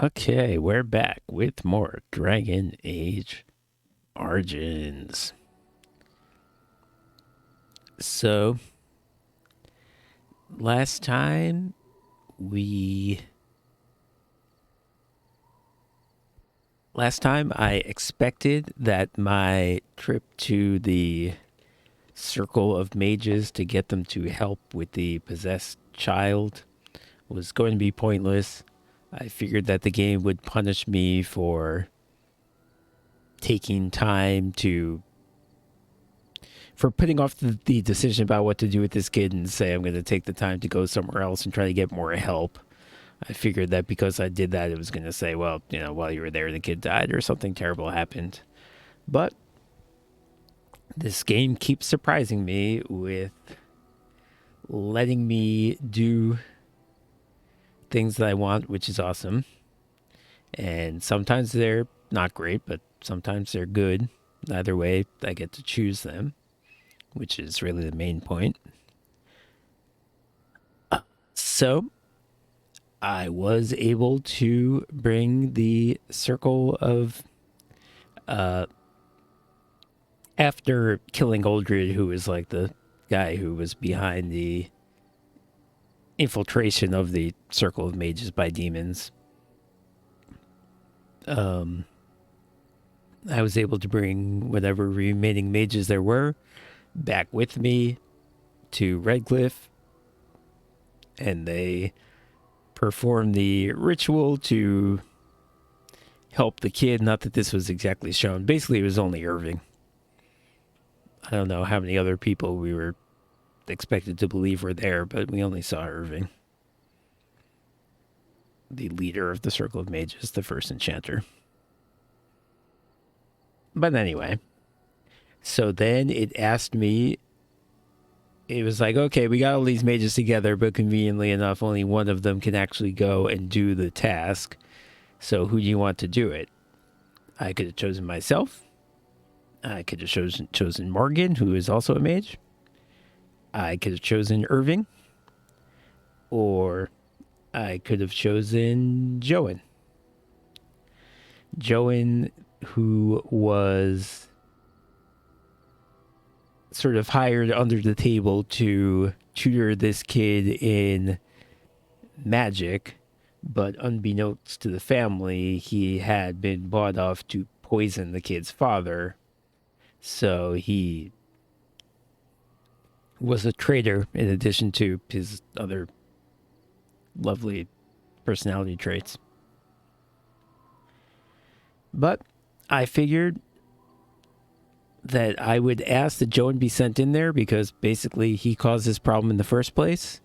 Okay, we're back with more Dragon Age Origins. So, last time we. Last time I expected that my trip to the Circle of Mages to get them to help with the possessed child was going to be pointless. I figured that the game would punish me for taking time to for putting off the decision about what to do with this kid and say I'm going to take the time to go somewhere else and try to get more help. I figured that because I did that, it was going to say, well, while you were there, the kid died or something terrible happened. But this game keeps surprising me with letting me do things that I want, which is awesome. And sometimes they're not great, but sometimes they're good. Either way, I get to choose them, which is really the main point. So I was able to bring the circle of after killing Oldred, who was like the guy who was behind the infiltration of the circle of mages by demons. Um, I was able to bring whatever remaining mages there were back with me to Redcliffe, and they performed the ritual to help the kid. Not that this was exactly shown. Basically, it was only Irving. I don't know how many other people we were expected to believe were there, but we only saw Irving, the leader of the Circle of Mages, the first enchanter. But anyway, so then it asked me, it was like, okay, we got all these mages together, but conveniently enough, only one of them can actually go and do the task. So who do you want to do it? I could have chosen myself. I could have chosen Morgan, who is also a mage. I could have chosen Irving. Or I could have chosen Joan. Joan, who was sort of hired under the table to tutor this kid in magic, but unbeknownst to the family, he had been bought off to poison the kid's father. So he was a traitor in addition to his other lovely personality traits. But I figured that I would ask that Joan be sent in there because basically he caused this problem in the first place.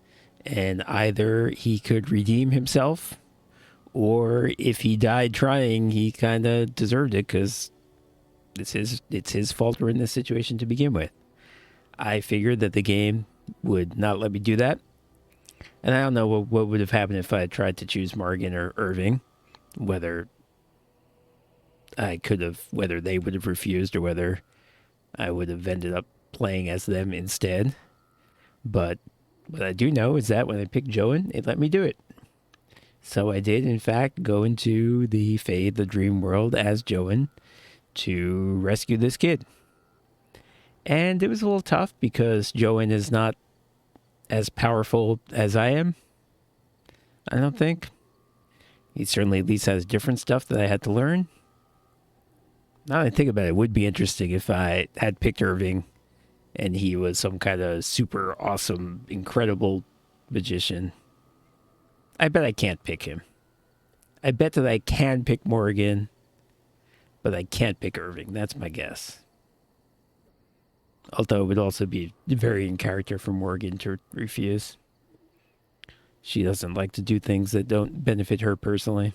And either he could redeem himself, or if he died trying, he kind of deserved it because it's his fault we're in this situation to begin with. I figured that the game would not let me do that. And I don't know what would have happened if I had tried to choose Morgan or Irving, whether whether they would have refused or whether I would have ended up playing as them instead. But what I do know is that when I picked Joan, it let me do it. So I did, in fact, go into the Fade, the dream world as Joan to rescue this kid. And it was a little tough because Joan is not as powerful as I am. I don't think. He certainly at least has different stuff that I had to learn. Now that I think about it, it would be interesting if I had picked Irving and he was some kind of super awesome, incredible magician. I bet I can't pick him. I bet that I can pick Morgan, but I can't pick Irving. That's my guess. Although it would also be very in character for Morgan to refuse. She doesn't like to do things that don't benefit her personally.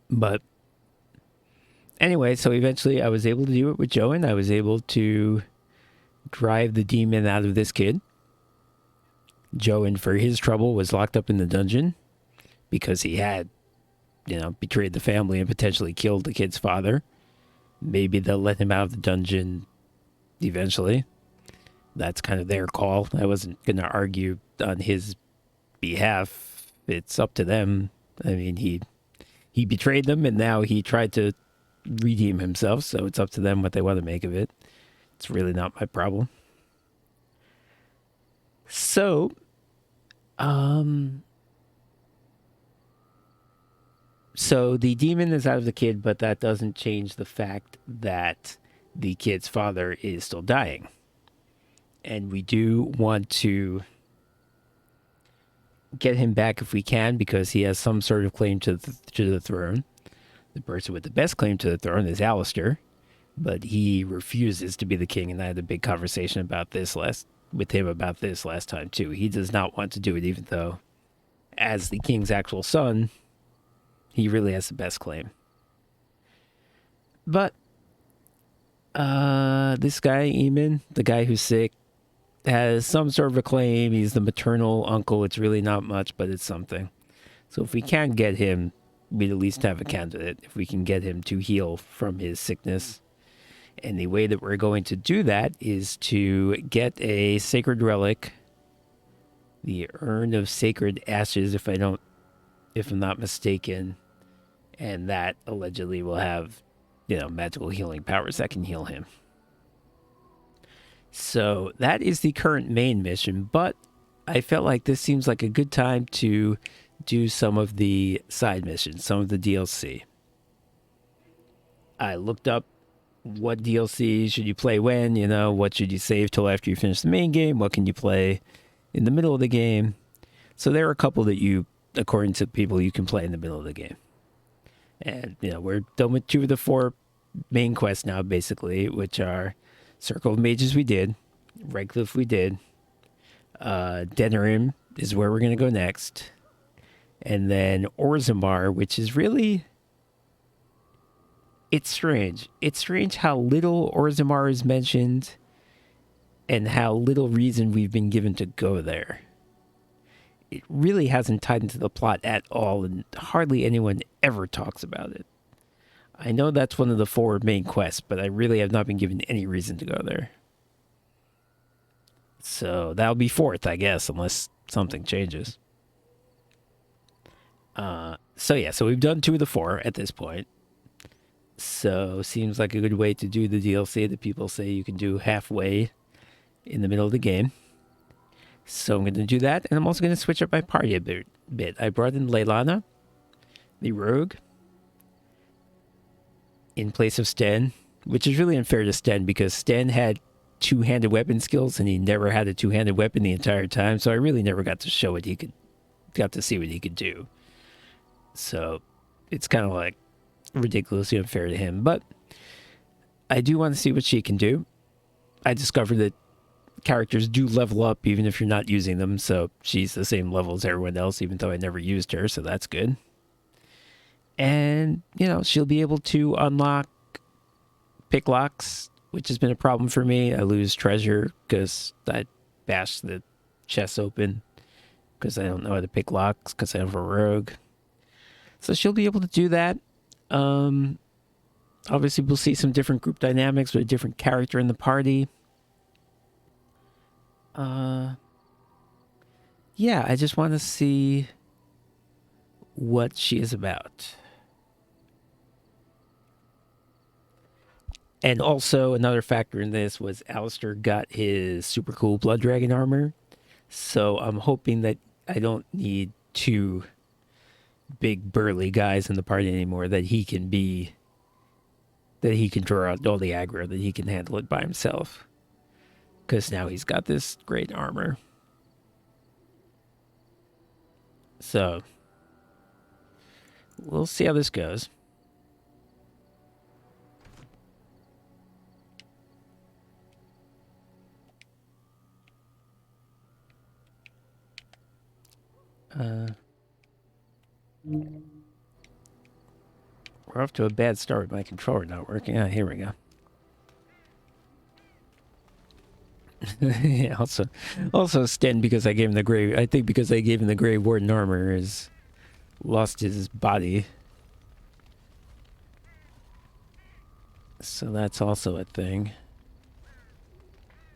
But anyway, so eventually I was able to do it with Joan. I was able to drive the demon out of this kid. Joan, for his trouble, was locked up in the dungeon because he had, betrayed the family and potentially killed the kid's father. Maybe they'll let him out of the dungeon eventually. That's kind of their call. I wasn't going to argue on his behalf. It's up to them. I mean, he betrayed them, and now he tried to redeem himself. So it's up to them what they want to make of it. It's really not my problem. So, um, so the demon is out of the kid, but that doesn't change the fact that the kid's father is still dying, and we do want to get him back if we can because he has some sort of claim to the throne. The person with the best claim to the throne is Alistair, but he refuses to be the king, and I had a big conversation about this with him about this last time too. He does not want to do it, even though, as the king's actual son, he really has the best claim. But this guy, Eamon, the guy who's sick, has some sort of a claim. He's the maternal uncle. It's really not much, but it's something. So if we can get him, we'd at least have a candidate. If we can get him to heal from his sickness. And the way that we're going to do that is to get a sacred relic, the Urn of Sacred Ashes, if I'm not mistaken, and that allegedly will have, magical healing powers that can heal him. So that is the current main mission, but I felt like this seems like a good time to do some of the side missions, some of the DLC. I looked up what DLC should you play when, what should you save till after you finish the main game, what can you play in the middle of the game. So there are a couple that according to people, you can play in the middle of the game. And, we're done with 2 of the 4 main quests now, basically, which are Circle of Mages we did, Redcliffe we did, Denerim is where we're going to go next, and then Orzammar, which is really... It's strange. It's strange how little Orzammar is mentioned and how little reason we've been given to go there. It really hasn't tied into the plot at all, and hardly anyone ever talks about it. I know that's one of the 4 main quests, but I really have not been given any reason to go there. So that'll be 4th, I guess, unless something changes. So we've done 2 of the 4 at this point. So seems like a good way to do the DLC that people say you can do halfway in the middle of the game. So I'm going to do that, and I'm also going to switch up my party a bit. I brought in Leilana, the rogue, in place of Sten, which is really unfair to Sten because Sten had 2-handed weapon skills and he never had a 2-handed weapon the entire time, so I really never got to see what he could do. So it's kind of like ridiculously unfair to him, but I do want to see what she can do. I discovered that characters do level up even if you're not using them, so she's the same level as everyone else, even though I never used her, so that's good. And, she'll be able to unlock pick locks, which has been a problem for me. I lose treasure because I bash the chest open because I don't know how to pick locks because I'm a rogue. So she'll be able to do that. Obviously, we'll see some different group dynamics with a different character in the party. Yeah, I just want to see what she is about. And also, another factor in this was Alistair got his super cool Blood Dragon armor. So I'm hoping that I don't need 2 big burly guys in the party anymore, that he can draw out all the aggro, that he can handle it by himself. Because now he's got this great armor. So, we'll see how this goes. We're off to a bad start with my controller not working. Here we go. Yeah, also Sten, because I gave him the Grey... I think because I gave him the Grey Warden armor, has lost his body. So that's also a thing.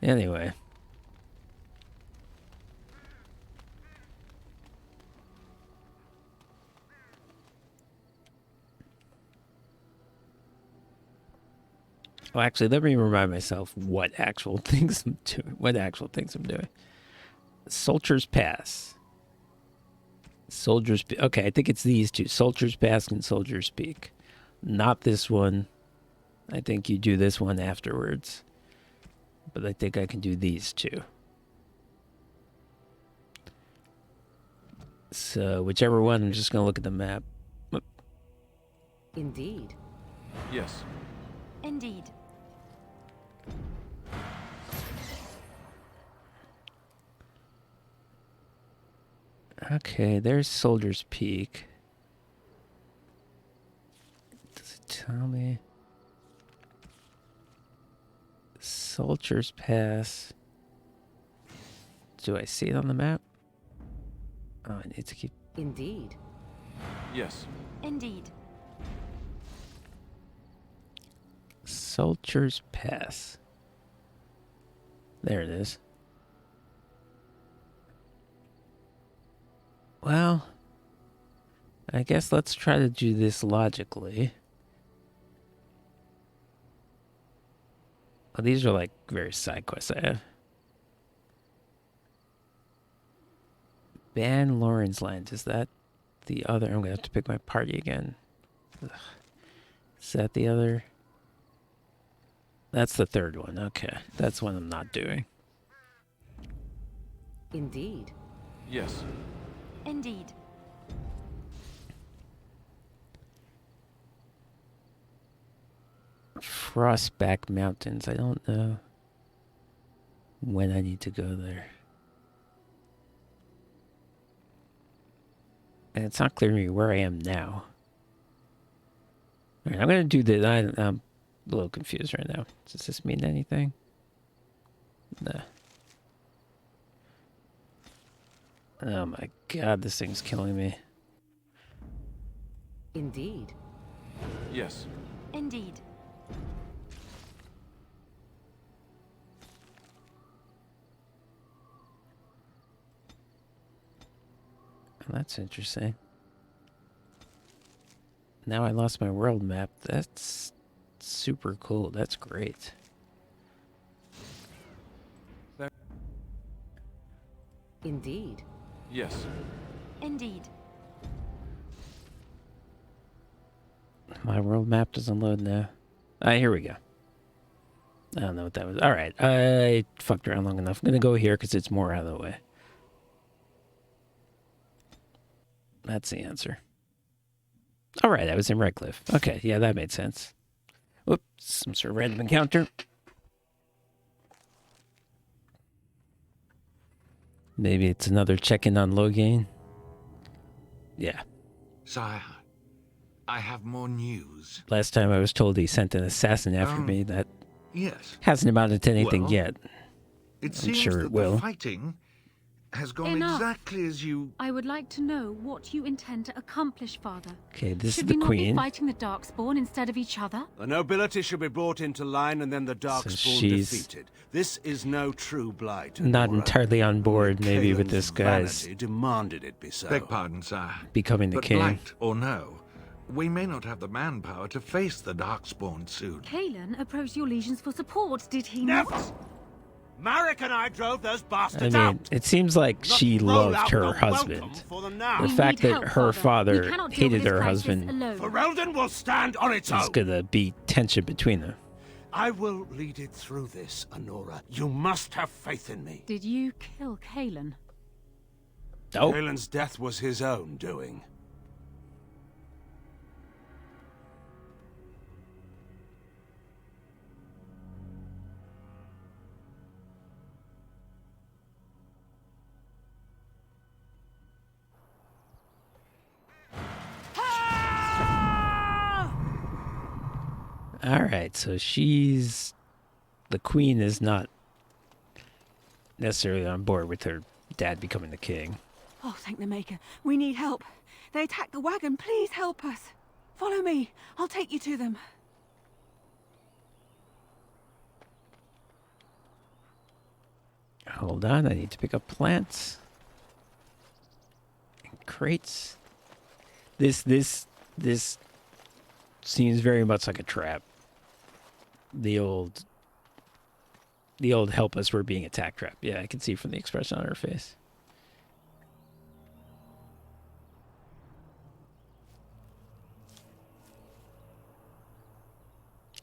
Anyway. Oh, actually, let me remind myself what actual things I'm doing. What actual things I'm doing. Soldier's Pass. Okay, I think it's these two. Soldier's Pass and Soldier's Peak. Not this one. I think you do this one afterwards. But I think I can do these two. So, whichever one, I'm just going to look at the map. Indeed. Yes. Indeed. Okay, there's Soldier's Peak. Does it tell me? Soldier's Pass. Do I see it on the map? Oh, I need to keep... Indeed. Yes. Indeed. Soldier's Pass. There it is. Well, I guess let's try to do this logically. Oh, these are like various side quests I have. Ban Lawrence Land. Is that the other? I'm going to have to pick my party again. Ugh. Is that the other? That's the third one. Okay. That's one I'm not doing. Indeed. Yes. Indeed. Frostback Mountains. I don't know when I need to go there. And it's not clear to me where I am now. All right, I'm going to do this. I'm a little confused right now. Does this mean anything? Nah. Oh my god, this thing's killing me. Indeed. Yes. Indeed. That's interesting. Now I lost my world map. That's super cool. That's great. Indeed. Yes. Indeed. My world map doesn't load now. Here we go. I don't know what that was. All right. I fucked around long enough. I'm going to go here because it's more out of the way. That's the answer. All right, I was in Redcliffe. Okay, yeah, that made sense. Whoops, some sort of random encounter. Maybe it's another check-in on Logain. Yeah. Sire, I have more news. Last time I was told he sent an assassin after me. That Yes. hasn't amounted to anything Well, yet. It I'm seems sure that it will. the fighting has gone Enough. exactly as you... I would like to know what you intend to accomplish, Father. Okay, this Should is the we not queen. be fighting the Darkspawn instead of each other? The nobility should be brought into line and then the Darkspawn she's defeated. This is no true blight. Not Nora. entirely on board, maybe, with Kaelin's this guy's vanity demanded it be so. Beg pardon, sire. becoming the But king. blight or no, we may not have the manpower to face the Darkspawn soon. Kaelin approached your legions for support, did he Never! not? Marek and I drove those I bastards mean, out! it seems like Not she roll loved out her the husband. welcome for them now. The We fact need that help, her We father cannot deal hated with this her crisis husband alone. Ferelden will stand on its is own. gonna be tension between them. I will lead it through this, Honora. You must have faith in me. Did you kill Kaelin? Oh, Kaelin's death was his own doing. all right. So the queen is not necessarily on board with her dad becoming the king. Oh, thank the Maker. We need help. They attacked the wagon. Please help us. Follow me. I'll take you to them. Hold on, I need to pick up plants and crates. This seems very much like a trap. the old help us, we're being attack trap. Yeah, I can see from the expression on her face.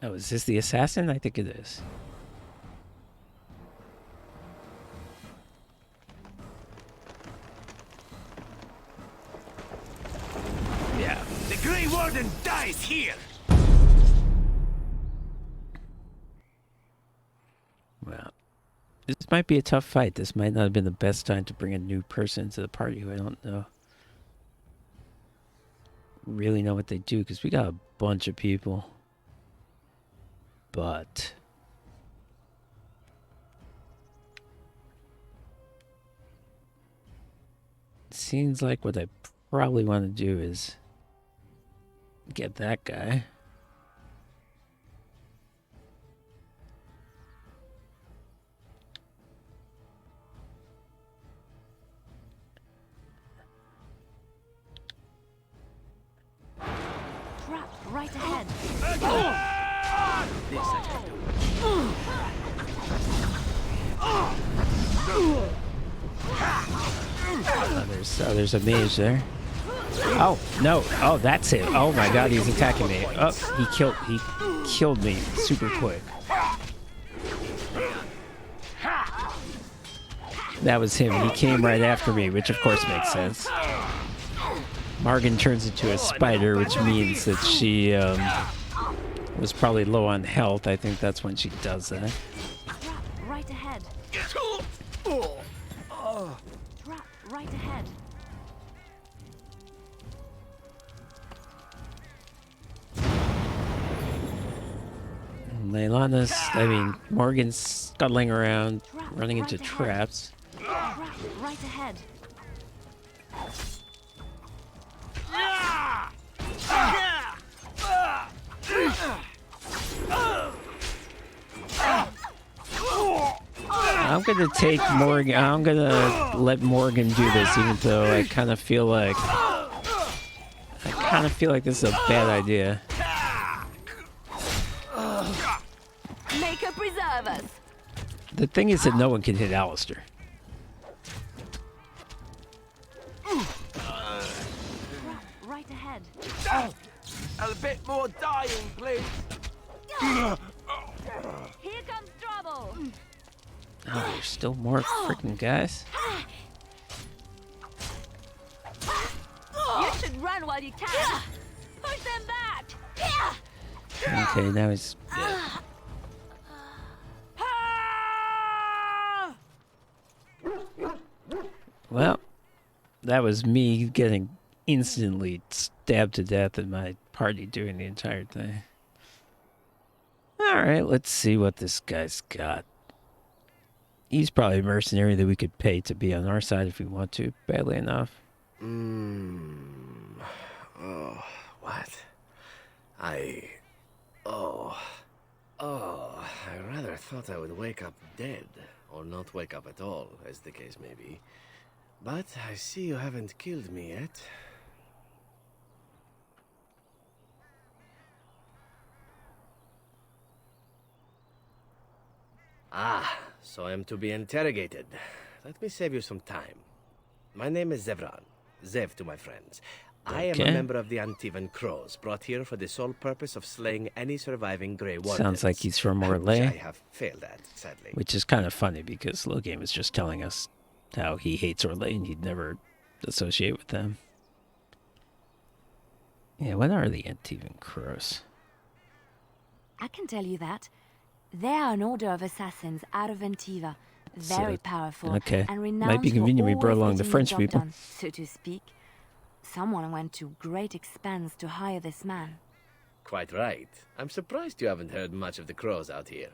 Oh, is this the assassin? I think it is. Yeah. The Grey Warden dies here! Well, this might be a tough fight. This might not have been the best time to bring a new person into the party who I don't know. Really know what they do, because we got a bunch of people. But it seems like what I probably want to do is get that guy. Trap right ahead. This I can do. Oh, there's a mage there. Oh no! Oh, that's it. Oh my God, he's attacking me. Oh, he killed me super quick. That was him. He came right after me, which of course makes sense. Morgan turns into a spider, which means that she was probably low on health. I think that's when she does that. Trap right ahead. Trap right ahead. Morgan's scuttling around, running into traps. Trap right ahead. I'm gonna take Morgan. I'm gonna let Morgan do this, even though I kind of feel like this is a bad idea. Make her preserve us. The thing is that no one can hit Alistair. Right ahead. A bit more dying, please. Here comes trouble. Oh, there's still more freaking guys. You should run while you can. Push them back. Okay, now he's. Well, that was me getting instantly stabbed to death in my party doing the entire thing. Alright, let's see what this guy's got. He's probably a mercenary that we could pay to be on our side if we want to, badly enough. Oh, what? I rather thought I would wake up dead, or not wake up at all, as the case may be. But I see you haven't killed me yet. Ah, so I am to be interrogated. Let me save you some time. My name is Zevran. Zev to my friends. I am a member of the Antivan Crows, brought here for the sole purpose of slaying any surviving Grey Wardens. Sounds like he's from Orlais. Which I have failed at, sadly. Which is kind of funny because Logame is just telling us how he hates Orlais and he'd never associate with them. Yeah, what are the Antivan Crows? I can tell you that. They are an order of assassins out of Antiva. Very powerful and renowned. Might be convenient we for brought always along the getting French job people. done, so to speak. Someone went to great expense to hire this man. Quite right. I'm surprised you haven't heard much of the Crows out here.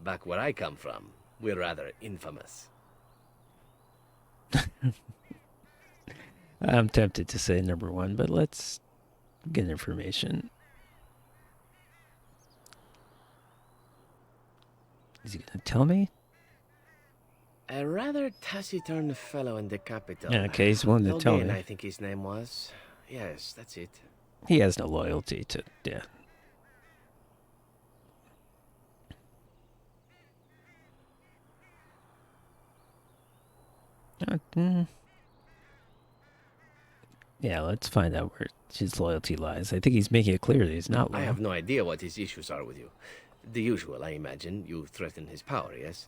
Back where I come from, we're rather infamous. I'm tempted to say number one, but let's get information. Is he going to tell me? A rather taciturn fellow in the capital. Yeah, okay, he's willing to tell me. I think his name was. Yes, that's it. He has no loyalty to, Yeah, let's find out where his loyalty lies. I think he's making it clear that he's not loyal. I have no idea what his issues are with you. The usual, I imagine. You threaten his power, yes?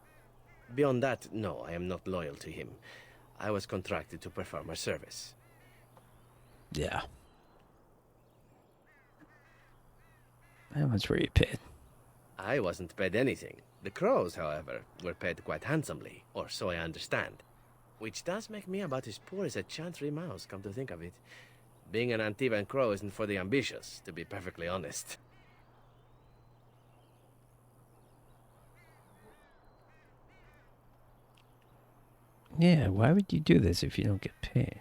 Beyond that, no, I am not loyal to him. I was contracted to perform a service. Yeah. How much were you paid? I wasn't paid anything. The crows, however, were paid quite handsomely, or so I understand. Which does make me about as poor as a chantry mouse, come to think of it. Being an Antivan crow isn't for the ambitious, to be perfectly honest. Yeah, why would you do this if you don't get paid?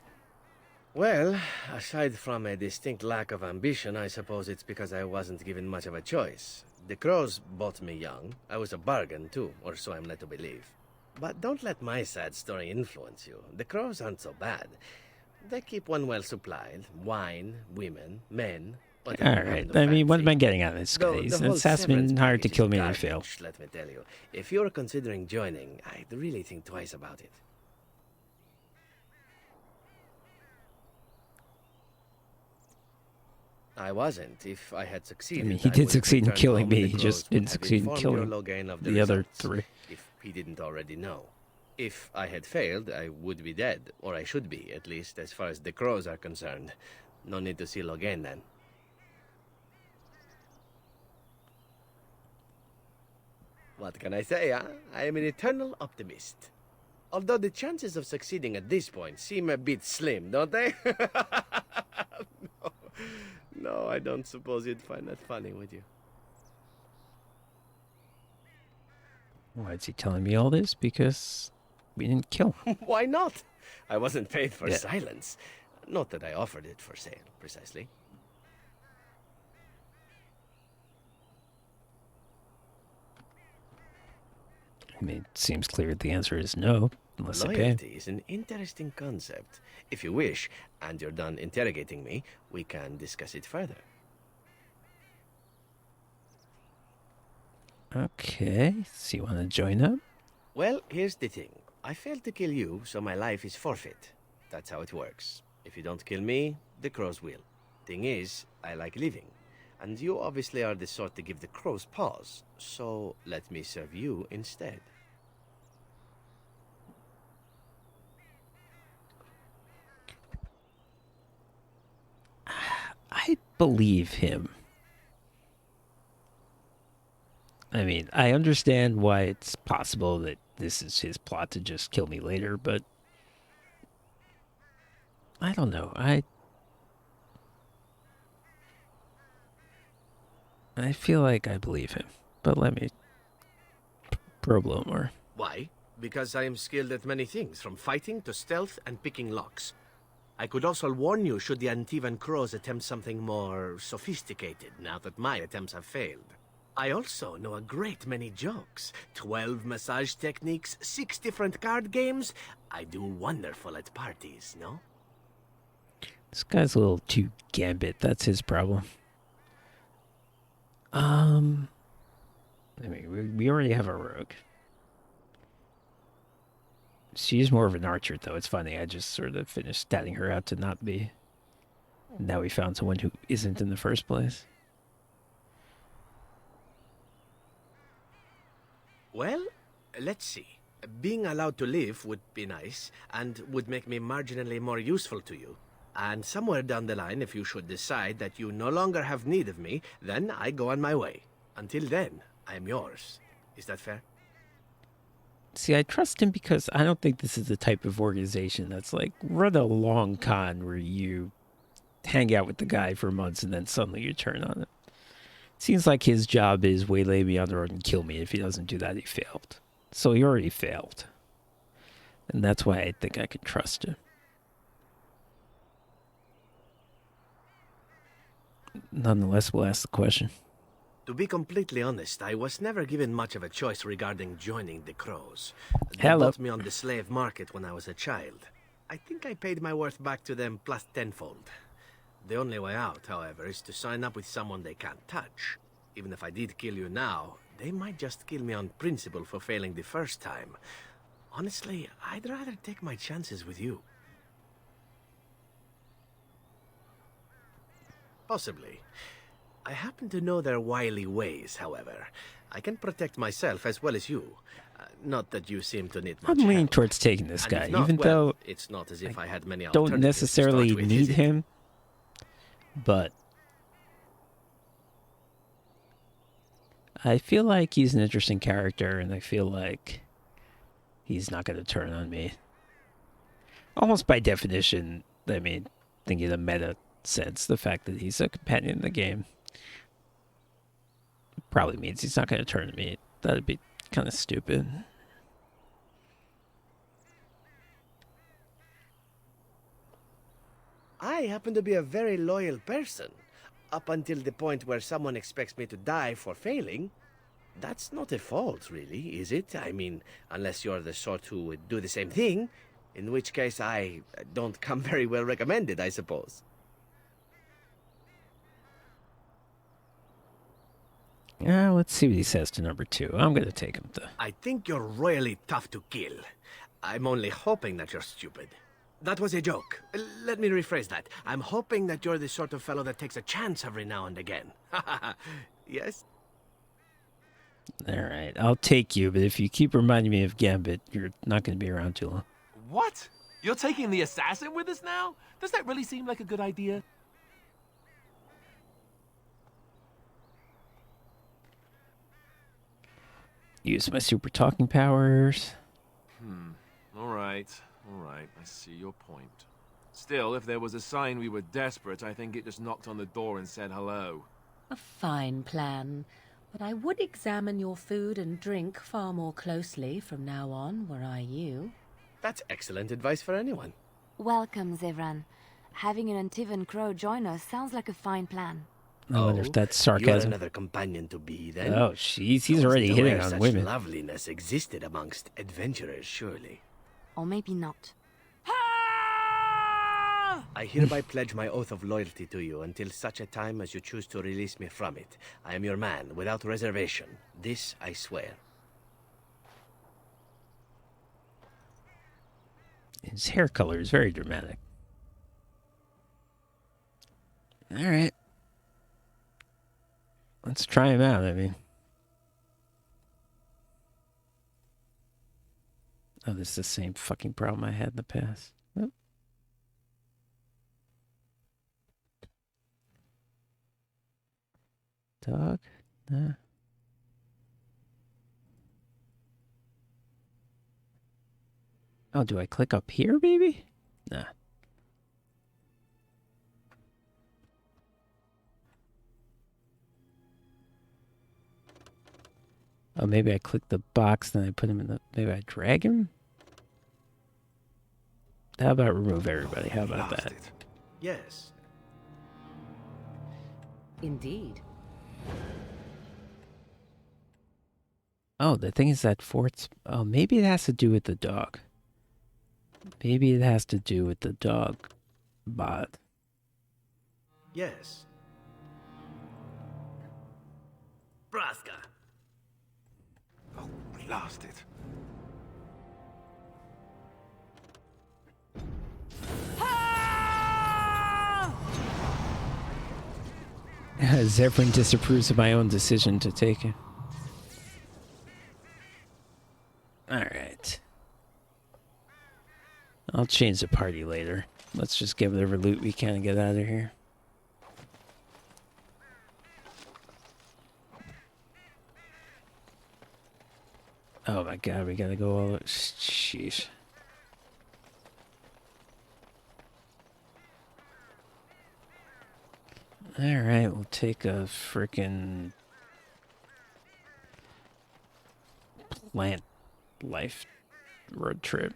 Well, aside from a distinct lack of ambition, I suppose it's because I wasn't given much of a choice. The crows bought me young. I was a bargain, too, or so I'm led to believe. But don't let my sad story influence you. The crows aren't so bad. They keep one well supplied. Wine, women, men. Alright, I mean, what am I getting at this guy? He's an assassin hired to kill me and he failed. Let me tell you, if you're considering joining, I'd really think twice about it. I wasn't. If I had succeeded, I mean, he did succeed in killing me. He just didn't succeed in killing the other three. If he didn't already know. If I had failed, I would be dead. Or I should be, at least as far as the crows are concerned. No need to see Logain then. What can I say, huh? I am an eternal optimist. Although the chances of succeeding at this point seem a bit slim, don't they? No, I don't suppose you'd find that funny, would you? Why is he telling me all this? Because we didn't kill him. Why not? I wasn't paid for silence. Not that I offered it for sale, precisely. I mean, it seems clear the answer is no, unless I pay. Loyalty is an interesting concept. If you wish, and you're done interrogating me, we can discuss it further. Okay, so you want to join up? Well, here's the thing. I failed to kill you, so my life is forfeit. That's how it works. If you don't kill me, the crows will. Thing is, I like living. And you obviously are the sort to give the crows pause, so let me serve you instead. I believe him. I mean, I understand why it's possible that this is his plot to just kill me later, but I don't know. I feel like I believe him, but let me probe a little more. Why? Because I am skilled at many things, from fighting to stealth and picking locks. I could also warn you should the Antivan crows attempt something more sophisticated, now that my attempts have failed. I also know a great many jokes. 12 massage techniques, 6 different card games. I do wonderful at parties, no? This guy's a little too gambit. That's his problem. I mean, we already have a rogue. She's more of an archer, though. It's funny. I just sort of finished statting her out to not be. Now we found someone who isn't in the first place. Well, let's see. Being allowed to live would be nice, and would make me marginally more useful to you. And somewhere down the line, if you should decide that you no longer have need of me, then I go on my way. Until then, I am yours. Is that fair? See, I trust him because I don't think this is the type of organization that's like, run a long con where you hang out with the guy for months and then suddenly you turn on it. Seems like his job is waylay me on the road and kill me. If he doesn't do that, he failed. So he already failed. And that's why I think I can trust him. Nonetheless, we'll ask the question. To be completely honest, I was never given much of a choice regarding joining the Crows. They Hello. bought me on the slave market when I was a child. I think I paid my worth back to them plus tenfold. The only way out, however, is to sign up with someone they can't touch. Even if I did kill you now, they might just kill me on principle for failing the first time. Honestly, I'd rather take my chances with you. Possibly. I happen to know their wily ways, however. I can protect myself as well as you. Not that you seem to need much I'm leaning help. towards taking this And guy, if not, even well, though it's not as if I had many don't alternatives to necessarily start with, need is it? him, but I feel like he's an interesting character, and I feel like he's not going to turn on me. Almost by definition, I mean, thinking the meta sense, the fact that he's a companion in the game probably means he's not going to turn on me. That'd be kind of stupid. I happen to be a very loyal person. Up until the point where someone expects me to die for failing. That's not a fault, really, is it? I mean, unless you're the sort who would do the same thing, in which case I don't come very well recommended, I suppose. Let's see what he says to number 2. I'm going to take him to... I think you're royally tough to kill. I'm only hoping that you're stupid. That was a joke. Let me rephrase that. I'm hoping that you're the sort of fellow that takes a chance every now and again. Yes? Alright, I'll take you, but if you keep reminding me of Gambit, you're not going to be around too long. What? You're taking the assassin with us now? Does that really seem like a good idea? Use my super talking powers. All right. I see your point. Still, if there was a sign we were desperate, I think it just knocked on the door and said hello. A fine plan. But I would examine your food and drink far more closely from now on, were I you. That's excellent advice for anyone. Welcome, Zevran. Having an Antivan crow join us sounds like a fine plan. I wonder if that's You're sarcasm. another companion to be, then. Oh, jeez, he's I already wasn't hitting aware on such women. loveliness existed amongst adventurers, surely. Or maybe not. I hereby pledge my oath of loyalty to you until such a time as you choose to release me from it. I am your man, without reservation. This I swear. His hair color is very dramatic. Alright. Let's try him out, I mean. Oh, this is the same fucking problem I had in the past. Oh. Dog? Nah. Oh, do I click up here, baby? Nah. Oh, maybe I click the box, then I put him in the... Maybe I drag him? How about remove everybody? How about that? Yes. Indeed. Oh, the thing is that fort's... Oh, maybe it has to do with the dog. Maybe it has to do with the dog bot. Yes. Braska. Oh, blast it. Zevran disapproves of my own decision to take it. Alright. I'll change the party later. Let's just get whatever loot we can and get out of here. Oh my god, we gotta go all... Sheesh. Alright, we'll take a frickin' plant life road trip.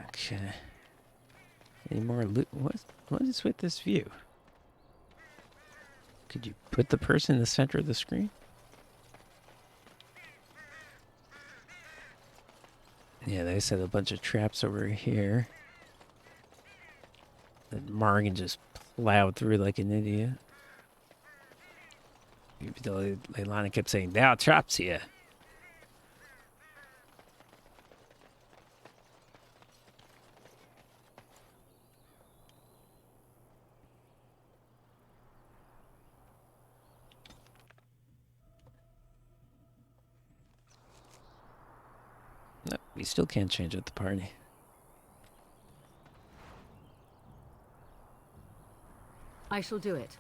Okay. Any more loot? What is with this view? Could you put the person in the center of the screen? Yeah, they set a bunch of traps over here. That Morgan just plowed through like an idiot. Even though Leilani kept saying, "There are traps here." No, we still can't change up the party. I shall do it.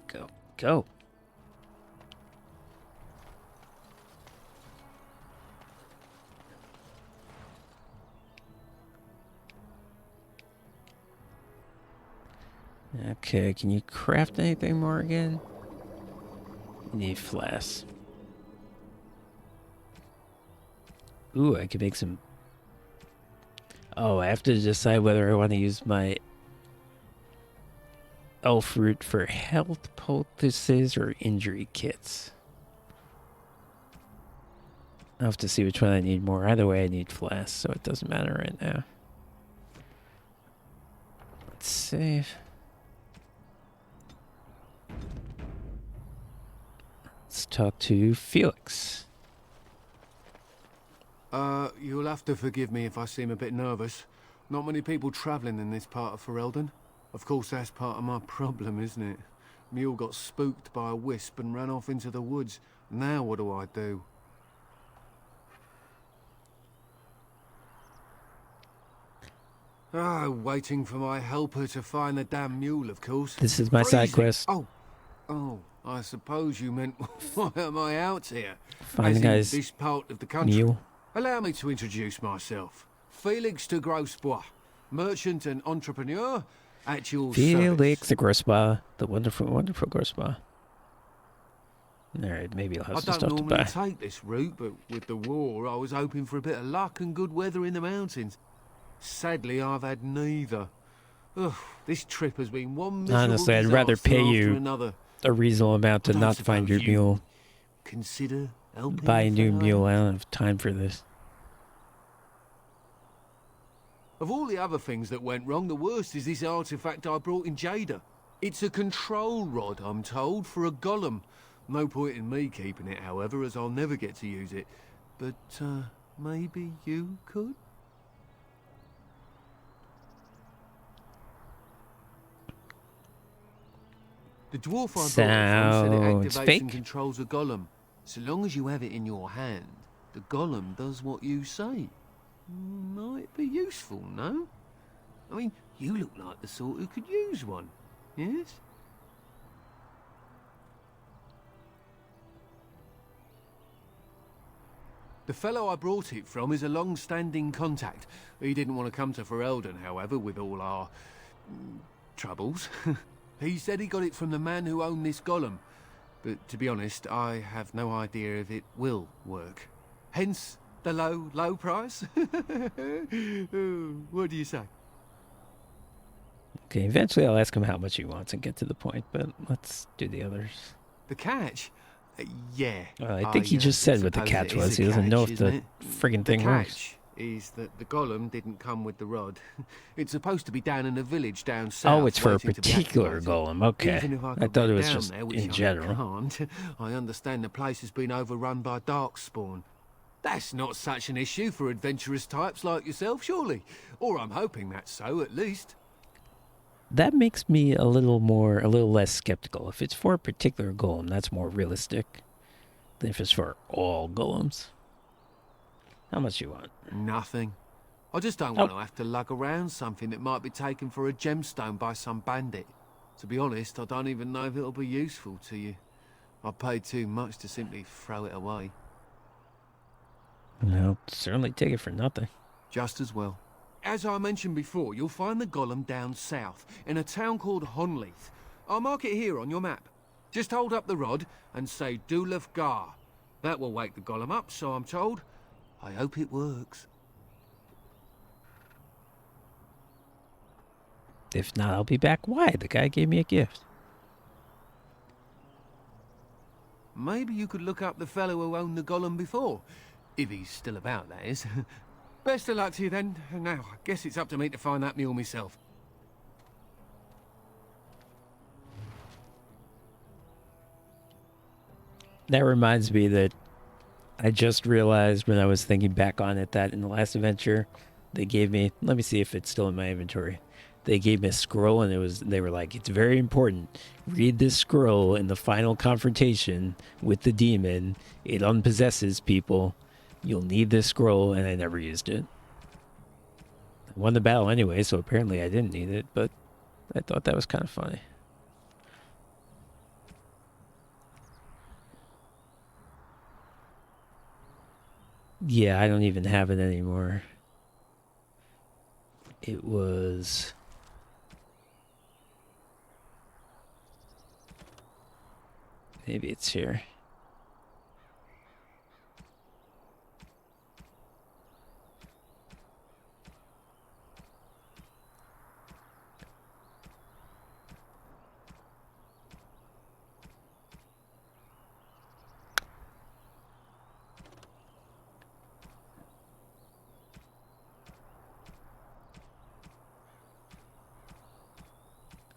Go. Go. Okay, can you craft anything more again? You need flasks. Ooh, I can make some... Oh, I have to decide whether I want to use my elf root for health poultices or injury kits. I'll have to see which one I need more. Either way, I need flasks, so it doesn't matter right now. Let's save. Let's talk to Felix. You'll have to forgive me if I seem a bit nervous. Not many people travelling in this part of Ferelden. Of course, that's part of my problem, isn't it? Mule got spooked by a wisp and ran off into the woods. Now what do I do? Ah, waiting for my helper to find the damn mule, of course. This is my side quest. Oh, I suppose you meant, why am I out here? Find the As in guy's this part of the country. mule. Allow me to introduce myself. Felix de Grosbois, merchant and entrepreneur at your Felix service. the Grosbois, the wonderful, wonderful Grosbois. Alright, maybe I'll have I some don't stuff to normally buy. take this route, but with the war, I was hoping for a bit of luck and good weather in the mountains. Sadly, I've had neither. Ugh, this trip has been one miserable Honestly, I'd rather disaster pay after you another. a reasonable amount to I don't not find your suppose you mule. Consider helping Buy a new fellow? mule. I don't have time for this. Of all the other things that went wrong, the worst is this artifact I brought in Jada. It's a control rod, I'm told, for a golem. No point in me keeping it, however, as I'll never get to use it. But, maybe you could? The dwarf I brought it from said it Sounds activates fake. and controls a golem. So long as you have it in your hand, the golem does what you say. Might be useful, no? I mean, you look like the sort who could use one, yes? The fellow I brought it from is a long-standing contact. He didn't want to come to Ferelden, however, with all our... troubles. He said he got it from the man who owned this golem. But to be honest, I have no idea if it will work. Hence the low price. What do you say? Okay, eventually I'll ask him how much he wants and get to the point, but let's do the others. The catch? Yeah. I think he just said what the suppose catch it is was. a He doesn't know if catch, the isn't it? friggin' thing The works. catch is that the golem didn't come with the rod. It's supposed to be down in a village down south. Oh, it's for a waiting to be particular activated. golem. Okay. Even if I I could thought it get was down just there, which in I general. can't, I understand the place has been overrun by darkspawn. That's not such an issue for adventurous types like yourself, surely. Or I'm hoping that's so, at least. That makes me a little less skeptical. If it's for a particular golem, that's more realistic than if it's for all golems. How much you want? Nothing. I just don't want to have to lug around something that might be taken for a gemstone by some bandit. To be honest, I don't even know if it'll be useful to you. I paid too much to simply throw it away. I'll certainly take it for nothing. Just as well. As I mentioned before, you'll find the golem down south, in a town called Honleith. I'll mark it here on your map. Just hold up the rod and say Dulaf Gar. That will wake the golem up, so I'm told. I hope it works. If not, I'll be back. Why? The guy gave me a gift. maybe you could look up the fellow who owned the golem before. If he's still about, that is. Best of luck to you then. Now, I guess it's up to me to find that mule myself. That reminds me that I just realized when I was thinking back on it that in the last adventure, they gave me, let me see if it's still in my inventory. They gave me a scroll and they were like, it's very important. Read this scroll in the final confrontation with the demon. It unpossesses people. You'll need this scroll, and I never used it. I won the battle anyway, so apparently I didn't need it, but I thought that was kind of funny. Yeah, I don't even have it anymore. It was... maybe it's here.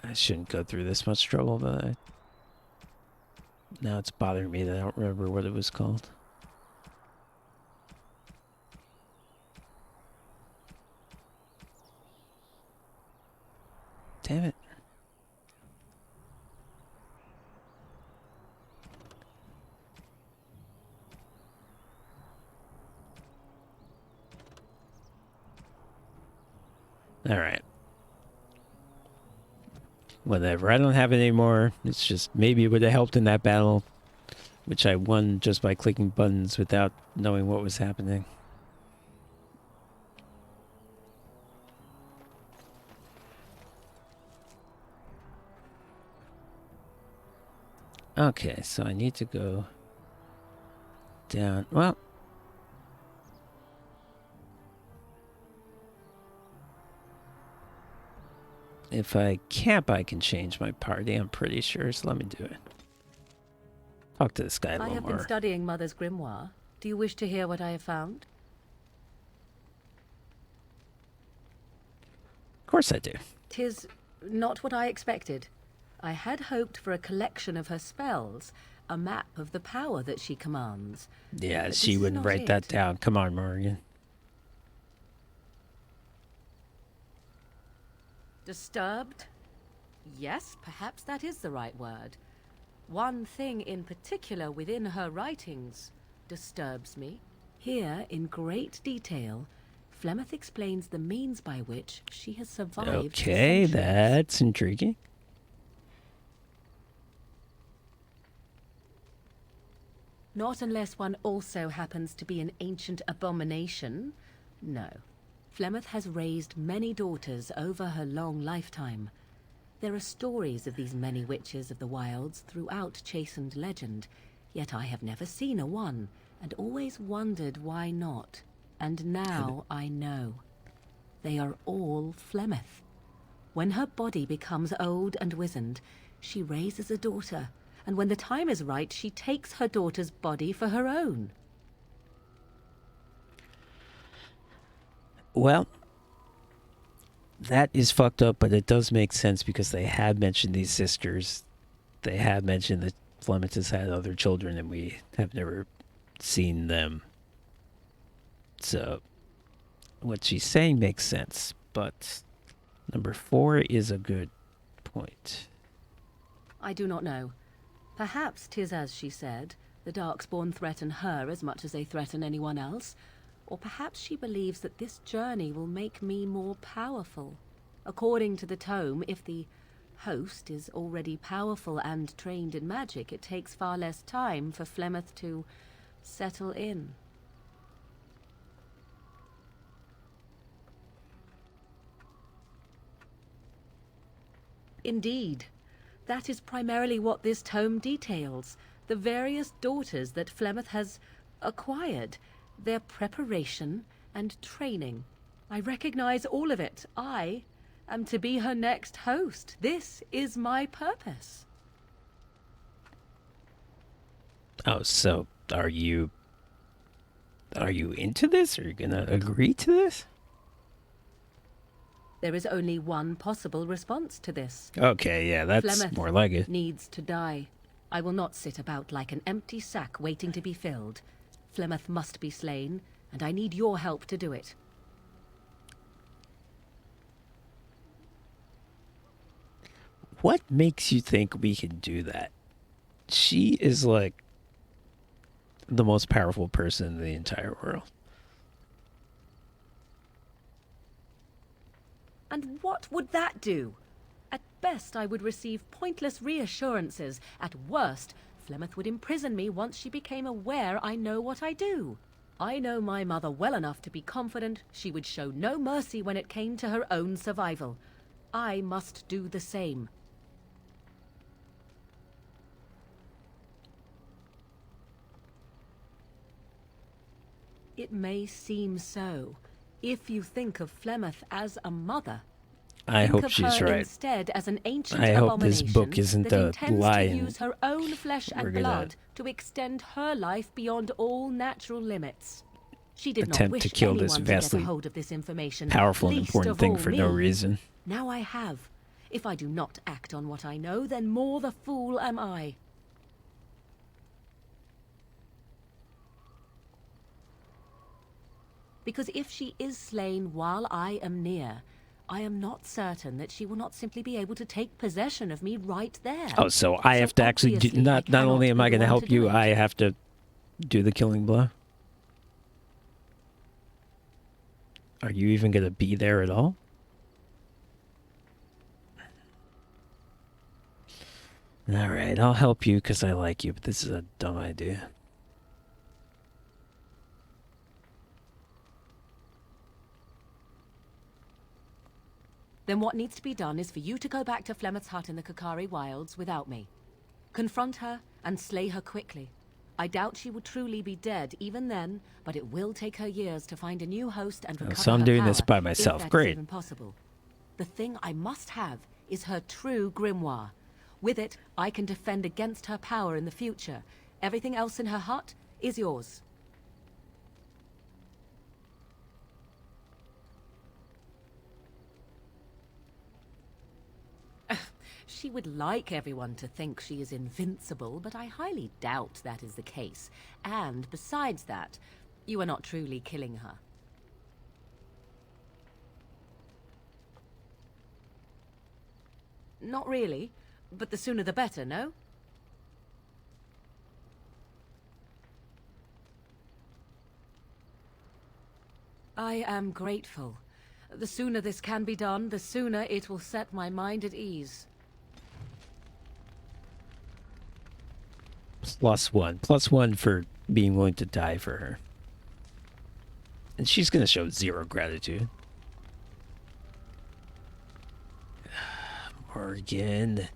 I shouldn't go through this much trouble, but now it's bothering me that I don't remember what it was called. Damn it. All right. Whatever. I don't have it anymore. It's just maybe it would have helped in that battle, which I won just by clicking buttons without knowing what was happening. Okay, so I need to go down. Well, if I camp, I can change my party, I'm pretty sure, so let me do it. Talk to this guy a little more. I have been studying Mother's grimoire. Do you wish to hear what I have found? Of course I do. 'Tis not what I expected. I had hoped for a collection of her spells, a map of the power that she commands. Yeah, But she wouldn't write that down. Come on, Morgan. Disturbed? Yes, perhaps that is the right word. One thing in particular within her writings disturbs me. Here, in great detail, Flemeth explains the means by which she has survived. Okay, that's intriguing. Not unless one also happens to be an ancient abomination. No. Flemeth has raised many daughters over her long lifetime. There are stories of these many witches of the wilds throughout chastened legend, yet I have never seen a one, and always wondered why not. And now I know. They are all Flemeth. When her body becomes old and wizened, she raises a daughter, and when the time is right, she takes her daughter's body for her own. Well, that is fucked up, but it does make sense because they have mentioned these sisters. They have mentioned that Flemeth has had other children and we have never seen them. So, what she's saying makes sense, but number 4 is a good point. I do not know. Perhaps 'tis as she said, the Darkspawn threaten her as much as they threaten anyone else. Or perhaps she believes that this journey will make me more powerful. According to the tome, if the host is already powerful and trained in magic, it takes far less time for Flemeth to settle in. Indeed. That is primarily what this tome details. The various daughters that Flemeth has acquired. Their preparation and training. I recognize all of it. I am to be her next host. This is my purpose. Oh, so are you into this? Are you gonna agree to this? There is only one possible response to this. Okay, yeah, that's Flemeth more like it. needs to die. I will not sit about like an empty sack waiting to be filled. Flemeth must be slain, and I need your help to do it. What makes you think we can do that? She is like the most powerful person in the entire world. And what would that do? At best, I would receive pointless reassurances. At worst, Flemeth would imprison me once she became aware I know what I do. I know my mother well enough to be confident she would show no mercy when it came to her own survival. I must do the same. It may seem so. If you think of Flemeth as a mother, I hope think of she's her right. instead as an ancient I hope this abomination book isn't that a intends lie to and use her own flesh we're and gonna blood to extend her life beyond all natural limits. She did not attempt wish to kill anyone this to get a vastly hold of this information, powerful and least important of thing all for me. no reason. Now I have. If I do not act on what I know, then more the fool am I. Because if she is slain while I am near, I am not certain that she will not simply be able to take possession of me right there. Oh, so I have to actually do, obviously, not only am I going to help you, do it. I have to do the killing blow. Are you even going to be there at all? All right, I'll help you because I like you, but this is a dumb idea. Then what needs to be done is for you to go back to Flemeth's hut in the Kakari Wilds without me. Confront her and slay her quickly. I doubt she will truly be dead even then, but it will take her years to find a new host and recover So I'm her doing power, this by if myself. that is Great. even possible. The thing I must have is her true grimoire. With it, I can defend against her power in the future. Everything else in her hut is yours. She would like everyone to think she is invincible, but I highly doubt that is the case. And besides that, you are not truly killing her. Not really, but the sooner the better, no? I am grateful. The sooner this can be done, the sooner it will set my mind at ease. +1. +1 for being willing to die for her. And she's going to show zero gratitude. Morgan.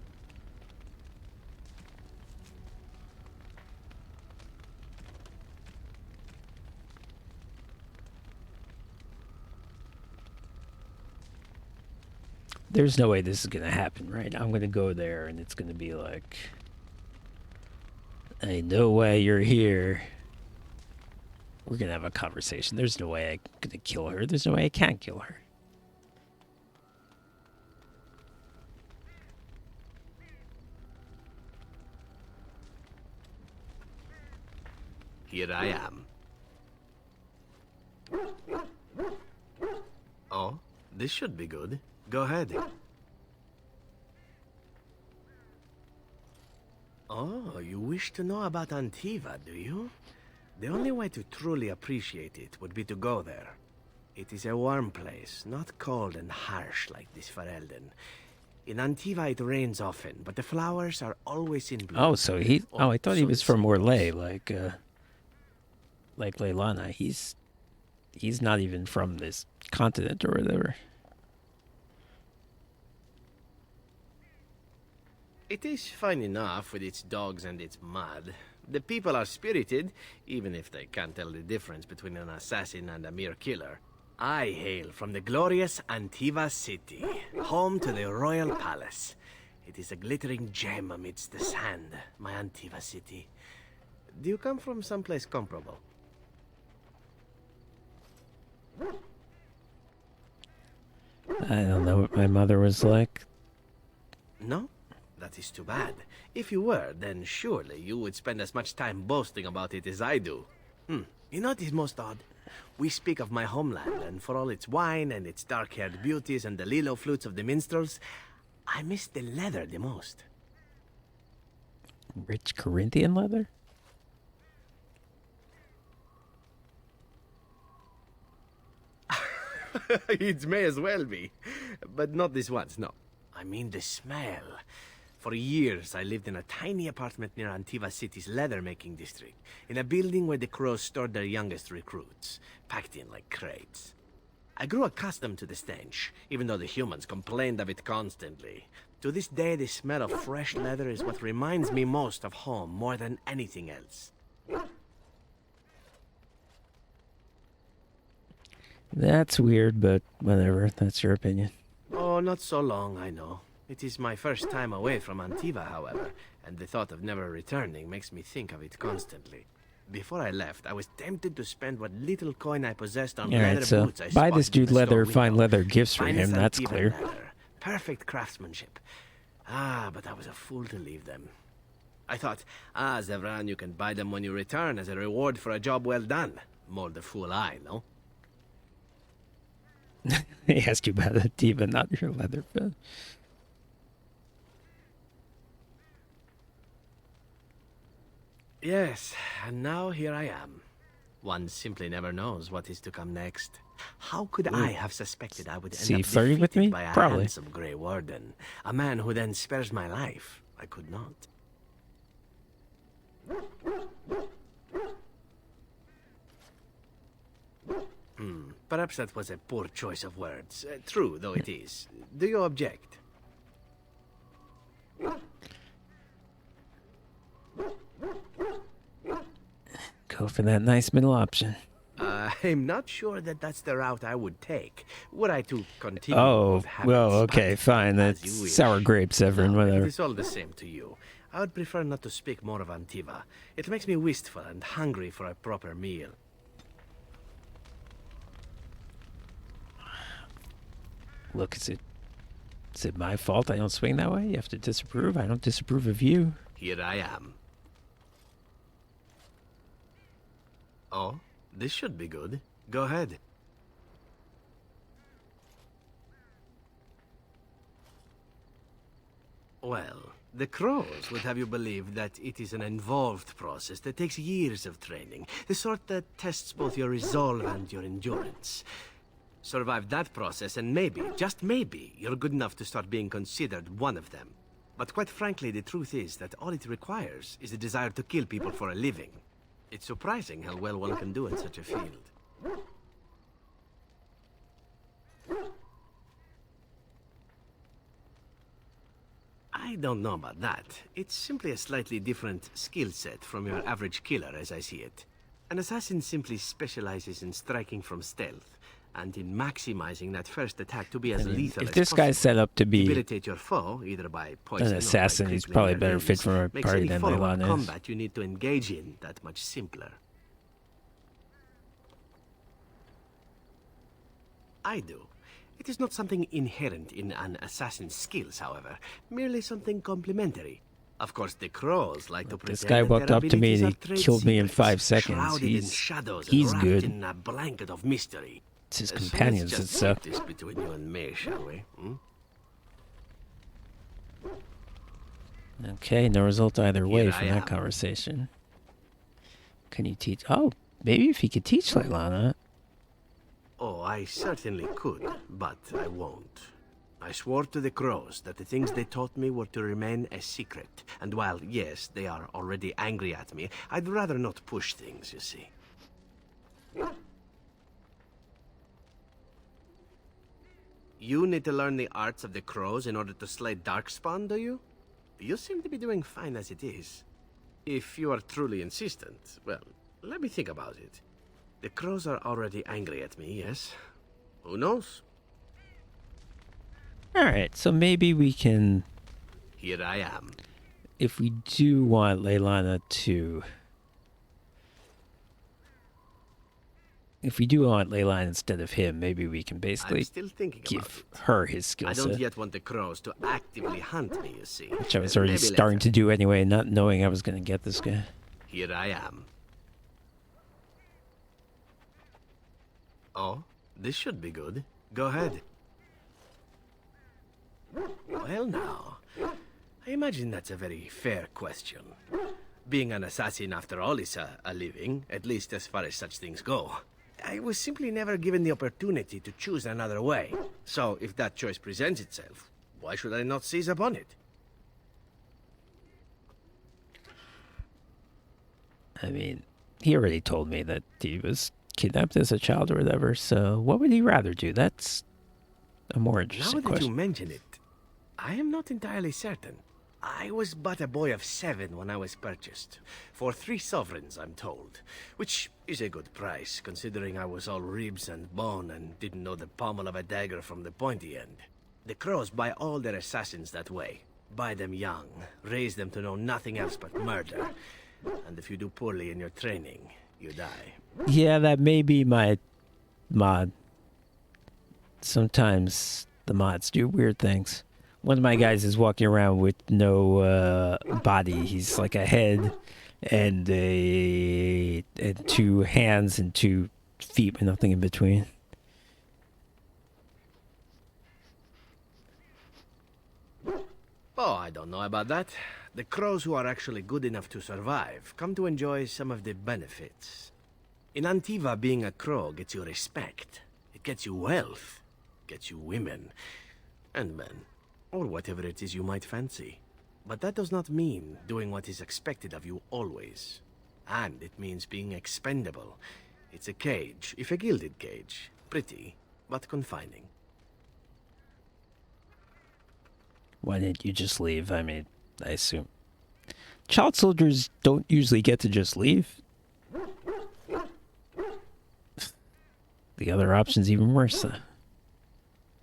There's no way this is going to happen, right? I'm going to go there and it's going to be like, I know why you're here. We're going to have a conversation. There's no way I'm going to kill her. There's no way I can't kill her. Here I am. Oh, this should be good. Go ahead. Oh, you wish to know about Antiva, do you? The only way to truly appreciate it would be to go there. It is a warm place, not cold and harsh like this Ferelden. In Antiva it rains often, but the flowers are always in bloom. Oh, so he... Oh, I thought he was from Orlais, like Leilani. He's not even from this continent or whatever. It is fine enough with its dogs and its mud. The people are spirited, even if they can't tell the difference between an assassin and a mere killer. I hail from the glorious Antiva city, home to the royal palace. It is a glittering gem amidst the sand, my Antiva city. Do you come from someplace comparable? I don't know what my mother was like. No? That is too bad. If you were, then surely you would spend as much time boasting about it as I do. You know what is most odd? We speak of my homeland, and for all its wine and its dark-haired beauties and the lilo flutes of the minstrels, I miss the leather the most. Rich Corinthian leather? It may as well be. But not this once, no. I mean the smell. For years, I lived in a tiny apartment near Antiva City's leather-making district, in a building where the crows stored their youngest recruits, packed in like crates. I grew accustomed to the stench, even though the humans complained of it constantly. To this day, the smell of fresh leather is what reminds me most of home more than anything else. That's weird, but whatever. That's your opinion. Oh, not so long, I know. It is my first time away from Antiva, however, and the thought of never returning makes me think of it constantly. Before I left, I was tempted to spend what little coin I possessed on leather boots I buy this spotted in dude the leather, store find window. leather gifts for Finest him, that's Antiva clear. leather. Perfect craftsmanship. Ah, but I was a fool to leave them. I thought, Zevran, you can buy them when you return as a reward for a job well done. More the fool I, no? He asked you about a diva, not your leather bed. Yes, and now here I am. One simply never knows what is to come next. How could I have suspected I would end up flirting with defeated me? by a Probably. handsome Grey Warden, a man who then spares my life? I could not. Perhaps that was a poor choice of words. True, though it is. Do you object? Go for that nice middle option. I'm not sure that that's the route I would take. Were I to continue Oh, with habits, well, okay, but fine. as That's you wish. sour grapes, Severin, No, whatever. it is all the same to you. I would prefer not to speak more of Antiva. It makes me wistful and hungry for a proper meal. Look, is it my fault I don't swing that way? You have to disapprove? I don't disapprove of you. Here I am. Oh, this should be good. Go ahead. Well, the crows would have you believe that it is an involved process that takes years of training. The sort that tests both your resolve and your endurance. Survive that process and maybe, just maybe, you're good enough to start being considered one of them. But quite frankly, the truth is that all it requires is a desire to kill people for a living. It's surprising how well one can do in such a field. I don't know about that. It's simply a slightly different skill set from your average killer, as I see it. An assassin simply specializes in striking from stealth, and in maximizing that first attack to be as lethal If as this possible. guy's set up to be Debilitate your foe, either by poison an or by assassin, he's crippling probably their better fit limbs, for our makes party any than follow-up Leylon is. combat you need to engage in that much simpler. I do. It is not something inherent in an assassin's skills, however, merely something complementary. Of course, the crows like to pretend This guy that walked their up to me abilities and are trade killed me in secrets, 5 seconds. shrouded in He's shadows and he's wrapped good. in a blanket of mystery. It's his So companions let's that just suck. keep this between you and me, shall we? Hmm? Okay, no result either way Here from I that am. conversation. Can you teach? Oh, maybe if he could teach Leylana. Oh, I certainly could, but I won't. I swore to the crows that the things they taught me were to remain a secret. And while, yes, they are already angry at me, I'd rather not push things, you see. You need to learn the arts of the crows in order to slay Darkspawn, do you? You seem to be doing fine as it is. If you are truly insistent, well, let me think about it. The crows are already angry at me, yes? Who knows? Alright, so maybe we can, Here I am. if we do want Leylana to if we do want Leyline instead of him, maybe we can I'm basically still thinking about give it. her his skill I don't set, yet want the crows to actively hunt me, you see. which I was already Maybe starting later. to do anyway, not knowing I was going to get this guy. Here I am. Oh, this should be good. Go ahead. Well now, I imagine that's a very fair question. Being an assassin, after all, is a living, at least as far as such things go. I was simply never given the opportunity to choose another way. So, if that choice presents itself, why should I not seize upon it? I mean, he already told me that he was kidnapped as a child or whatever, so what would he rather do? That's a more interesting Now that question. you mention it, I am not entirely certain. I was but a boy of 7 when I was purchased. For 3 sovereigns, I'm told. Which is a good price, considering I was all ribs and bone and didn't know the pommel of a dagger from the pointy end. The crows buy all their assassins that way. Buy them young, raise them to know nothing else but murder. And if you do poorly in your training, you die. Yeah, that may be my mod. Sometimes the mods do weird things. One of my guys is walking around with no body. He's like a head and 2 hands and 2 feet with nothing in between. Oh, I don't know about that. The crows who are actually good enough to survive come to enjoy some of the benefits. In Antiva, being a crow gets you respect. It gets you wealth. Gets you women. And men. Or whatever it is you might fancy. But that does not mean doing what is expected of you always. And it means being expendable. It's a cage, if a gilded cage. Pretty, but confining. Why didn't you just leave? I mean, I assume. Child soldiers don't usually get to just leave. The other option's even worse.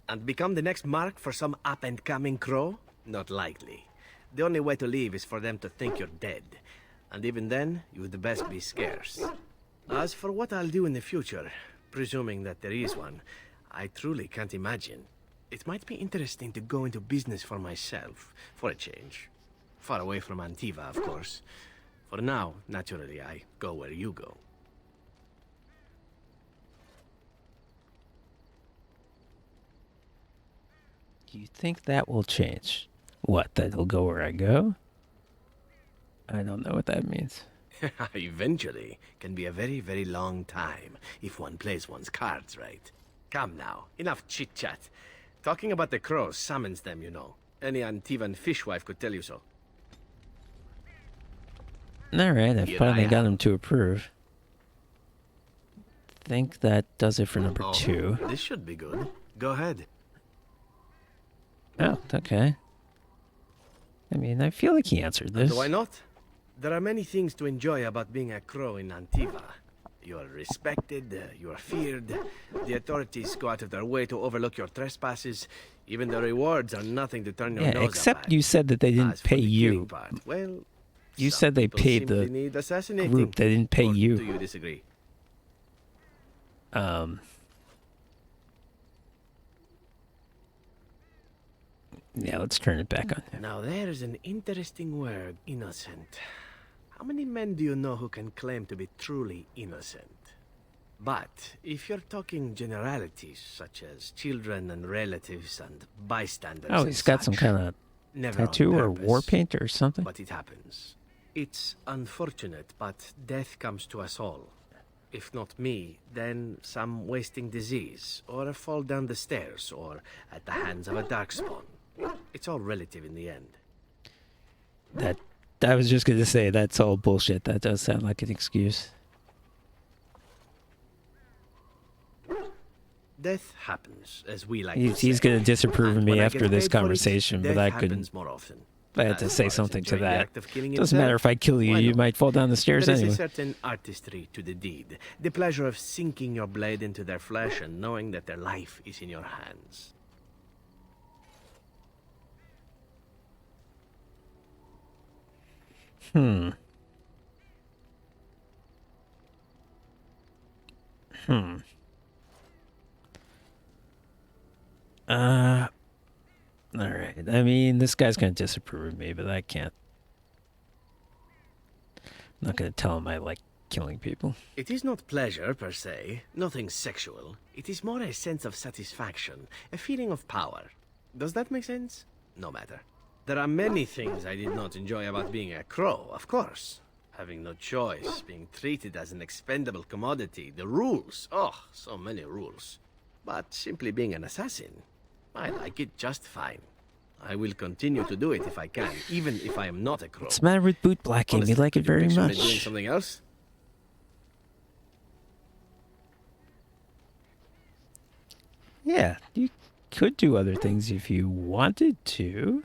And become the next mark for some up-and-coming crow? Not likely. The only way to leave is for them to think you're dead. And even then, you'd best be scarce. As for what I'll do in the future, presuming that there is one, I truly can't imagine. It might be interesting to go into business for myself, for a change. Far away from Antiva, of course. For now, naturally, I go where you go. You think that will change? What, that he'll go where I go? I don't know what that means. Eventually can be a very, very long time if one plays one's cards right. Come now, enough chit-chat. Talking about the crows summons them, you know. Any Antivan fishwife could tell you so. Alright, I Here finally I got am. him to approve. Think that does it for number 2. This should be good. Go ahead. Oh, okay. I mean, I feel like he answered this. Why not? There are many things to enjoy about being a crow in Antiva. You are respected, you are feared, the authorities go out of their way to overlook your trespasses, even the rewards are nothing to turn your Yeah, nose up except at. you said that they didn't As for pay the you. killing part, well, You some said they people paid simply the need assassinating. group, they didn't pay Or you. Do you disagree? Yeah, let's turn it back on. Now there's an interesting word, innocent. How many men do you know who can claim to be truly innocent? But if you're talking generalities, such as children and relatives and bystanders... Oh, and he's got some such, kind of never on tattoo or purpose, war paint or something. But it happens. It's unfortunate, but death comes to us all. If not me, then some wasting disease, or a fall down the stairs, or at the hands of a darkspawn. It's all relative in the end. That I was just going to say, that's all bullshit. That does sound like an excuse. Death happens, as we like He's to say. going to disapprove of And me when I after get this paid for it, conversation, but death I happens couldn't. more often. I had to As say far as something to enjoying the that. act of killing Doesn't matter himself, if I kill you, why you not? might fall down the stairs There is anyway. a certain artistry to the deed. The pleasure of sinking your blade into their flesh and knowing that their life is in your hands. Alright. I mean, this guy's gonna disapprove of me, but I can't. I'm not gonna tell him I like killing people. It is not pleasure, per se. Nothing sexual. It is more a sense of satisfaction. A feeling of power. Does that make sense? No matter. There are many things I did not enjoy about being a crow, of course. Having no choice, being treated as an expendable commodity, the rules. Oh, so many rules. But simply being an assassin, I like it just fine. I will continue to do it if I can, even if I am not a crow. What's the matter with boot blacking? Honestly, You like it could you very picture me much. doing something else? Yeah, you could do other things if you wanted to.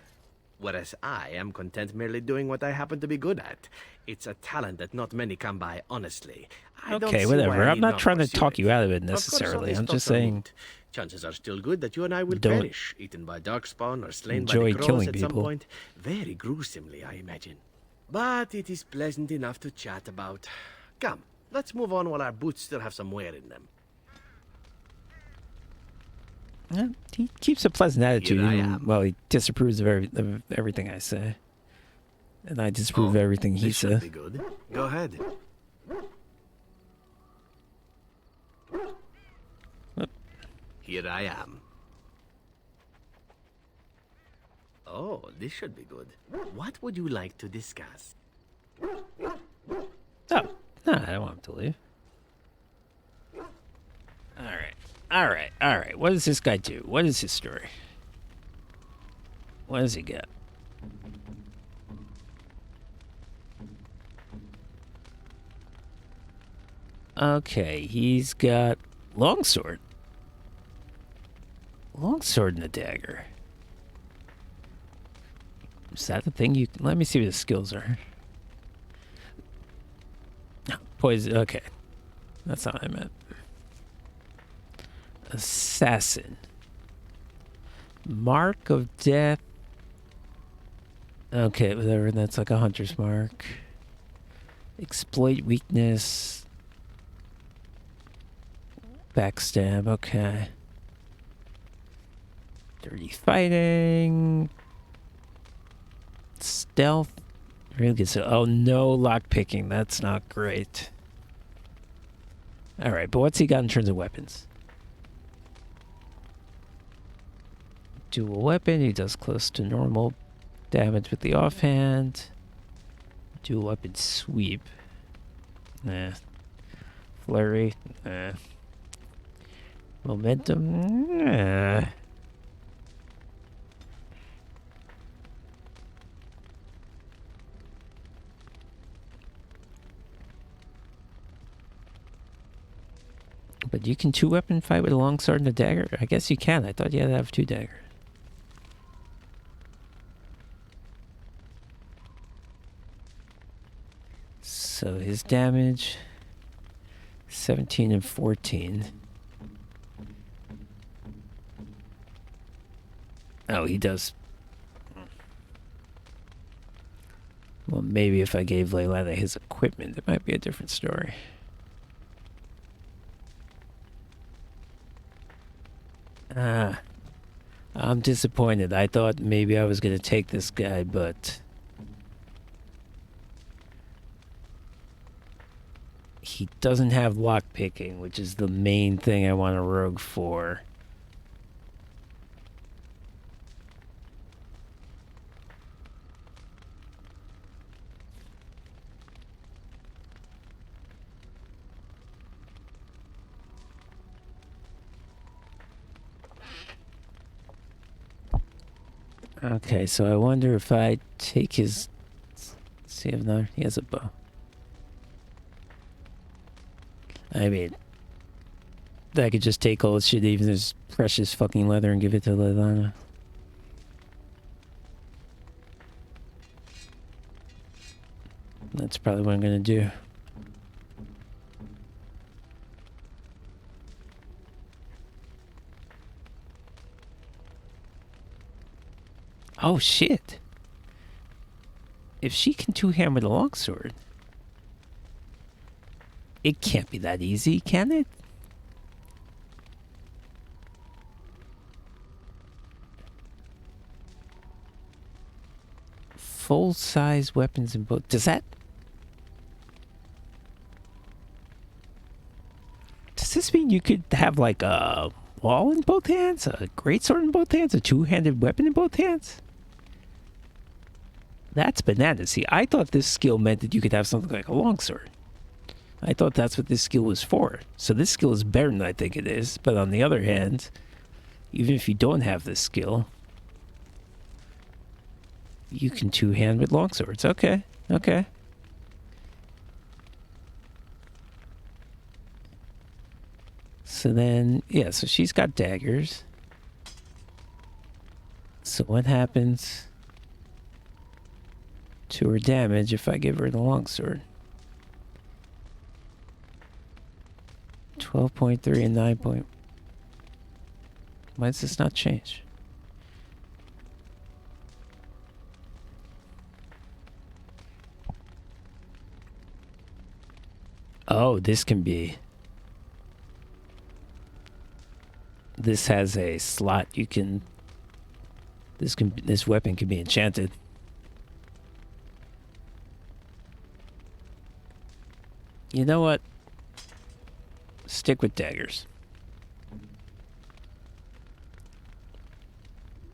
Whereas I am content merely doing what I happen to be good at. It's a talent that not many come by, honestly. I don't Okay, see why whatever. I I'm need not trying to pursue talk it. you out of it Of course, all necessarily. these I'm thoughts just are saying, moot. Chances are still good that you and I will Don't perish, eaten by darkspawn or slain by enjoy the crows killing at some people. point. Very gruesomely, I imagine. But it is pleasant enough to chat about. Come, let's move on while our boots still have some wear in them. yeah, he keeps a pleasant attitude. Here I Even, am. well, he disapproves of everything I say. And I disapprove of everything he This should says. be good. Go ahead. Here I am. Oh, this should be good. What would you like to discuss? Oh, no, I don't want him to leave. All right. What does this guy do? What is his story? What does he get? Okay, he's got longsword. Longsword and a dagger. Is that the thing you... Let me see what his skills are. Poison... Okay. That's not what I meant. Assassin. Mark of death. Okay, whatever. That's like a hunter's mark. Exploit weakness. Backstab. Okay. Dirty fighting. Stealth. Really good. Oh, no lockpicking. That's not great. Alright, but what's he got in terms of weapons? Dual weapon. He does close to normal damage with the offhand. Dual weapon sweep. Nah. Flurry. Nah. Momentum. Nah. But you can two-weapon fight with a longsword and a dagger? I guess you can. I thought you had to have two daggers. So his damage... 17 and 14. Oh, he does... Well, maybe if I gave Leylada his equipment, it might be a different story. I'm disappointed. I thought maybe I was going to take this guy, but... he doesn't have lockpicking, which is the main thing I want a rogue for. Okay, so I wonder if I take his... See if another... He has a bow. I mean... I could just take all this shit, even his precious fucking leather, and give it to Leylada. That's probably what I'm gonna do. Oh, shit. If she can two-hand with a longsword, it can't be that easy, can it? full-size weapons in both. Does this mean you could have like a wall in both hands, a greatsword in both hands, a two-handed weapon in both hands? That's bananas. See, I thought this skill meant that you could have something like a longsword. I thought that's what this skill was for. So this skill is better than I think it is. But on the other hand, even if you don't have this skill, you can two-hand with longswords. Okay, okay. So then, yeah, so she's got daggers. So what happens to her damage if I give her the longsword? 12.3 and 9 point. Why does this not change? Oh, this can be... This has a slot you can... This weapon can be enchanted. You know what? Stick with daggers.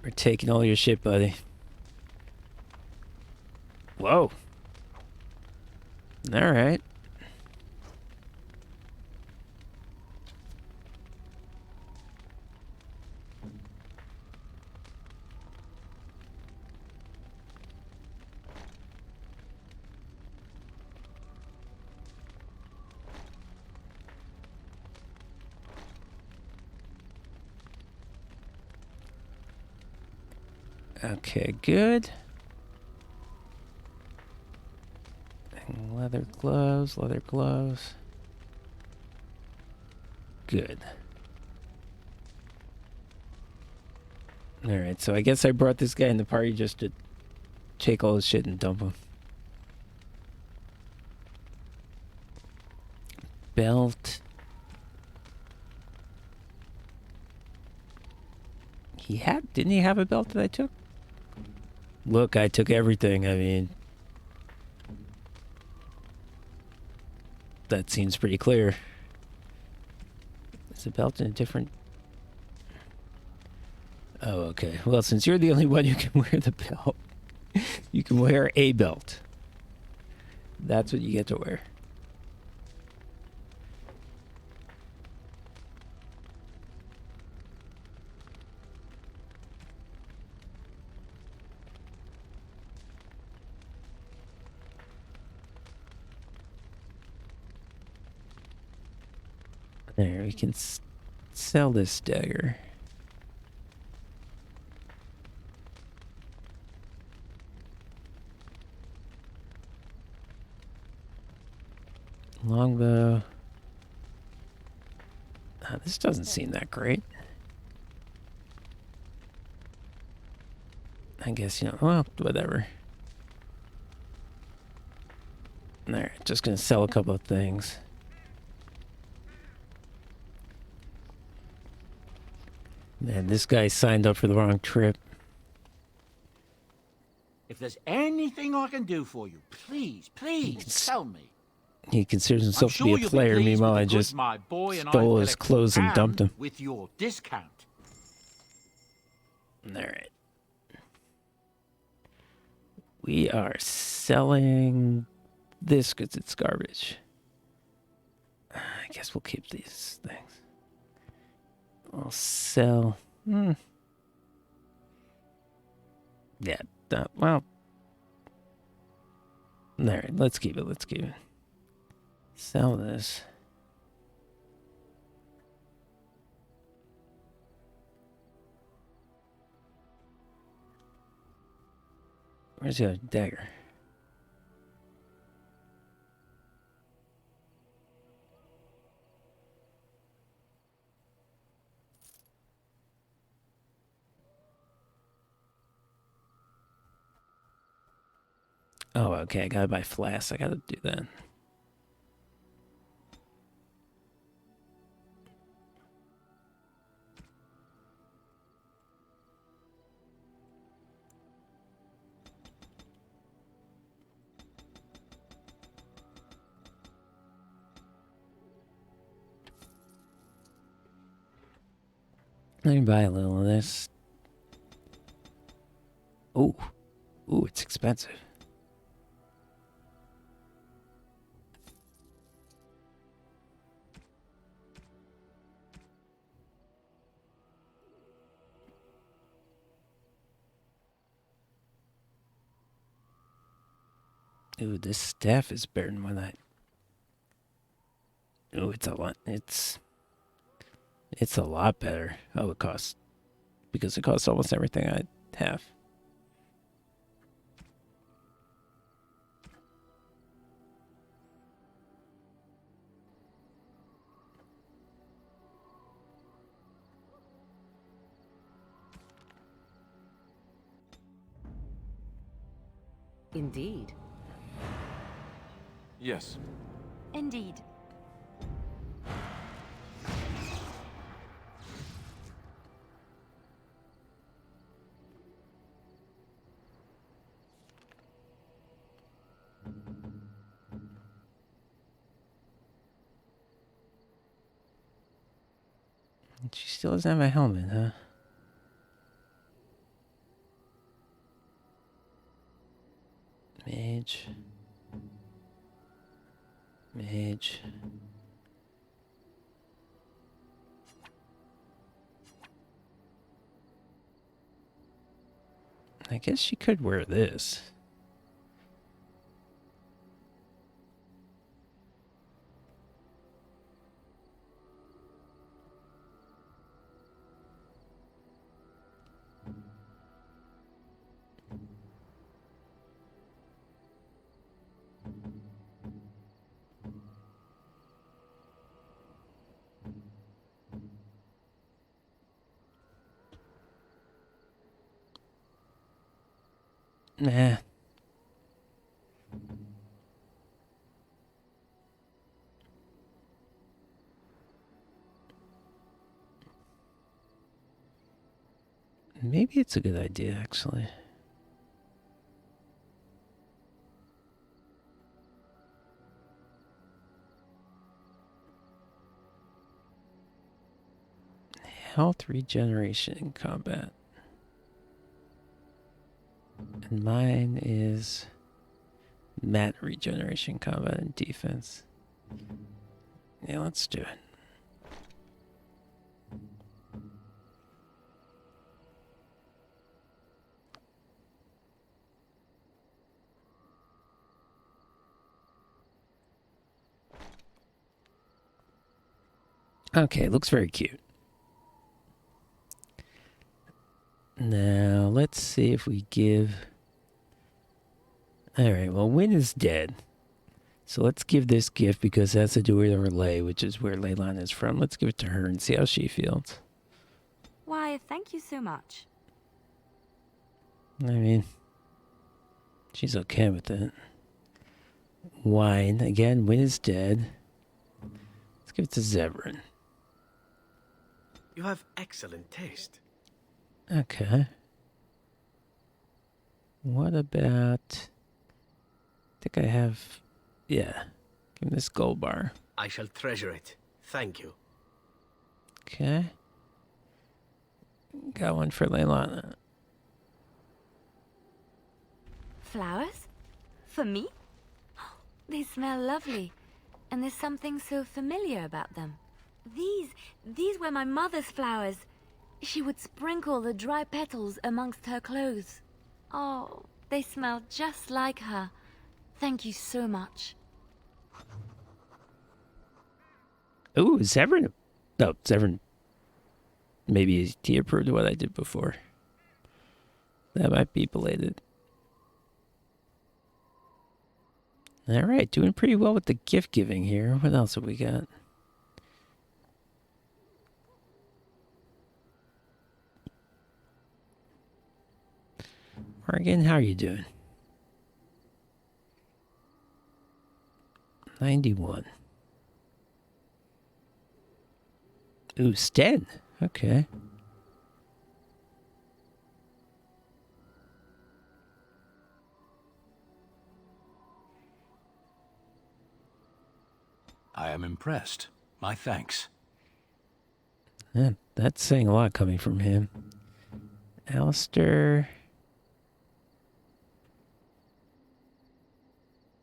We're taking all your shit, buddy. Whoa. Alright. Okay, good. And leather gloves, leather gloves. Good. Alright, so I guess I brought this guy in the party just to take all his shit and dump him. Belt. Didn't he have a belt that I took? Look, I took everything. I mean, that seems pretty clear. Is the belt in a different... Oh, okay. Well, since you're the only one who can wear the belt, you can wear a belt. That's what you get to wear. There, we can sell this dagger. Longbow. This doesn't seem that great. I guess, you know, well, whatever. There, just gonna sell a couple of things. Man, this guy signed up for the wrong trip. If there's anything I can do for you, please tell me. He considers himself to be a player, meanwhile I just stole his clothes and dumped him. With your discount. Alright. We are selling this because it's garbage. I guess we'll keep these things. I'll sell. Yeah, well. Alright, let's keep it, let's keep it. Sell this. Where's the other dagger? Oh, okay, I gotta buy flasks. I gotta do that. Let me buy a little of this. Ooh. Ooh, it's expensive. Ooh, this staff is better than what I... Ooh, it's a lot. It's a lot better. Oh, it costs... Because it costs almost everything I have. Indeed. Yes. Indeed. She still doesn't have a helmet, huh? Mage. Mage. I guess she could wear this. Nah. Maybe it's a good idea, actually. Health regeneration in combat. And mine is mat regeneration, combat, and defense. Yeah, let's do it. Okay, looks very cute. Now, let's see if we give... Alright, well, Wynn is dead. So let's give this gift because it has to do with Orlais, which is where Leylon is from. Let's give it to her and see how she feels. Why, thank you so much. I mean, she's okay with it. Wine. Again, Wynn is dead. Let's give it to Zevran. You have excellent taste. Okay. What about... I think I have... Yeah. Give me this gold bar. I shall treasure it. Thank you. Okay. Got one for Leylana. Flowers? For me? They smell lovely. And there's something so familiar about them. These were my mother's flowers. She would sprinkle the dry petals amongst her clothes. Oh, they smell just like her. Thank you so much. Ooh, Zevran. No, Zevran. Maybe he approved of what I did before. That might be belated. Alright, doing pretty well with the gift giving here. What else have we got? Morgan, how are you doing? 91. Ooh, Sten. Okay. I am impressed. My thanks. Yeah, That's saying a lot coming from him. Alistair.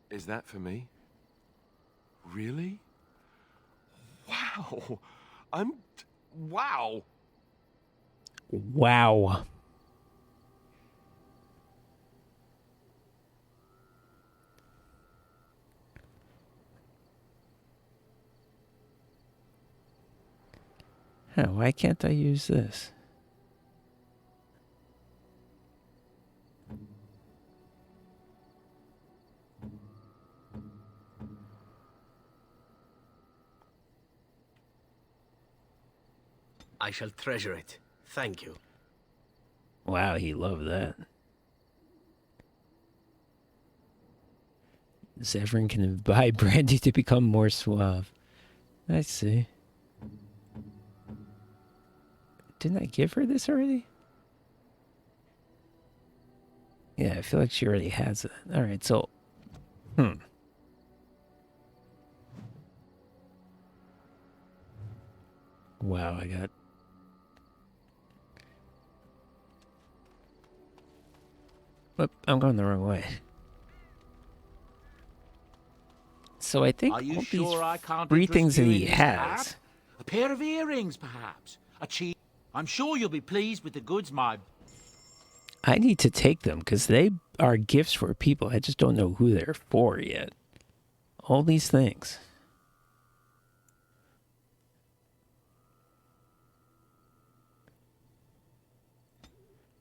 Is that for me? Really? Wow. Wow. Wow. Huh, why can't I use this? I shall treasure it. Thank you. Wow, he loved that. Zevran can imbibe brandy to become more suave. I see. Didn't I give her this already? Yeah, I feel like she already has it. Alright, so... Wow, I got... Whoop, I'm going the wrong way. So I think Are you all sure I these can't free interest things that you in he this has... hat? A pair of earrings, perhaps. A cheap... I'm sure you'll be pleased with the goods, my... I need to take them because they are gifts for people. I just don't know who they're for yet. All these things.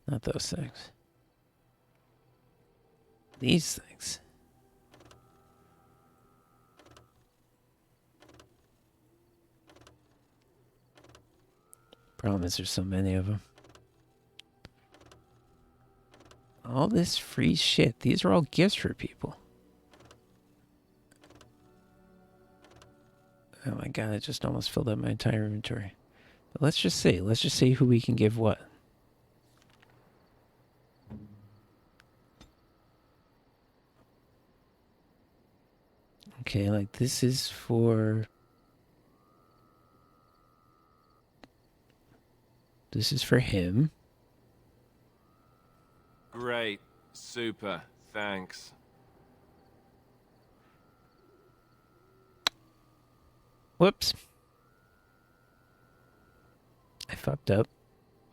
Not those things. These things. Problem is there's so many of them. All this free shit. These are all gifts for people. Oh my god, I just almost filled up my entire inventory. But let's just see. Let's just see who we can give what. Okay, like this is for... This is for him. Great. Super. Thanks. Whoops. I fucked up.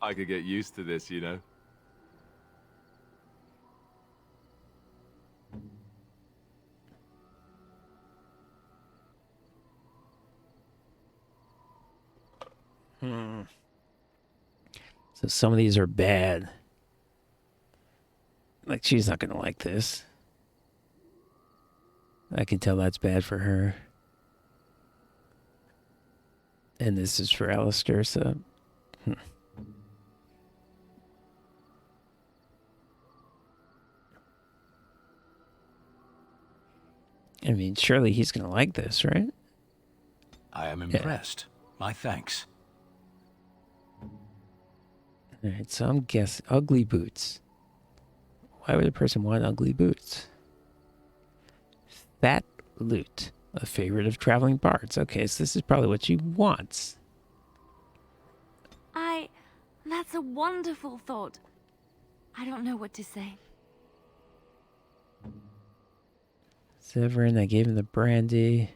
I could get used to this, you know. So some of these are bad. Like, she's not gonna like this. I can tell that's bad for her. And this is for Alistair, so... I mean, surely he's gonna like this, right? I am impressed. My thanks. Alright, so I'm guessing ugly boots. Why would a person want ugly boots? Fat loot. A favorite of traveling bards. Okay, so this is probably what she wants. That's a wonderful thought. I don't know what to say. Severin, I gave him the brandy.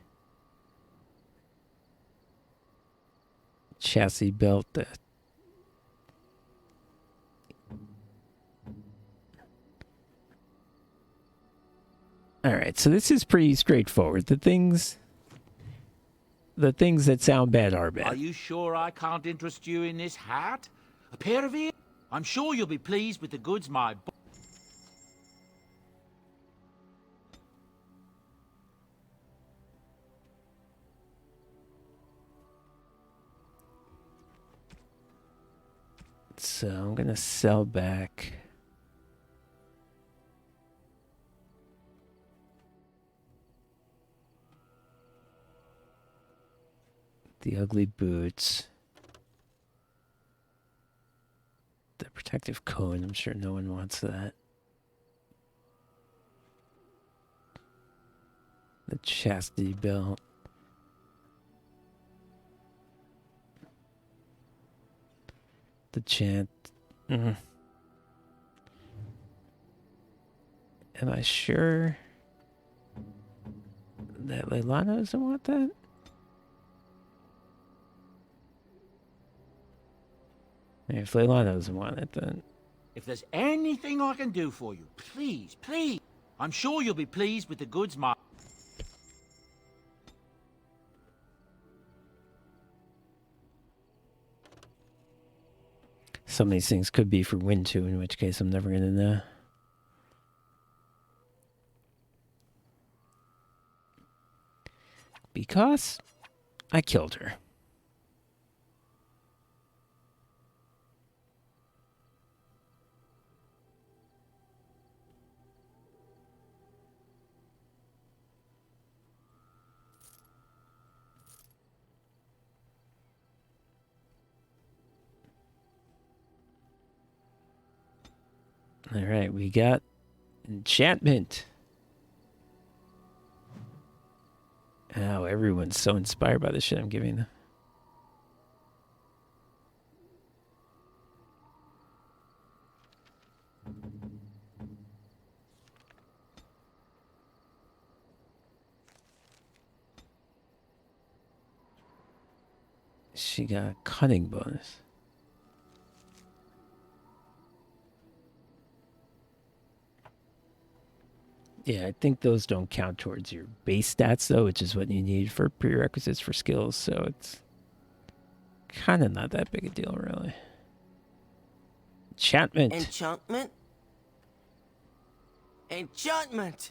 Chassis belt. Alright, so this is pretty straightforward. The things that sound bad are bad. Are you sure I can't interest you in this hat? A pair of earrings? I'm sure you'll be pleased with the goods, my... So I'm going to sell back. The ugly boots. The protective cone. I'm sure no one wants that. The chastity belt. the chant. Am I sure that Leilani doesn't want that? If Leilani doesn't want it, then... If there's anything I can do for you, please, please. I'm sure you'll be pleased with the goods, my... Some of these things could be for Wintu, in which case I'm never going to know. Because I killed her. All right, we got enchantment. Oh, everyone's so inspired by the shit I'm giving them. She got a cunning bonus. Yeah, I think those don't count towards your base stats, though, which is what you need for prerequisites for skills, so it's kind of not that big a deal, really. Enchantment. Enchantment? Enchantment!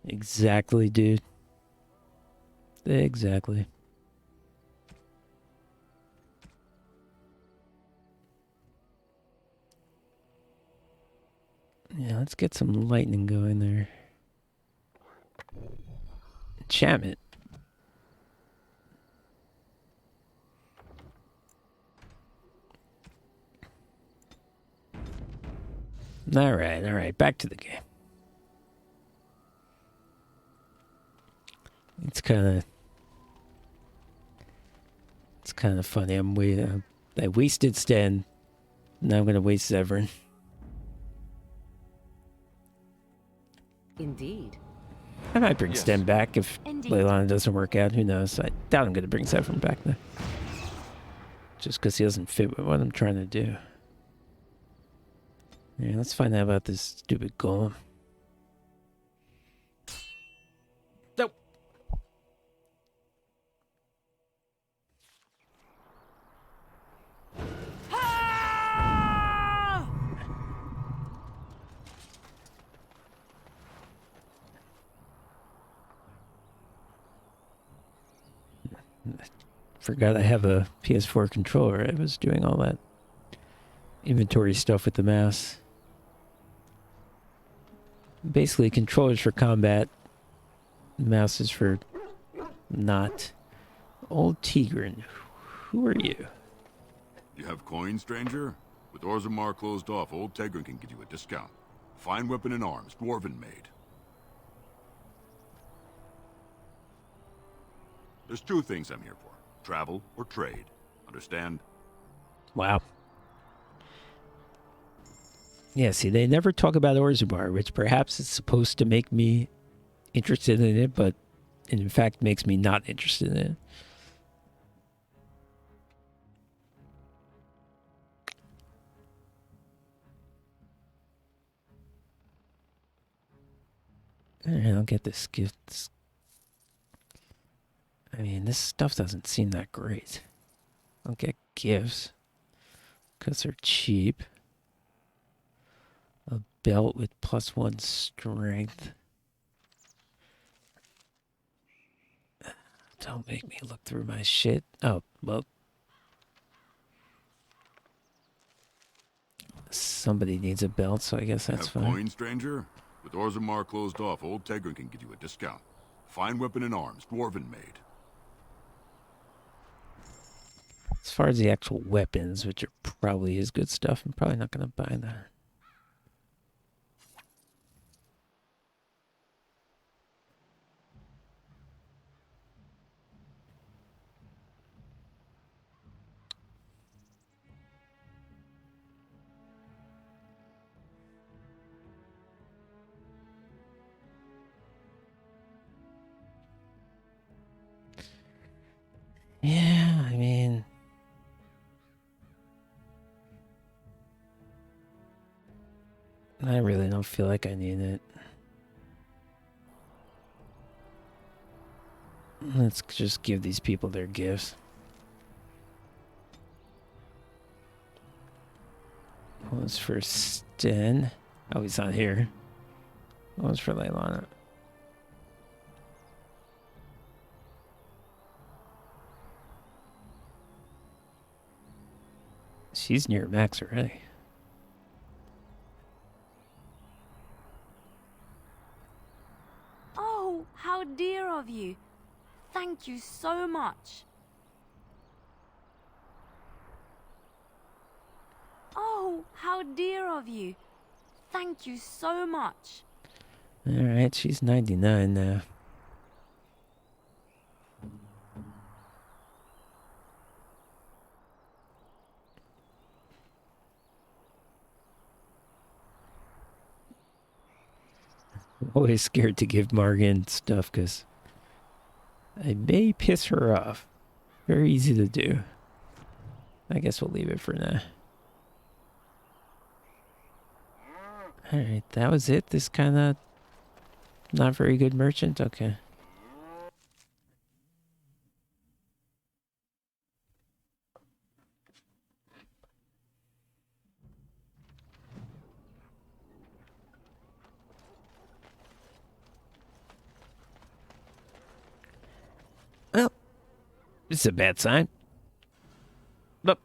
Exactly, dude. Exactly. Yeah, let's get some lightning going there. Enchantment. All right. Back to the game. It's kind of funny. I wasted Sten. Now I'm gonna waste Severin. Indeed. I might bring Sten back if Leilani doesn't work out. Who knows? I doubt I'm gonna bring Severin back though. Just because he doesn't fit with what I'm trying to do. Yeah, let's find out about this stupid golem. Nope. Forgot I have a PS4 controller. I was doing all that inventory stuff with the mouse. Basically, controllers for combat, mouses for not. Old Tigran, who are you? You have coin, stranger? With Orzammar closed off, old Tegrin can give you a discount. Fine weapon and arms, dwarven made. There's two things I'm here for. Travel or trade. Understand? Wow. Yeah, see, they never talk about Orzammar, which perhaps is supposed to make me interested in it, but it in fact makes me not interested in it. Alright, I'll get this gift. I mean, this stuff doesn't seem that great. I'll get gifts because they're cheap. A belt with +1 strength. Don't make me look through my shit. Oh, well. Somebody needs a belt, so I guess that's fine. Coin, stranger? With Orzammar closed off, old Tegrin can give you a discount. Fine weapon and arms, dwarven made. As far as the actual weapons, which are probably is good stuff, I'm probably not going to buy that. I really don't feel like I need it. Let's just give these people their gifts. What was for Sten? Oh, he's not here. What was for Leilana? She's near max already. Oh, how dear of you. Thank you so much. Oh, how dear of you. Thank you so much. Alright, she's 99 now. I'm always scared to give Morgan stuff because I may piss her off. Very easy to do. I guess we'll leave it for now. Alright, that was it? This kind of not very good merchant? Okay. Well, this is a bad sign. But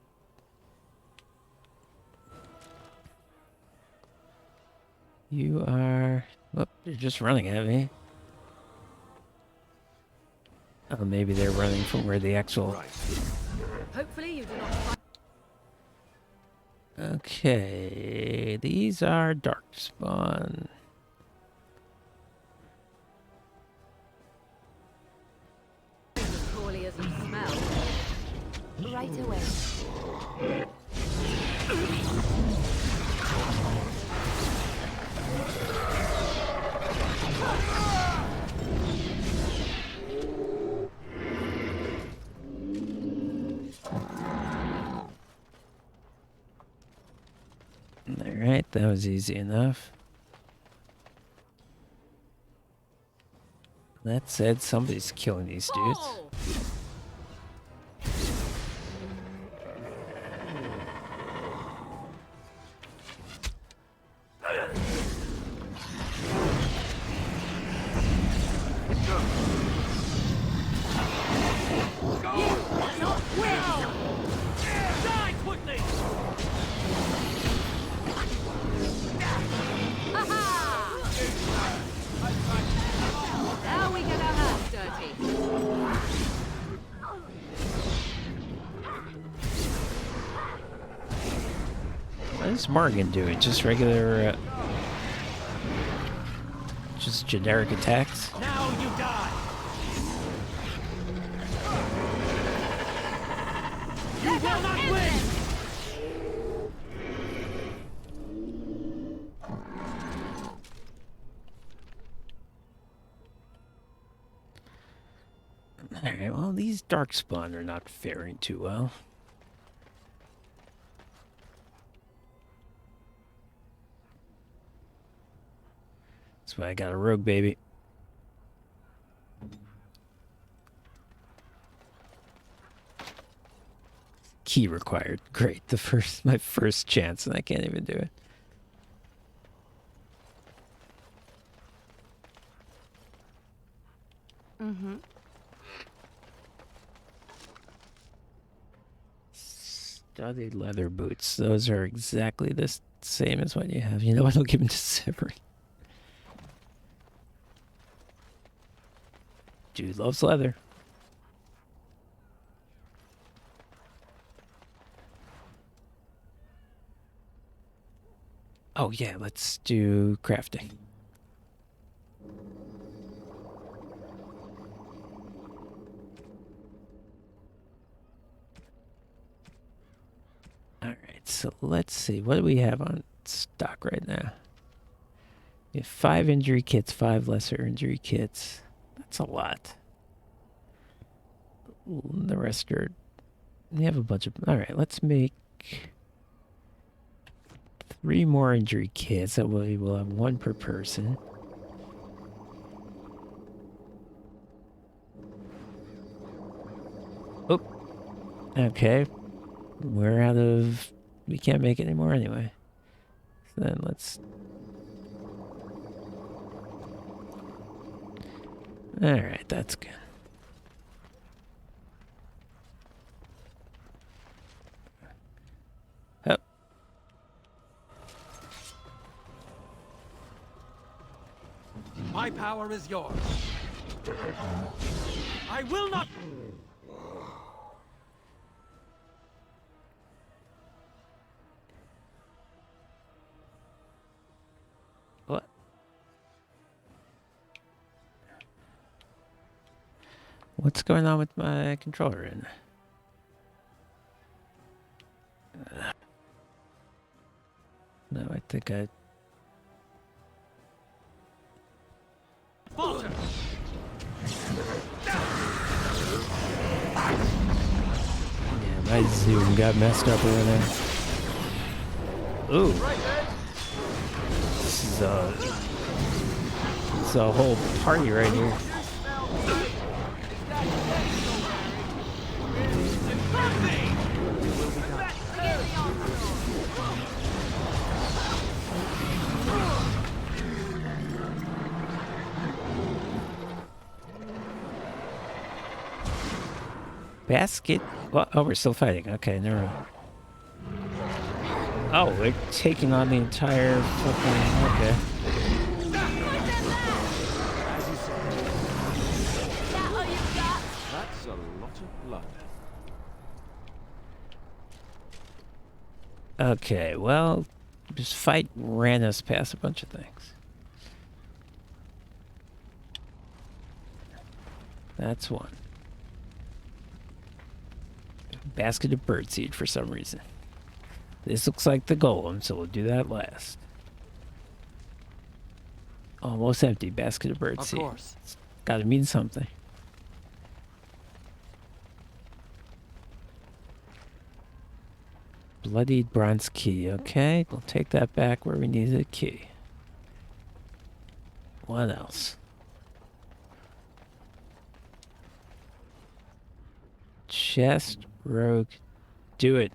you are... Whoop, you're just running at me. Oh, maybe they're running from where the actual... Hopefully you do not... Okay, these are Darkspawn. Crawly as you smell. Right away. Alright, that was easy enough. That said, somebody's killing these dudes. What is Morgan doing? Just regular, just generic attacks? Now you die! You will not win! Alright, well, these Darkspawn are not faring too well. That's why I got a rogue baby. Key required. Great. My first chance and I can't even do it. Mm-hmm. Studded leather boots. Those are exactly the same as what you have. You know what? I'll give them to Severin. Dude loves leather. Oh yeah, let's do crafting. Alright, so let's see. What do we have on stock right now? We have 5 injury kits, 5 lesser injury kits. That's a lot. The rest are... We have a bunch of... Alright, let's make 3 more injury kits. That way we'll have 1 per person. Oh. Okay. We're out of... We can't make it anymore anyway. So then let's... Alright, that's good. Oh. My power is yours. I will not... What? What's going on with my controller in? No, I think I... Falter. Yeah, my zoom got messed up over there. Ooh. This is a whole party right here. Basket? Well, oh, we're still fighting. Okay, never mind. Oh, we're taking on the entire fucking... Okay. That's a lot of blood. Okay, well, this fight ran us past a bunch of things. That's one. Basket of birdseed for some reason. This looks like the golem, so we'll do that last. Almost empty basket of birdseed. Of course. It's gotta mean something. Bloodied bronze key. Okay, we'll take that back where we needed a key. What else? Chest, rogue, do it.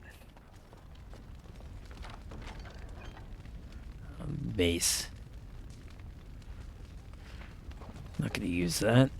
Base. Not gonna use that.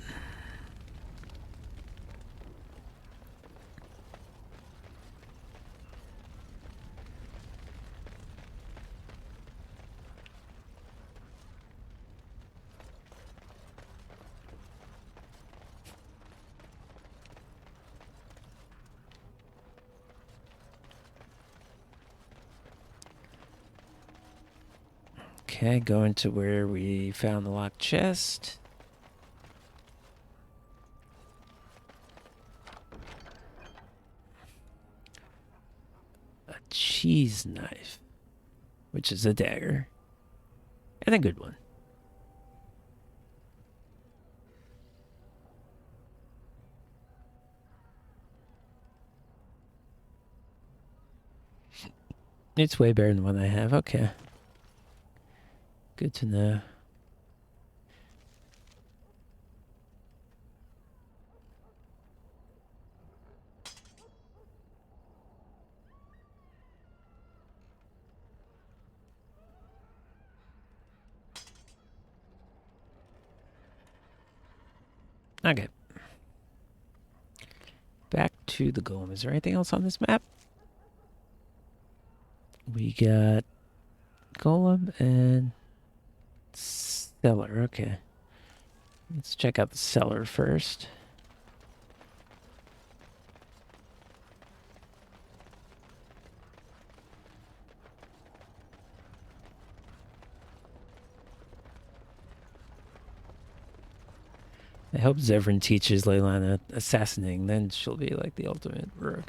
Okay, going to where we found the locked chest. A cheese knife, which is a dagger, and a good one. It's way better than the one I have. Okay. Good to know. Okay. Back to the golem. Is there anything else on this map? We got golem and cellar. Okay. Let's check out the cellar first. I hope Zevran teaches Leylana assassinating, then she'll be like the ultimate rogue.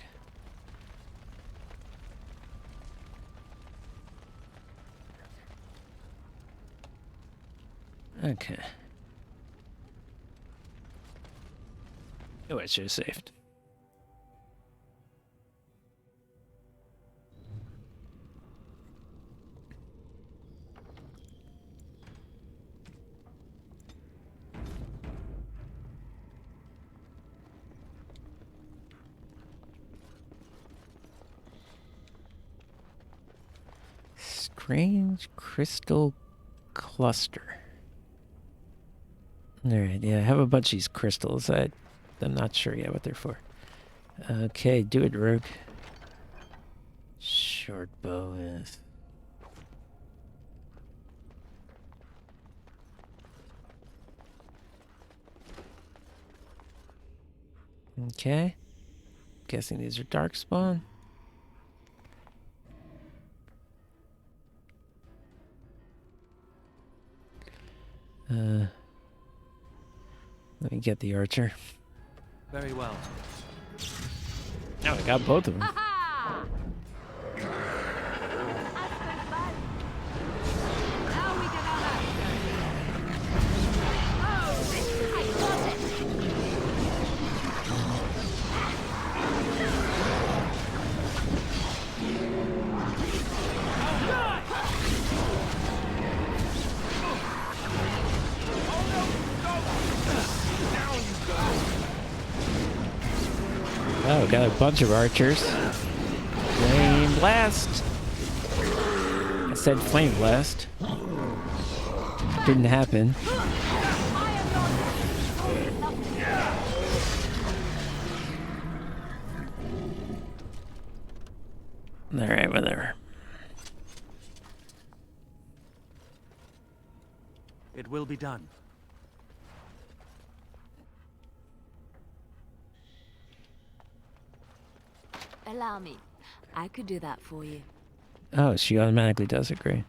Okay. Oh, I should have saved. Strange crystal cluster. Alright, yeah, I have a bunch of these crystals. I'm not sure yet what they're for. Okay, do it, rogue. Short bow is... Okay. Guessing these are darkspawn. Let me get the archer. Very well. Oh, I got both of them. Oh, got a bunch of archers. Flame blast. I said flame blast. Didn't happen. Alright, whatever. It will be done. Allow me. I could do that for you. Oh, she automatically does it. Great.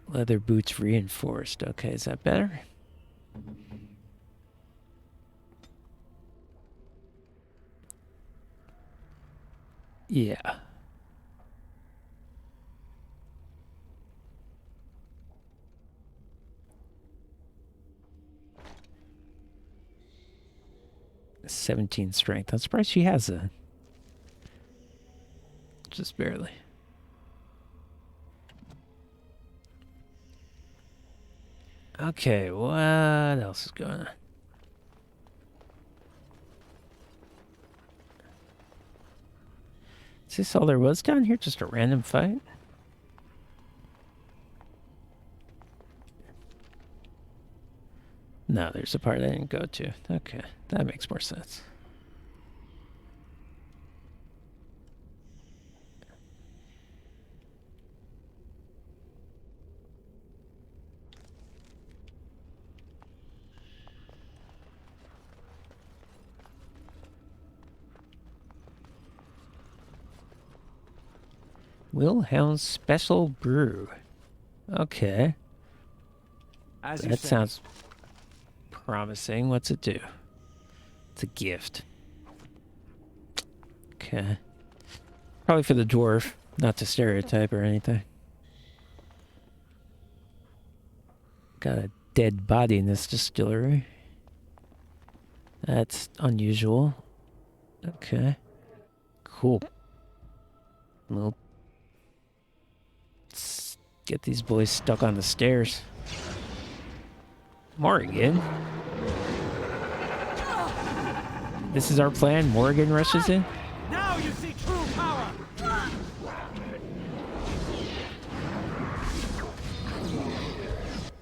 Leather boots reinforced. Okay, is that better? Yeah. "17 strength. I'm surprised she has a... Just barely. Okay, what else is going on? Is this all there was down here? Just a random fight? No, there's a part I didn't go to. Okay, that makes more sense. Wilhelm's Special Brew. Okay. That sounds promising. What's it do? It's a gift. Okay. Probably for the dwarf, not to stereotype or anything. Got a dead body in this distillery. That's unusual. Okay. Cool. Well, let's get these boys stuck on the stairs. Morrigan? This is our plan? Morrigan rushes in? Now you see true power!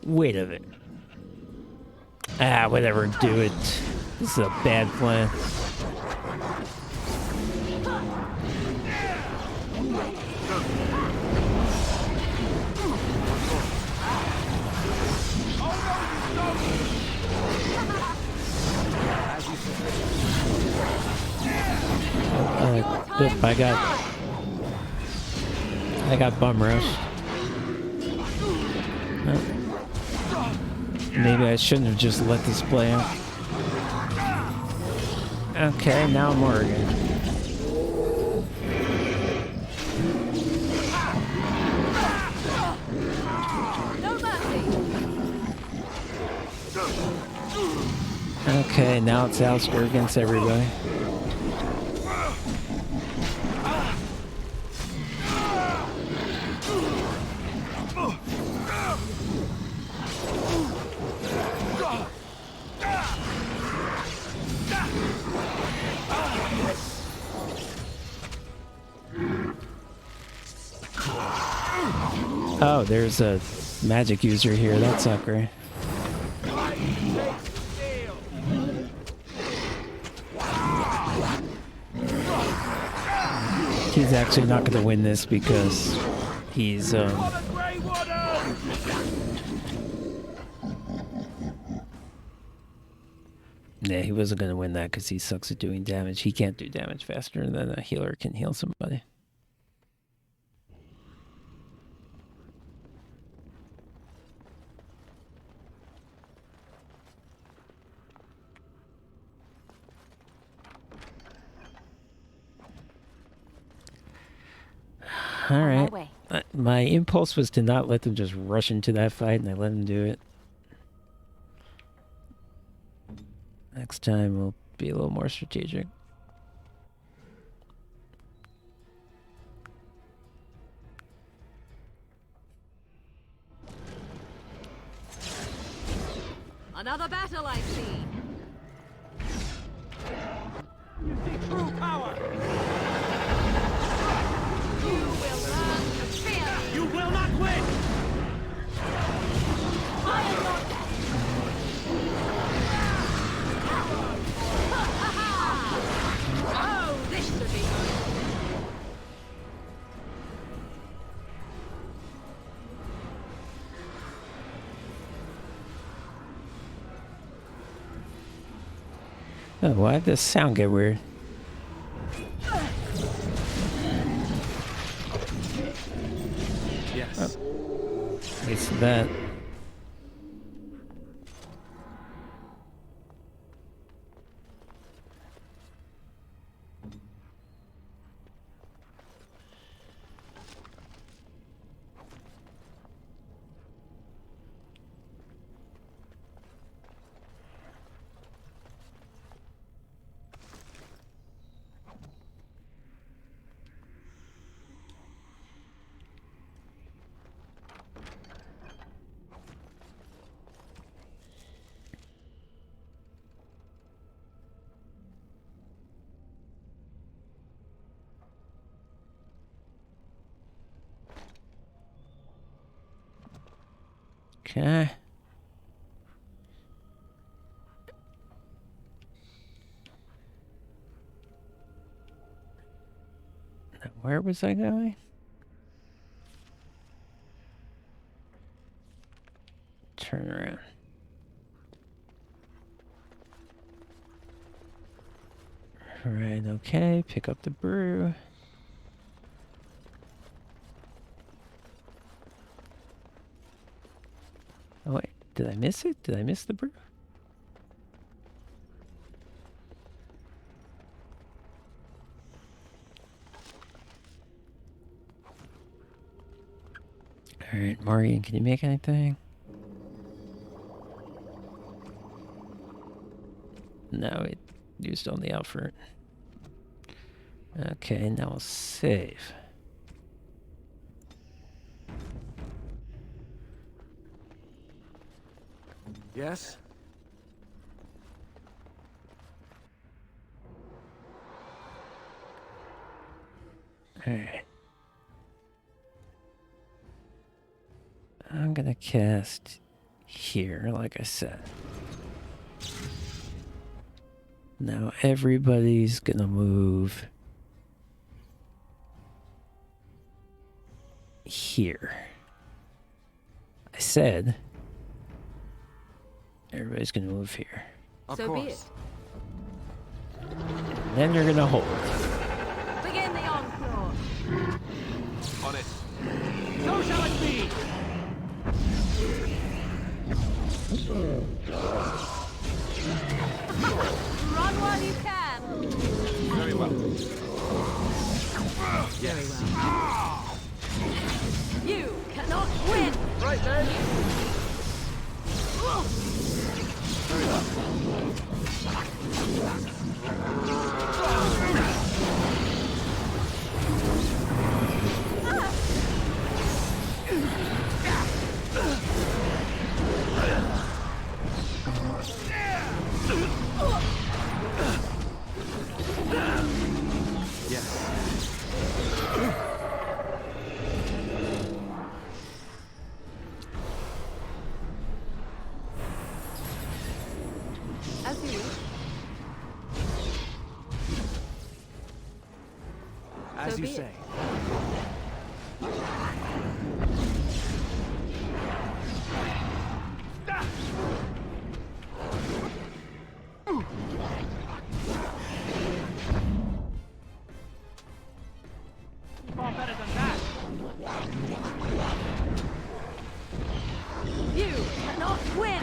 Wait a minute. Ah, whatever, do it. This is a bad plan. I got bum rushed. Maybe I shouldn't have just let this play out. Okay, now Morrigan. Okay, now it's Alistair against everybody. Oh, there's a magic user here. That sucker. He's actually not going to win this because he's yeah, he wasn't going to win that because he sucks at doing damage. He can't do damage faster than a healer can heal somebody. All right. My impulse was to not let them just rush into that fight, and I let them do it. Next time we'll be a little more strategic. Another battle, I see. True power! You will learn to fear me. You will not win! I am not dead. Oh, this should be good. Oh, why did this sound get weird? Yes. Oh. At least that. Okay. Now, where was I going? Turn around. Alright, okay. Pick up the brew. Oh wait, did I miss it? Did I miss the brew? Alright, Morgan, can you make anything? No, it used only effort. Okay, now we'll save. Yes? Alright. I'm gonna cast here, like I said. Now everybody's gonna move here. I said everybody's gonna move here. So be it. And then you're gonna hold. Begin the onslaught. On it. So shall it be! Run while you can. Very well. Yes. You cannot win. Right then. Very well. Yes. As you be it. say. Far better than that. You cannot win!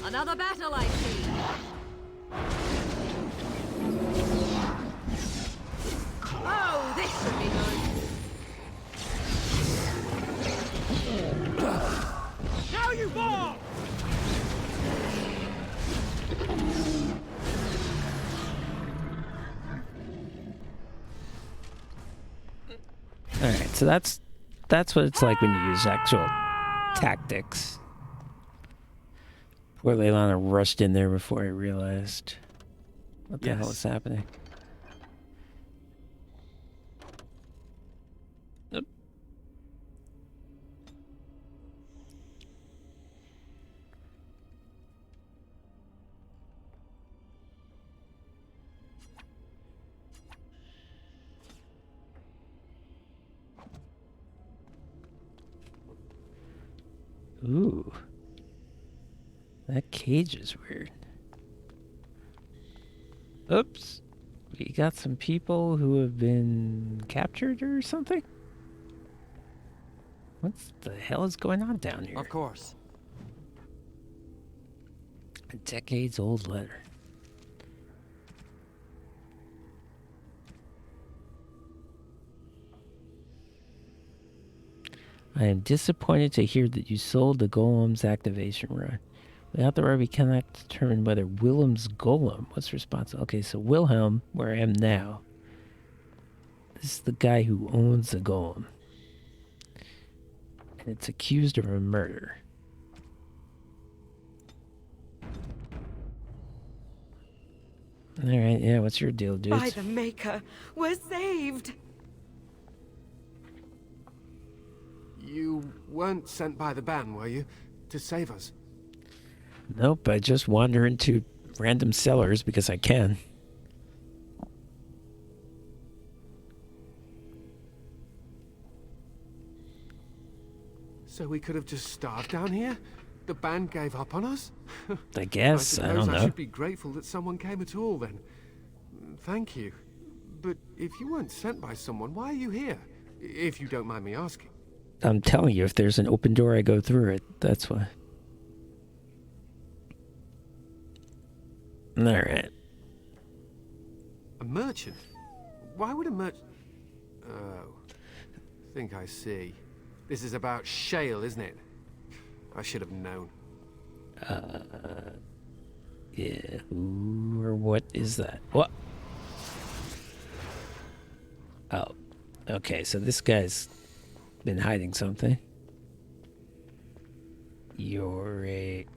Another battle, I see. Oh, this should be good. Now you fall! Alright, so that's what it's like when you use actual tactics. Poor Leilana rushed in there before I realized what the hell was happening. Oop. Ooh. That cage is weird. Oops. We got some people who have been captured or something? What the hell is going on down here? Of course. A decades-old letter. I am disappointed to hear that you sold the Golem's activation rod. Without the rod, we cannot determine whether Wilhelm's Golem was responsible. Okay, so Wilhelm, where I am now, this is the guy who owns the Golem. And it's accused of a murder. Alright, yeah, what's your deal, dude? By the Maker, we're saved! You weren't sent by the ban, were you? To save us? Nope, I just wander into random cellars because I can. So we could have just starved down here? The band gave up on us? I guess, I don't suppose I know. should be grateful that someone came at all then. Thank you. But if you weren't sent by someone, why are you here? If you don't mind me asking. I'm telling you, if there's an open door, I go through it. That's why. Alright. A merchant? Why would a merchant... Oh. Think I see. This is about shale, isn't it? I should have known. Yeah, who or what is that? What? Oh. Okay, so this guy's been hiding something. You're a...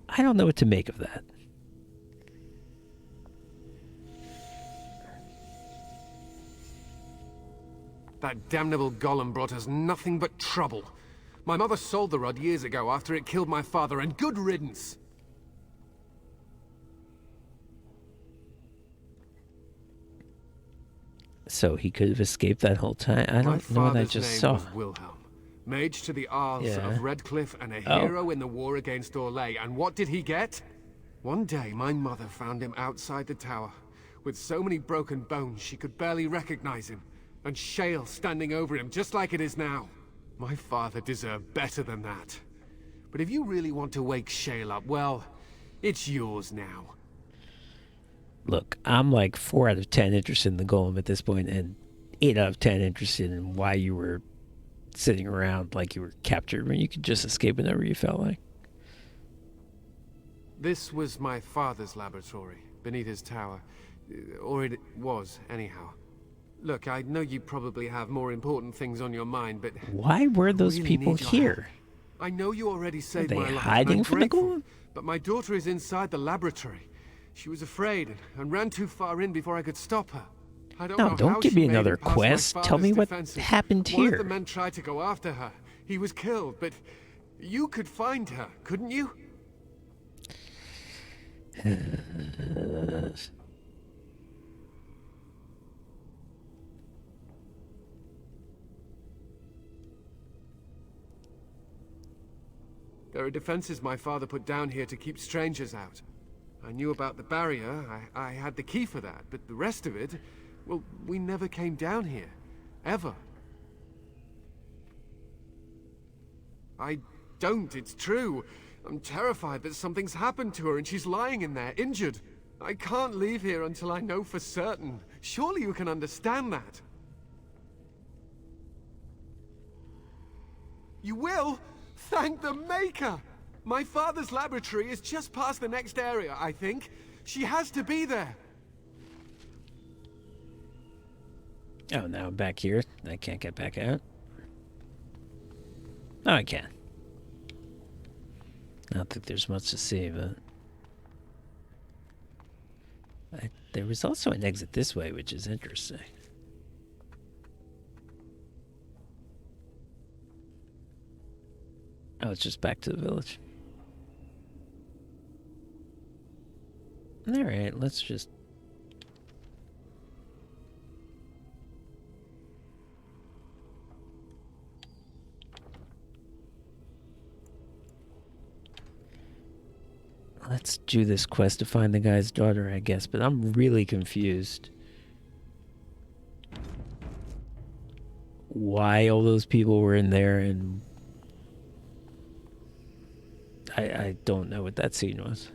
I don't know what to make of that. That damnable golem brought us nothing but trouble. My mother sold the rod years ago after it killed my father, and good riddance. So he could have escaped that whole time? I don't know what I just saw. My father's name was Wilhelm. Mage to the Arls Yeah. of Redcliffe and a hero in the war against Orlais. And what did he get? One day, my mother found him outside the tower, with so many broken bones she could barely recognize him, and shale standing over him just like it is now. My father deserved better than that. But if you really want to wake shale up, well, it's yours now. Look, I'm like 4 out of 10 interested in the golem at this point, and 8 out of 10 interested in why you were sitting around like you were captured when you could just escape whenever you felt like. This was my father's laboratory, beneath his tower. Or it was, anyhow. Look, I know you probably have more important things on your mind, but... Why were those really people need your here? help. I know you already saved Are my they life. hiding and I'm from the grateful, golem? But my daughter is inside the laboratory. She was afraid and ran too far in before I could stop her. I don't know No, don't how give she me made another it past my quest. Tell father's me what defenses. happened One here. of the men tried to go after her. He was killed, but you could find her, couldn't you? There are defenses my father put down here to keep strangers out. I knew about the barrier, I had the key for that, but the rest of it, well, we never came down here. Ever. I don't, it's true. I'm terrified that something's happened to her and she's lying in there, injured. I can't leave here until I know for certain. Surely you can understand that. You will? Thank the Maker! My father's laboratory is just past the next area, I think. She has to be there. Oh, now I'm back here. I can't get back out. No, I can. I don't think there's much to see, but... there was also an exit this way, which is interesting. Oh, it's just back to the village. Alright, let's just... let's do this quest to find the guy's daughter, I guess, but I'm really confused. Why all those people were in there, and... I don't know what that scene was.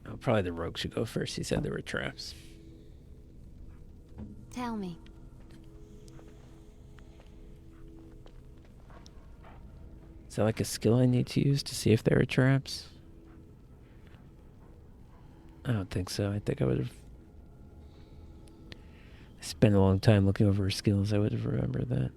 Oh, probably the rogue should go first. He said there were traps. Tell me. Is that like a skill I need to use to see if there are traps? I don't think so. I think I would have... I spent a long time looking over her skills. I would have remembered that.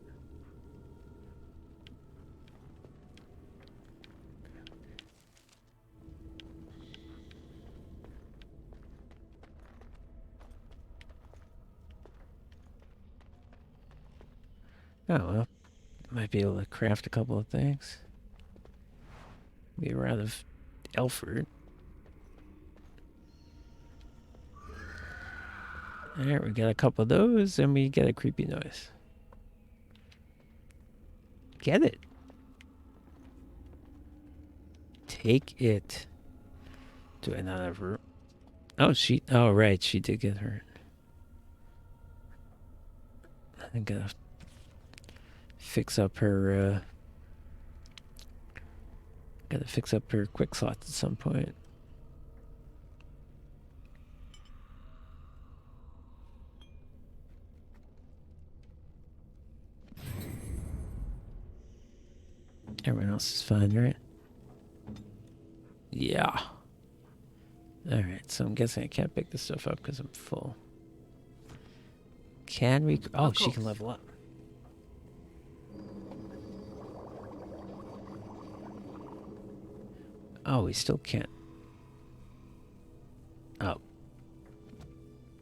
Oh, well. Might be able to craft a couple of things. Be around of Elford. Alright, we got a couple of those, and we get a creepy noise. Get it. Take it. Do I not have her? Oh, oh, right, she did get hurt. I'm gonna fix up her, gotta fix up her quick slots at some point. Everyone else is fine, right? Yeah. Alright, so I'm guessing I can't pick this stuff up because I'm full. Can we? Oh, she can level up. Oh, we still can't. Oh.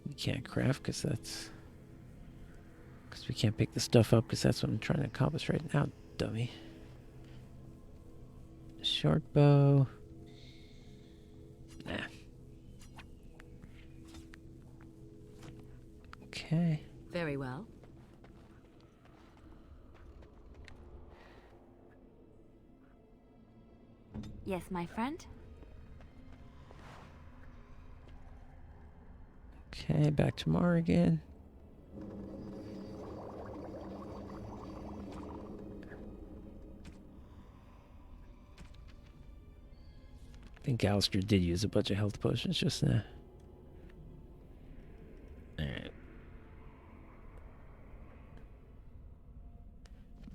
We can't craft because that's... because we can't pick the stuff up because that's what I'm trying to accomplish right now, dummy. Short bow. Nah. Okay. Very well. Yes, my friend? Okay, back to Mar again. I think Alistair did use a bunch of health potions just now. Alright.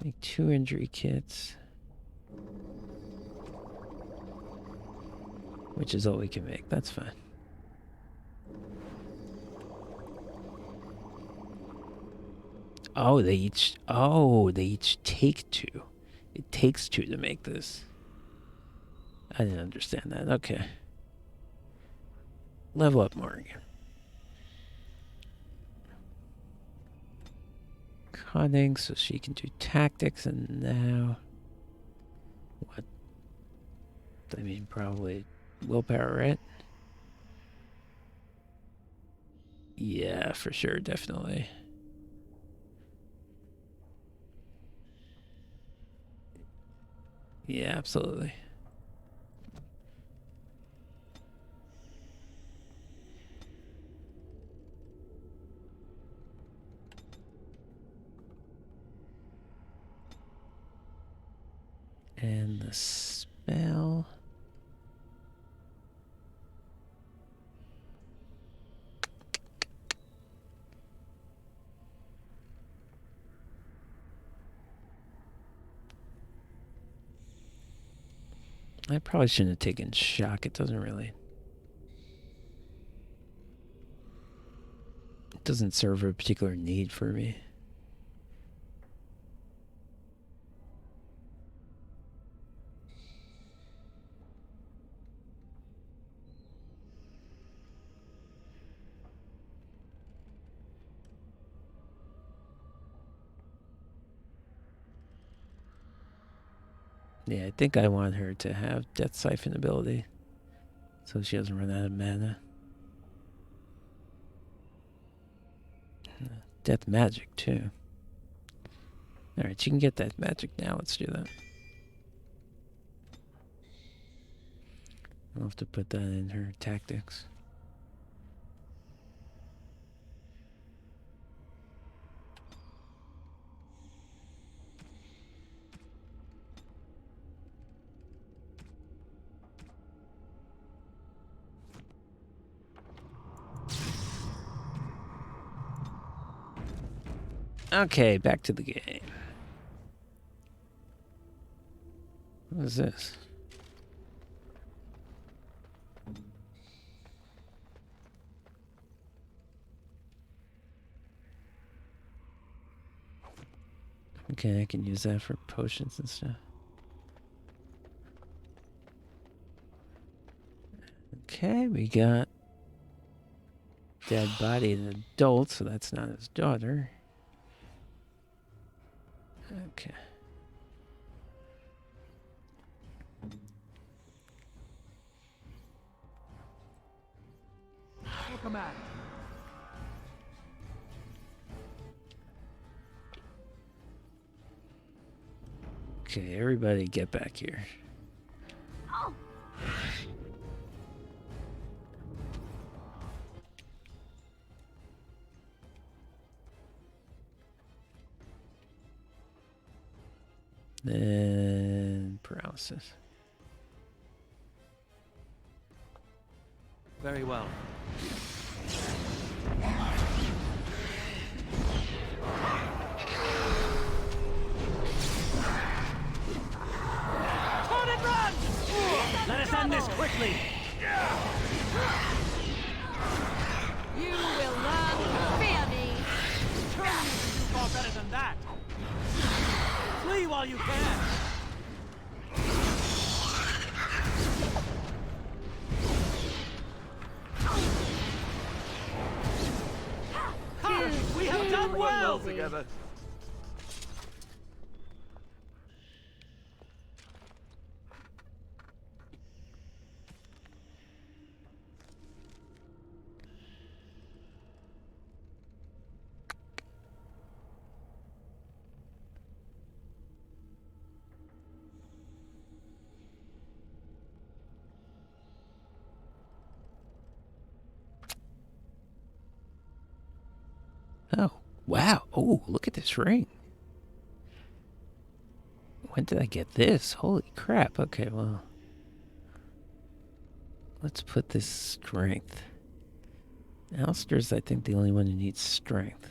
Make 2 injury kits. Which is all we can make. That's fine. Oh, they each take 2. It takes 2 to make this. I didn't understand that. Okay. Level up Morgan. cunning, so she can do tactics, and now... What? I mean, probably willpower, right? Yeah, for sure, definitely. Yeah, absolutely. And the spell... I probably shouldn't have taken shock. It doesn't really... It doesn't serve a particular need for me. Yeah, I think I want her to have Death Siphon ability, so she doesn't run out of mana. Death Magic, too. Alright, she can get that magic now. Let's do that. I'll have to put that in her tactics. Okay, back to the game. What is this? Okay, I can use that for potions and stuff. Okay, we got dead body and adult, so that's not his daughter. Okay. Come on. Okay, everybody get back here. Oh. Then paralysis. Very well. Turn and run! Let us end this quickly. You will learn to fear me. Surely you can do far better than that. Flee while you can. We have done well together. Oh, wow. Oh, look at this ring. When did I get this? Holy crap. Okay, well. Let's put this strength. Alistair's, I think, the only one who needs strength.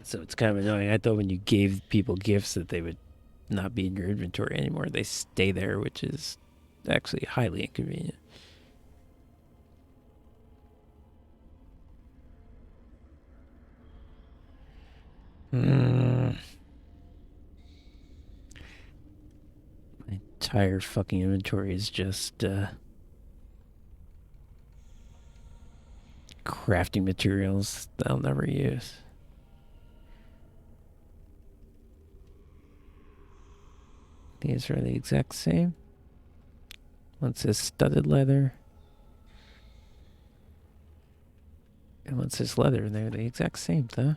So it's kind of annoying. I thought when you gave people gifts that they would not be in your inventory anymore. They stay there, which is actually highly inconvenient. My entire fucking inventory is just crafting materials that I'll never use. These are the exact same. One says studded leather. And one says leather, and they're the exact same, though.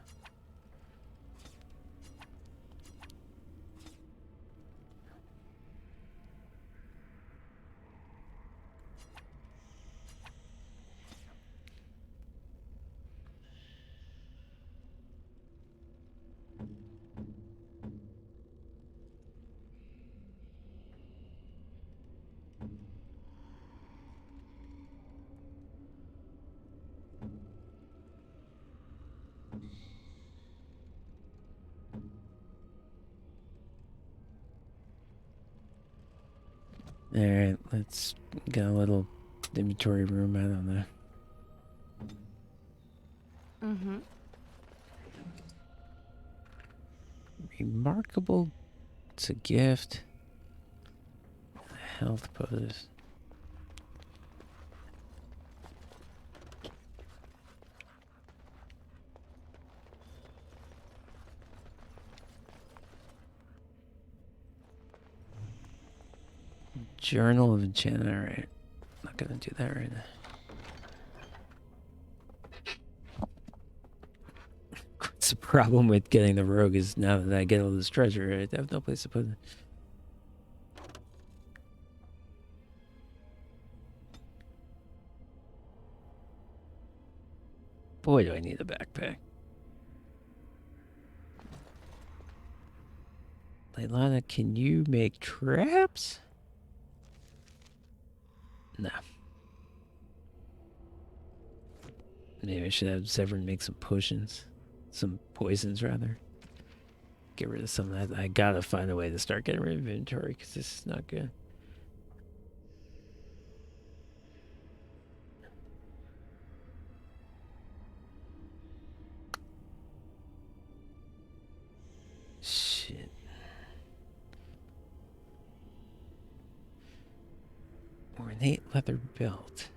Alright, let's get a little inventory room. I don't know. Mm-hmm. Remarkable. It's a gift. Health pose. Journal of Enchantment. Alright. Not gonna do that right now. What's the problem with getting the rogue is now that I get all this treasure, I have no place to put it. Boy, do I need a backpack. Leilana, can you make traps? No. Maybe I should have Severin make some potions. Some poisons, rather. Get rid of some of that. I gotta find a way to start getting rid of inventory, because this is not good. Shit. Ornate leather belt.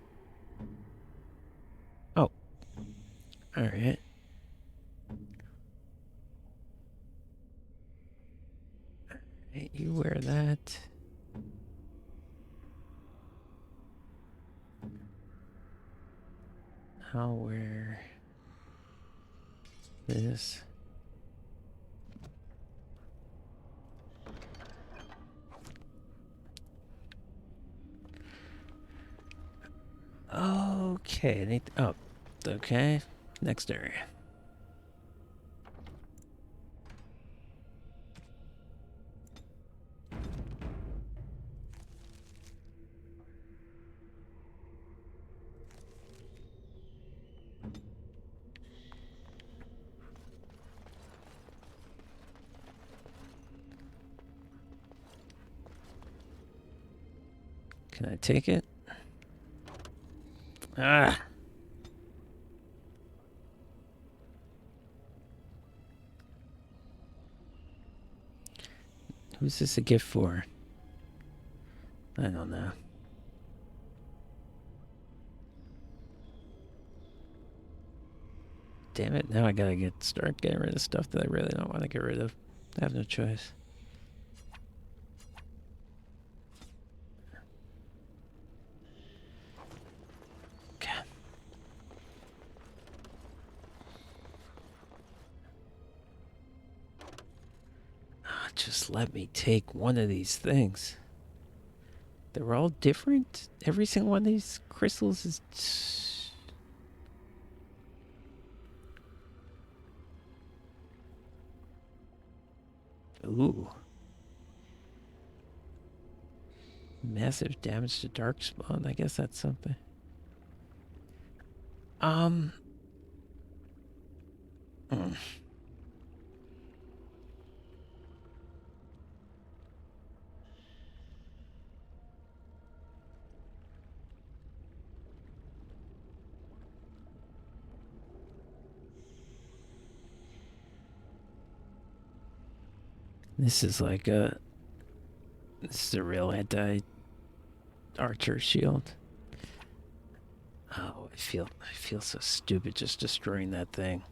Oh. Alright. Alright, you wear that. I'll wear this. Okay, oh, okay. Next area. Can I take it? Ah! Who's this a gift for? I don't know. Damn it, now I gotta start getting rid of stuff that I really don't want to get rid of. I have no choice. Okay. Just let me take one of these things. They're all different? Every single one of these crystals is... Ooh. Massive damage to darkspawn. I guess that's something. This is like a... This is a real anti-archer shield. Oh, I feel so stupid just destroying that thing.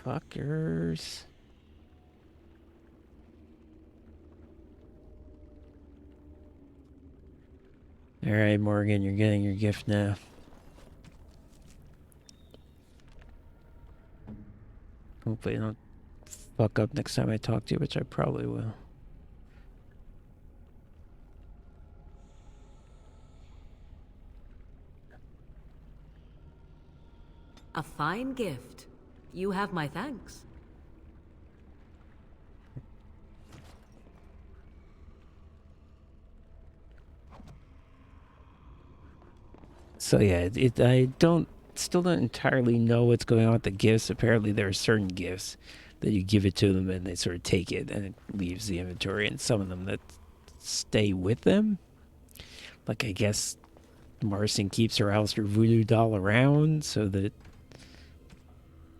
Fuckers. Alright, Morgan, you're getting your gift now. Hopefully I don't fuck up next time I talk to you, which I probably will. A fine gift. You have my thanks. So yeah, I still don't entirely know what's going on with the gifts. Apparently there are certain gifts that you give it to them and they sort of take it and it leaves the inventory, and some of them that stay with them. Like, I guess Marcin keeps her Alistair voodoo doll around so that,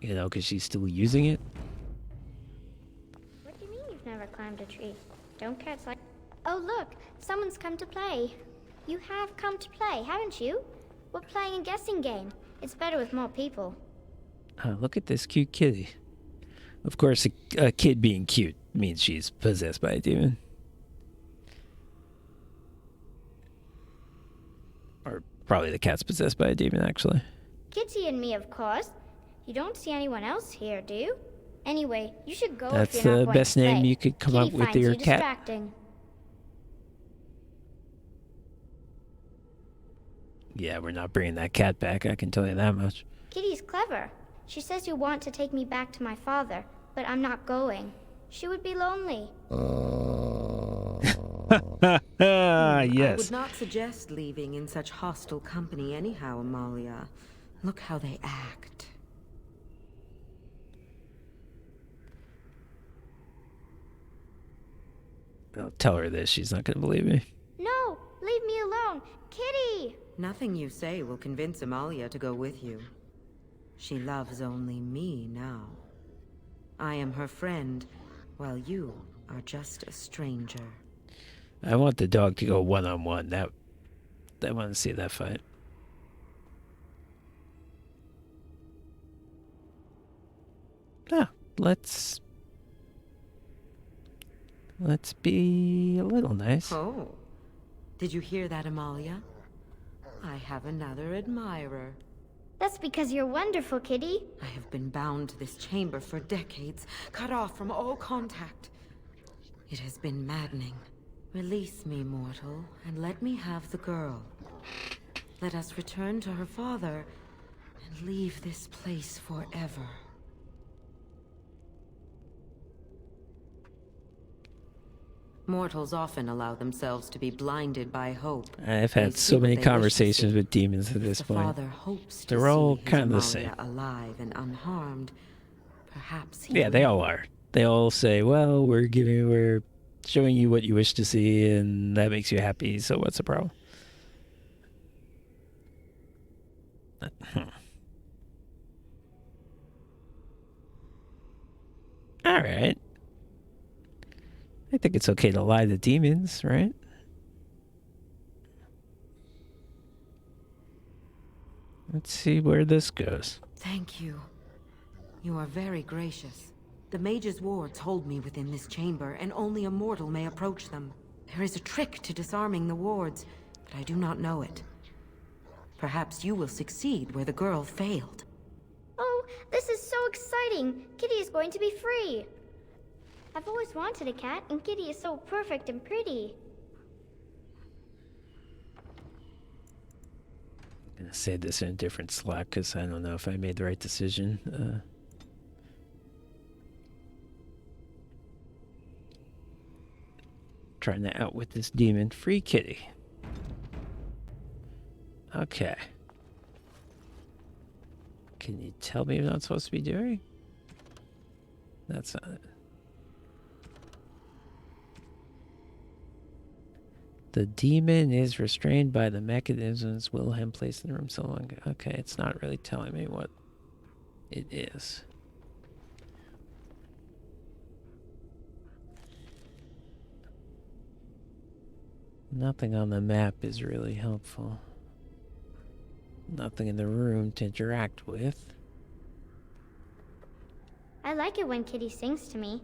you know, because she's still using it. What do you mean you've never climbed a tree? Don't cats like... Oh look, someone's come to play. You have come to play, haven't you? We're playing a guessing game. It's better with more people. Look at this cute kitty. Of course, a kid being cute means she's possessed by a demon. Or probably the cat's possessed by a demon, actually. Kitty and me, of course. You don't see anyone else here, do you? Anyway, you should go That's if you're not the going best to play. name you could come Kitty up with finds your you cat. Distracting. Yeah, we're not bringing that cat back, I can tell you that much. Kitty's clever. She says you want to take me back to my father, but I'm not going. She would be lonely. Yes. I would not suggest leaving in such hostile company anyhow, Amalia. Look how they act. I'll tell her this, she's not going to believe me. No, leave me alone. Kitty! Nothing you say will convince Amalia to go with you. She loves only me now. I am her friend, while you are just a stranger. I want the dog to go one-on-one. I want to see that fight. Ah, let's be a little nice. Oh, did you hear that, Amalia? I have another admirer. That's because you're wonderful, Kitty. I have been bound to this chamber for decades, cut off from all contact. It has been maddening. Release me, mortal, and let me have the girl. Let us return to her father and leave this place forever. Mortals often allow themselves to be blinded by hope. I've had so many conversations with demons at this point. Father hopes They're all kind of the Amalia same. alive and unharmed. Perhaps Yeah, they all are. They all say, well, we're showing you what you wish to see, and that makes you happy, so what's the problem? All right. I think it's okay to lie to demons, right? Let's see where this goes. Thank you. You are very gracious. The Mage's wards hold me within this chamber, and only a mortal may approach them. There is a trick to disarming the wards, but I do not know it. Perhaps you will succeed where the girl failed. Oh, this is so exciting! Kitty is going to be free! I've always wanted a cat, and Kitty is so perfect and pretty. I'm going to say this in a different Slack, because I don't know if I made the right decision. Trying to outwit this demon. Free Kitty. Okay. Can you tell me what I'm supposed to be doing? That's not it. The demon is restrained by the mechanisms Wilhelm placed in the room so long ago. Okay, it's not really telling me what it is. Nothing on the map is really helpful. Nothing in the room to interact with. I like it when Kitty sings to me.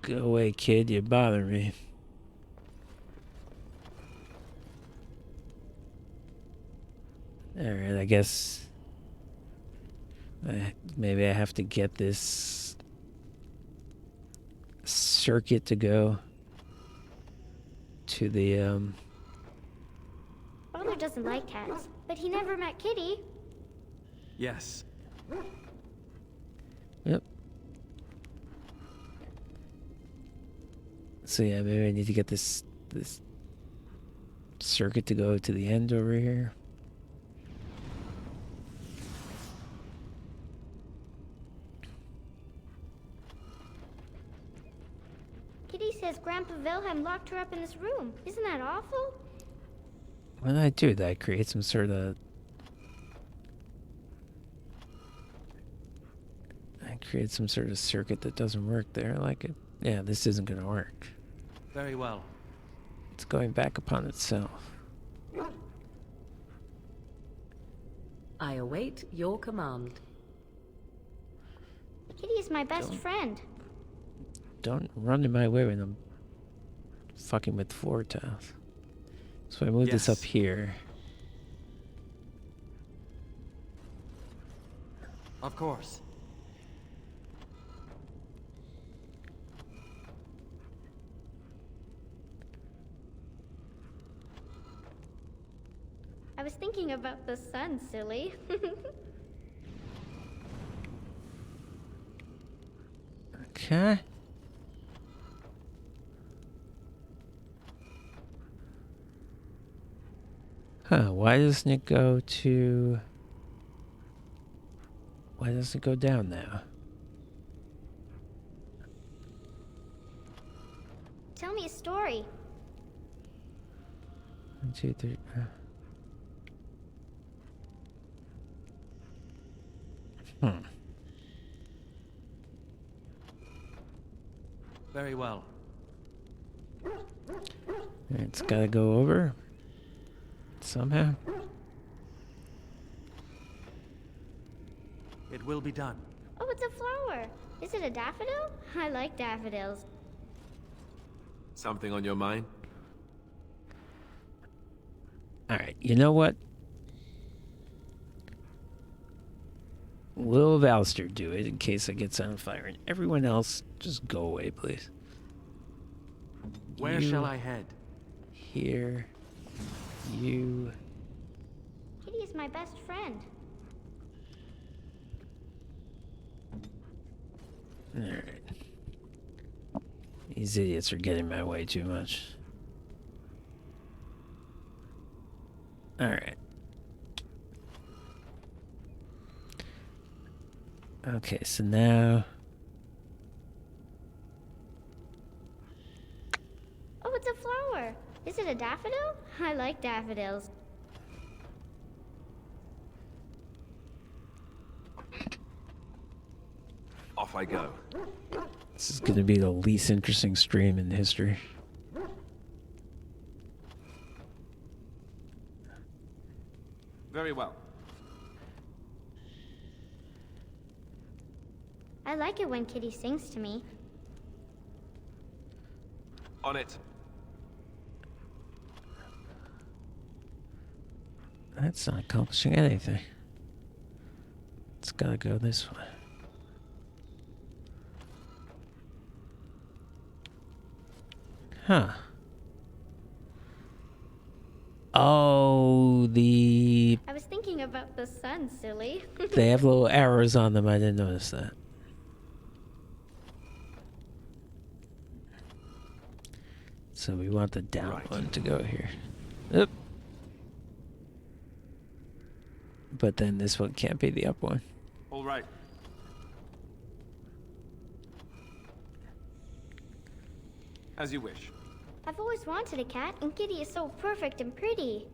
Go away, kid, you bother me. Alright, I guess maybe I have to get this circuit to go to the Father doesn't like cats, but he never met Kitty. Yes. Yep. So yeah, maybe I need to get this circuit to go to the end over here. Kitty says Grandpa Wilhelm locked her up in this room. Isn't that awful? What did I do? Did I create some sort of... I created some sort of circuit that doesn't work there. Like it. Yeah, this isn't going to work. Very well. It's going back upon itself. I await your command. Kitty is my best friend. Don't run in my way when I'm fucking with floor tiles. So I move this up here. Of course. I was thinking about the sun, silly. Okay. Huh, why doesn't it go to... Why doesn't it go down now? Tell me a story. 1, 2, 3... Very well. It's gotta go over. Somehow. It will be done. Oh, it's a flower. Is it a daffodil? I like daffodils. Something on your mind? Alright, you know what? Will Valster do it in case it gets on fire? And everyone else, just go away, please. Where shall I head? Here. You. Kitty is my best friend. Alright. These idiots are getting my way too much. Alright. Okay, so now... Oh, it's a flower. Is it a daffodil? I like daffodils. Off I go. This is going to be the least interesting stream in history. Very well. I like it when Kitty sings to me. On it. That's not accomplishing anything. It's gotta go this way. Huh. Oh, the... I was thinking about the sun, silly. They have little arrows on them. I didn't notice that. So we want the down one to go here. Oop. But then this one can't be the up one. All right. As you wish. I've always wanted a cat, and Kitty is so perfect and pretty.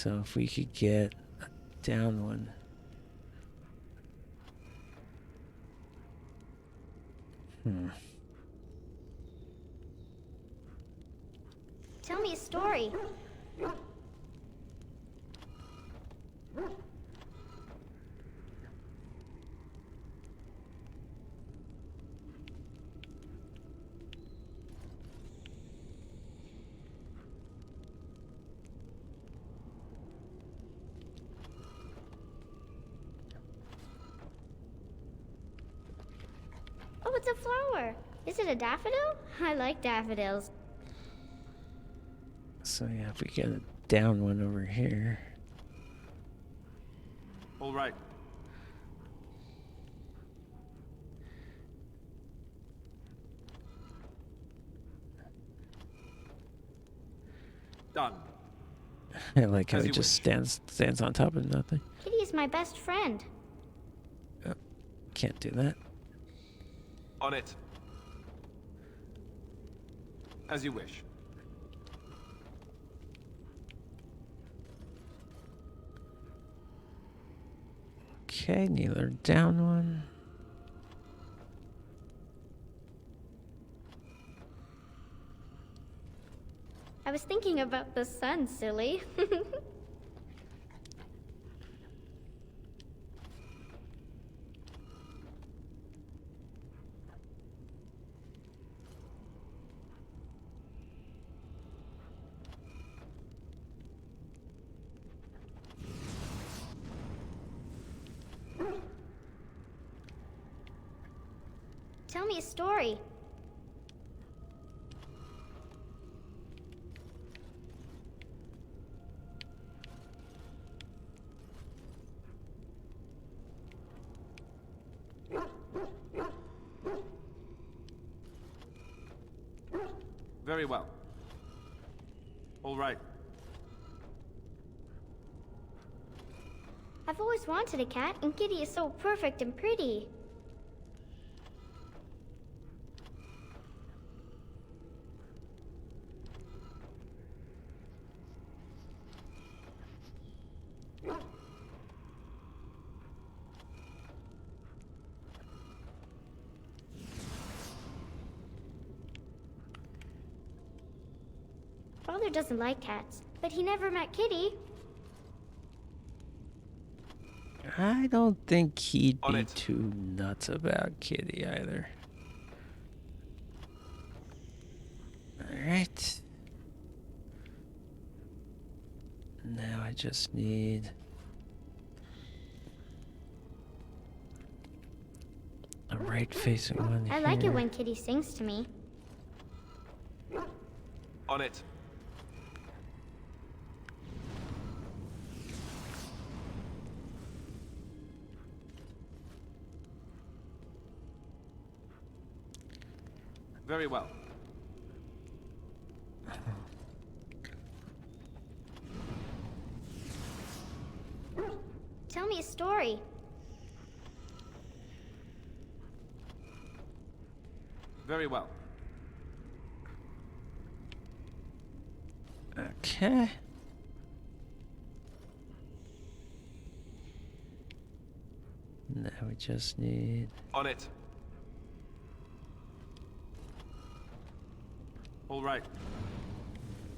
So if we could get a down one. Tell me a story. Oh, it's a flower. Is it a daffodil? I like daffodils. So yeah, if we get a down one over here. All right. Done. I like how As he you just wish. stands on top of nothing. Kitty is my best friend. Oh, can't do that. On it. As you wish. Okay, neither down one. I was thinking about the sun, silly. Tell me a story. Very well. All right. I've always wanted a cat, and Kitty is so perfect and pretty. Father doesn't like cats, but he never met Kitty. I don't think he'd be too nuts about Kitty either. Alright. Now I just need a right-facing one I here. like it when Kitty sings to me. On it. Very well. Tell me a story. Very well. Okay. Now we just need... On it. All right.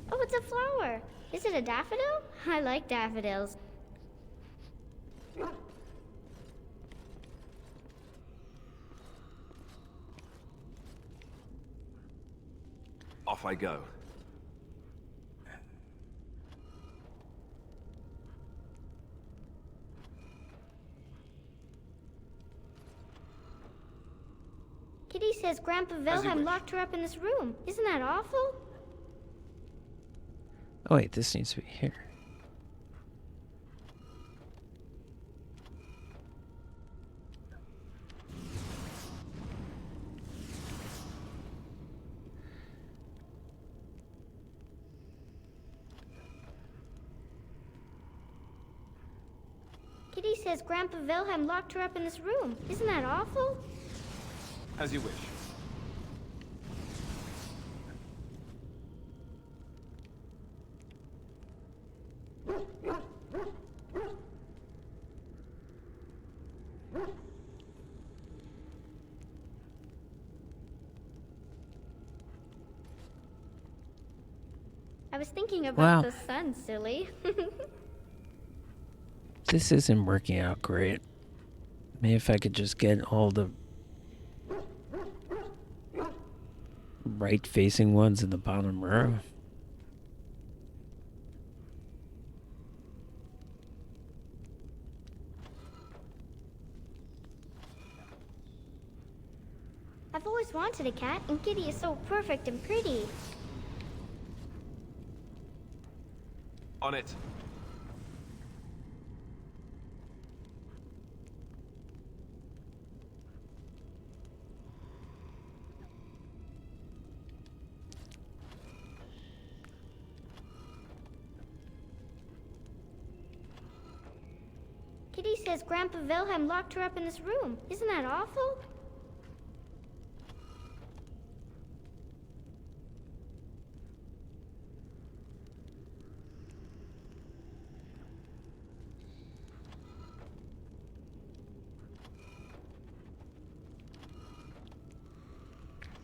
Oh, it's a flower. Is it a daffodil? I like daffodils. Off I go. Kitty says Grandpa Wilhelm locked her up in this room. Isn't that awful? Oh wait, this needs to be here. Kitty says Grandpa Wilhelm locked her up in this room. Isn't that awful? As you wish. I was thinking about Wow. the sun, silly. This isn't working out great. Maybe if I could just get all the right-facing ones in the bottom row. I've always wanted a cat, and Kitty is so perfect and pretty. On it. Kitty says Grandpa Wilhelm locked her up in this room. Isn't that awful?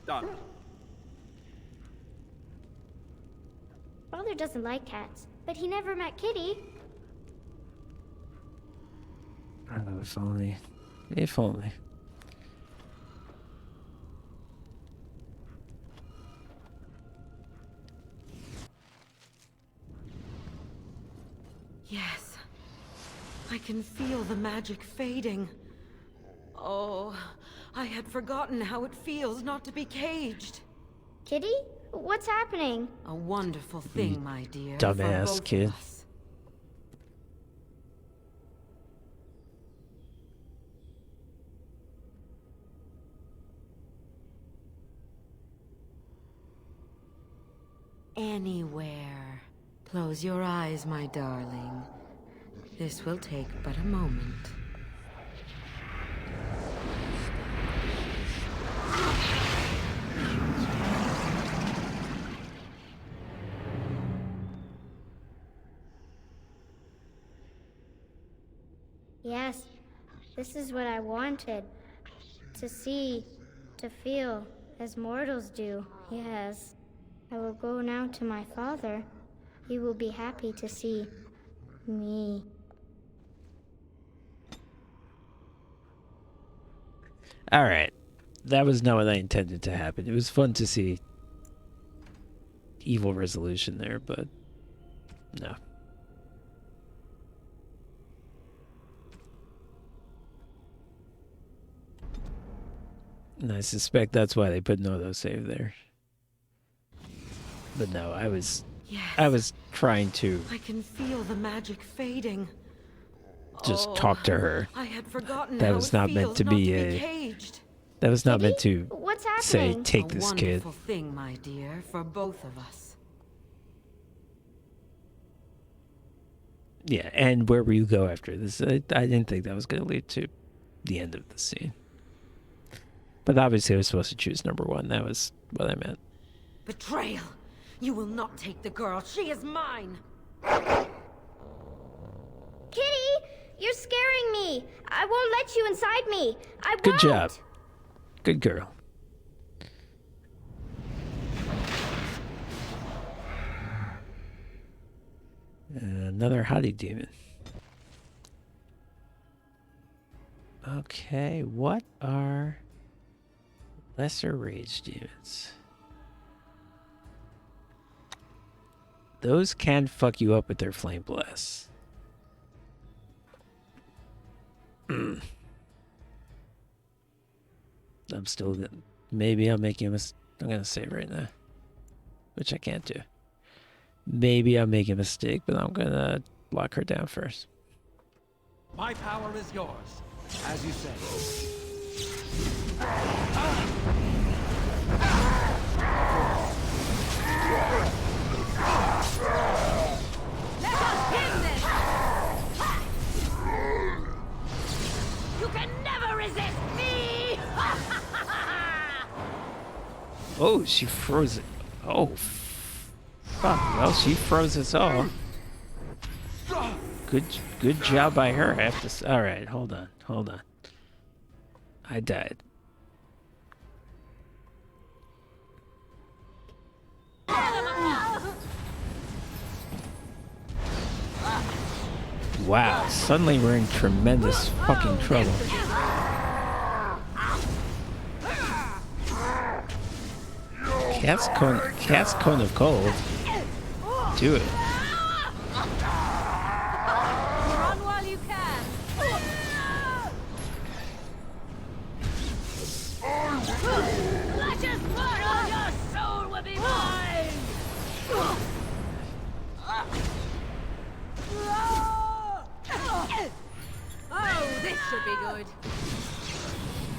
Done. Father doesn't like cats, but he never met Kitty. Oh, if only. If only. Yes. I can feel the magic fading. Oh, I had forgotten how it feels not to be caged. Kitty? What's happening? A wonderful thing, my dear. Dumbass kid. Anywhere. Close your eyes, my darling. This will take but a moment. Yes, this is what I wanted. To see, to feel, as mortals do. Yes. I will go now to my father. He will be happy to see me. Alright. That was not what I intended to happen. It was fun to see evil resolution there, but no. And I suspect that's why they put no save there. But no, I was trying to I can feel the magic fading. just talk to her. I had forgotten That how was it not meant feels to not be to a caged. that was not meant to What's say happening? take this kid. A wonderful thing, my dear, for both of us. Yeah, and where will you go after this? I didn't think that was going to lead to the end of the scene. But obviously I was supposed to choose number one. That was what I meant. Betrayal! You will not take the girl. She is mine. Kitty, you're scaring me. I won't let you inside me. I won't. Good job. Good girl. Another hottie demon. Okay, what are lesser rage demons? Those can fuck you up with their flame blasts. I'm still... Maybe I'm making a mistake. I'm going to say right now. Which I can't do. Maybe I'm making a mistake, but I'm going to lock her down first. My power is yours, as you say. Let us win this! You can never resist me! Oh, she froze it. Oh, fuck. Well, she froze us all. Good job by her. I have to. All right, hold on. I died. Wow, suddenly we're in tremendous fucking trouble. Cat's cone of cold. Do it. Run while you can. Luscious mortal, your soul will be mine. Oh, this should be good.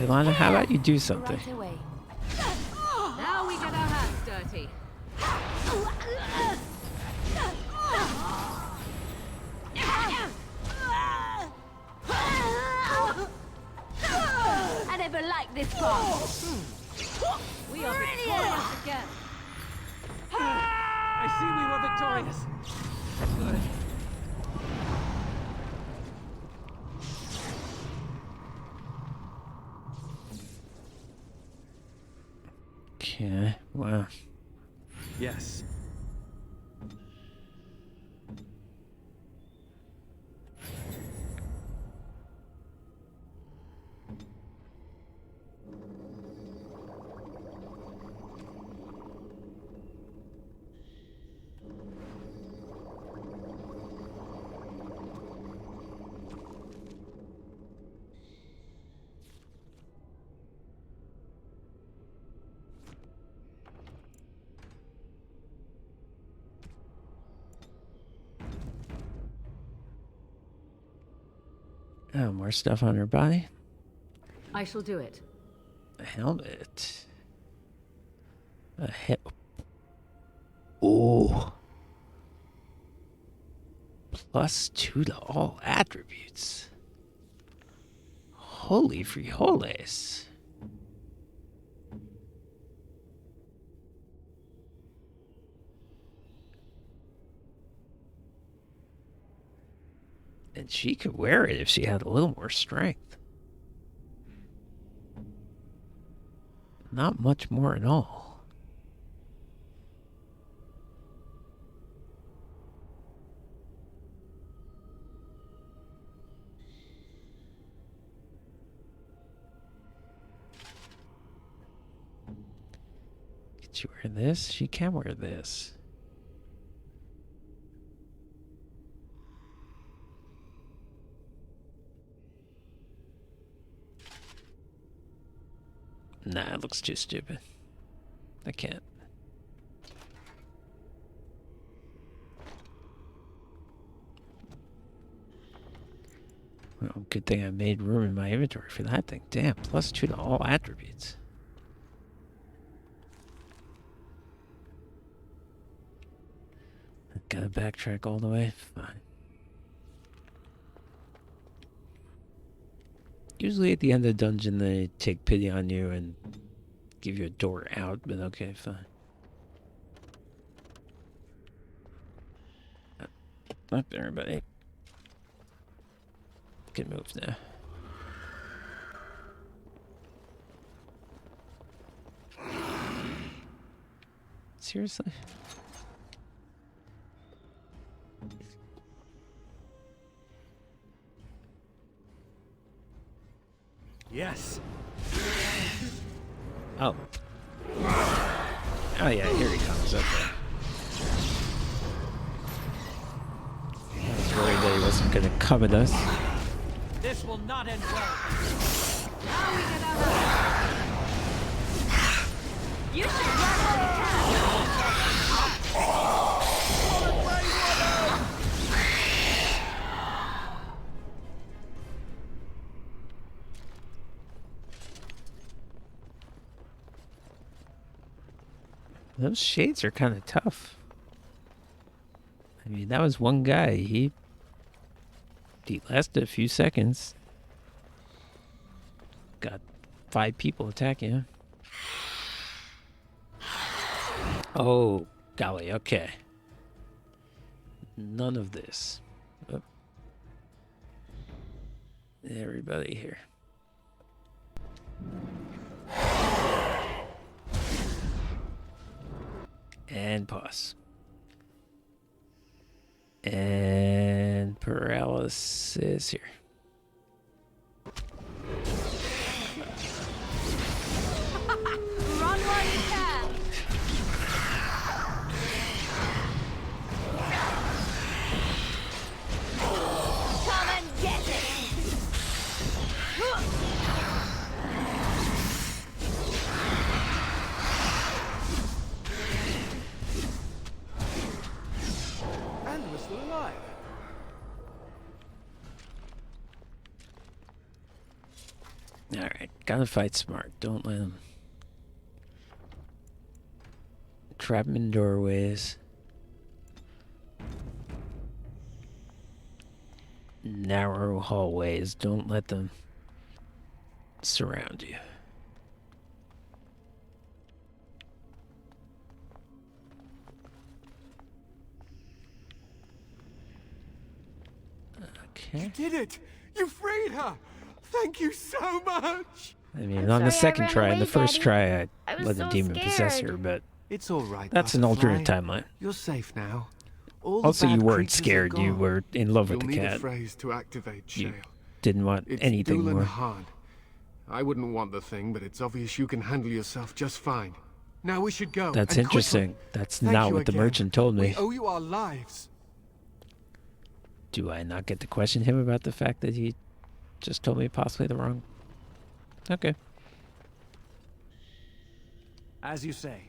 Ilana, how about you do something? Right away. Now we get our hands dirty. I never liked this part. We are victorious again. I see we were victorious. Good. Okay, wow. Yes. Oh, more stuff on her body. I shall do it. A helmet. A hip. Oh. +2 to all attributes. Holy frijoles. And she could wear it if she had a little more strength. Not much more at all. Could she wear this? She can wear this. Nah, it looks too stupid. I can't. Well, good thing I made room in my inventory for that thing. Damn, +2 to all attributes. Gotta backtrack all the way? Fine. Usually at the end of the dungeon, they take pity on you and give you a door out, but okay, fine. Up there, everybody. Can move now. Seriously? Yes. Oh. Oh yeah, here he comes. Okay. I was worried that he wasn't going to come at us. This will not end well. Now we get our You should run while you can. Those shades are kind of tough. I mean, that was one guy. He lasted a few seconds. Got 5 people attacking him. Oh, golly, okay. None of this. Oh. Everybody here. And pause. And paralysis. chalices here. Run while you can. Come and get it. And we're still alive. Alright, gotta fight smart. Don't let them trap them in doorways. Narrow hallways. Don't let them surround you. Okay. You did it! You freed her! Thank you so much! I mean, on the second try, and the first try, I let the demon possess her, but it's all right. That's an alternate timeline. You're safe now. Also, you weren't scared. You were in love with the You'll need cat. a phrase to activate You Shale. didn't want It's anything Doolin more. hard. I wouldn't want the thing, but it's obvious you can handle yourself just fine. Now we should go. That's and interesting. quickly. That's Thank not you what the again. merchant told me. We owe you our lives. Do I not get to question him about the fact that he just told me possibly the wrong? Okay. As you say.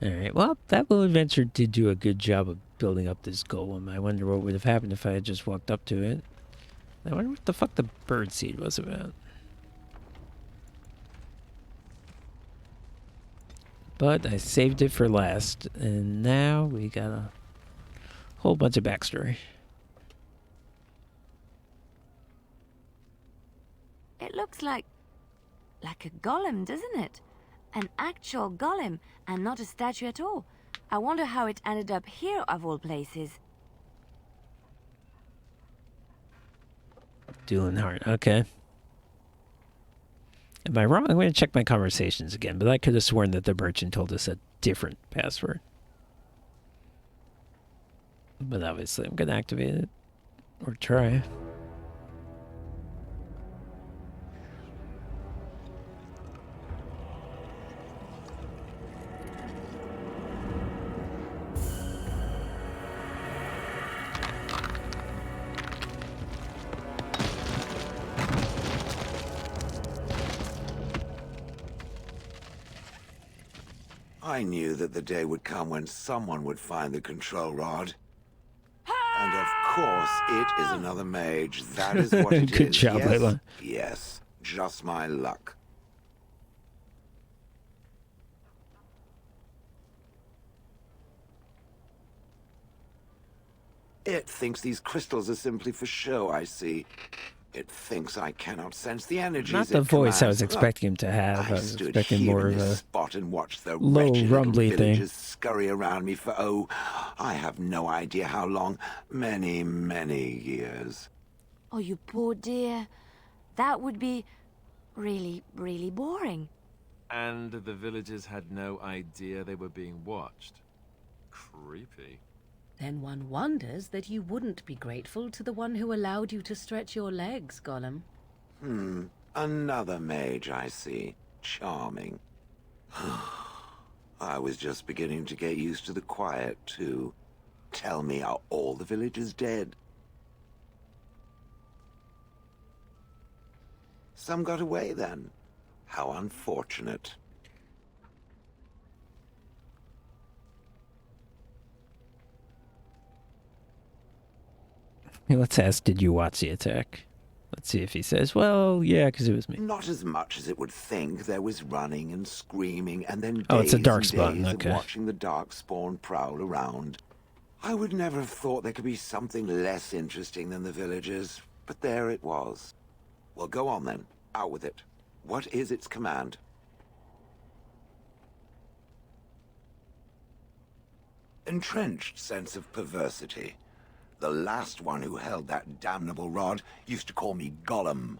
Alright, well, that little adventure did do a good job of building up this golem. I wonder what would have happened if I had just walked up to it. I wonder what the fuck the birdseed was about. But I saved it for last, and now we got a whole bunch of backstory. It looks like a golem, doesn't it? An actual golem, and not a statue at all. I wonder how it ended up here, of all places. Doolin Hart, okay. Am I wrong? I'm going to check my conversations again, but I could have sworn that the merchant told us a different password. But obviously I'm going to activate it. Or try. I knew that the day would come when someone would find the control rod. And of course, it is another mage. That is what it is. Good job, yes? Layla. Yes, just my luck. It thinks these crystals are simply for show, I see. It thinks I cannot sense the energies. Not the it voice I was commands. expecting him to have. I was stood expecting here more in of this a spot and watched the low, wretched little rumbly thing. villagers scurry around me for, oh, I have no idea how long. Many, many years. Oh, you poor dear. That would be really, really boring. And the villagers had no idea they were being watched. Creepy. Then one wonders that you wouldn't be grateful to the one who allowed you to stretch your legs, Gollum. Another mage, I see. Charming. I was just beginning to get used to the quiet, too. Tell me, are all the villagers dead? Some got away, then. How unfortunate. Hey, let's ask, did you watch the attack? Let's see if he says, well, yeah, because it was me. Not as much as it would think. There was running and screaming, and then Oh, it's a days dark and spawn, days okay. of watching the darkspawn prowl around. I would never have thought there could be something less interesting than the villagers, but there it was. Well, go on then. Out with it. What is its command? Entrenched sense of perversity. The last one who held that damnable rod used to call me Gollum.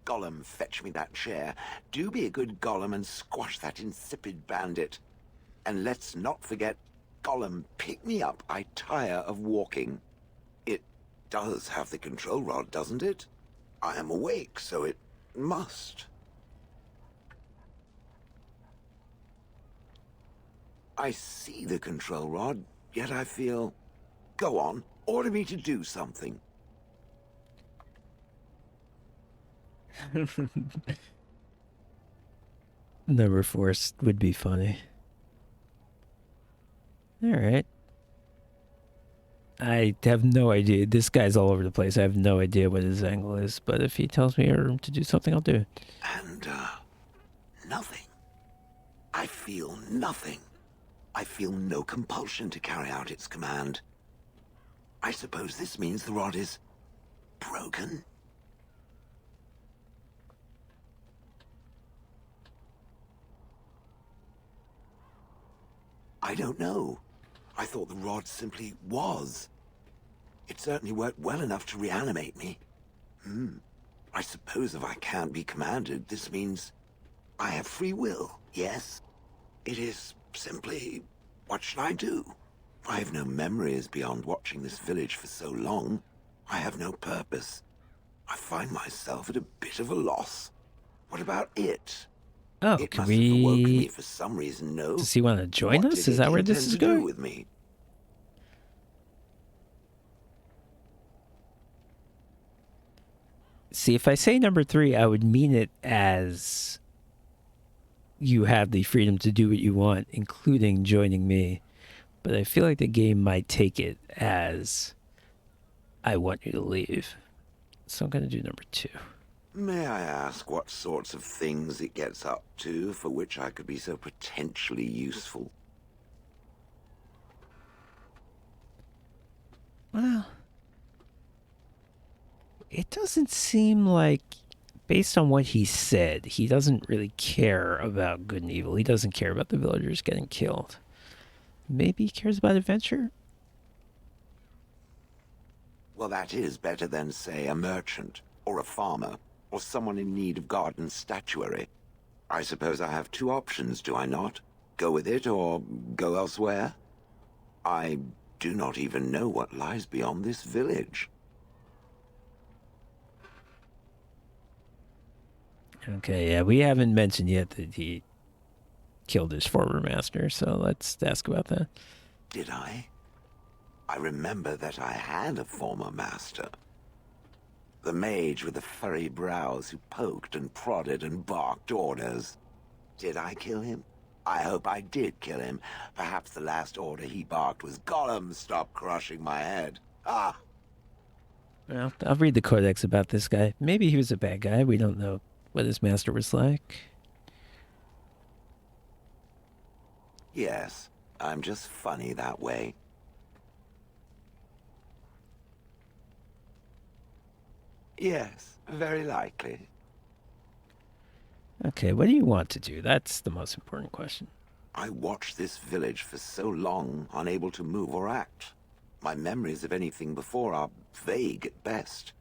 Gollum, fetch me that chair. Do be a good Gollum and squash that insipid bandit. And let's not forget, Gollum, pick me up. I tire of walking. It does have the control rod, doesn't it? I am awake, so it must. I see the control rod, yet I feel... Go on, order me to do something. Number 4 would be funny. Alright. I have no idea. This guy's all over the place. I have no idea what his angle is, but if he tells me to do something, I'll do it. And, nothing. I feel nothing. I feel no compulsion to carry out its command. I suppose this means the rod is broken? I don't know. I thought the rod simply was. It certainly worked well enough to reanimate me. I suppose if I can't be commanded, this means I have free will, yes? It is simply, what should I do? I have no memories beyond watching this village for so long. I have no purpose. I find myself at a bit of a loss. What about it? Oh, it can must have awoken me we... for some reason, no? Does he want to join What us? did Is it that where this intend is to do going? with me? See, if I say number 3, I would mean it as you have the freedom to do what you want, including joining me. But I feel like the game might take it as I want you to leave. So I'm going to do number 2. May I ask what sorts of things it gets up to for which I could be so potentially useful? Well, it doesn't seem like, based on what he said, he doesn't really care about good and evil. He doesn't care about the villagers getting killed. Maybe he cares about adventure? Well, that is better than, say, a merchant, or a farmer, or someone in need of garden statuary. I suppose I have 2 options, do I not? Go with it, or go elsewhere? I do not even know what lies beyond this village. Okay, yeah, we haven't mentioned yet that he killed his former master, so let's ask about that. Did I? I remember that I had a former master. The mage with the furry brows who poked and prodded and barked orders. Did I kill him? I hope I did kill him. Perhaps the last order he barked was, Gollum, stop crushing my head. Ah! Well, I'll read the codex about this guy. Maybe he was a bad guy. We don't know what his master was like. Yes, I'm just funny that way. Yes, very likely. Okay, what do you want to do? That's the most important question. I watched this village for so long, unable to move or act. My memories of anything before are vague at best.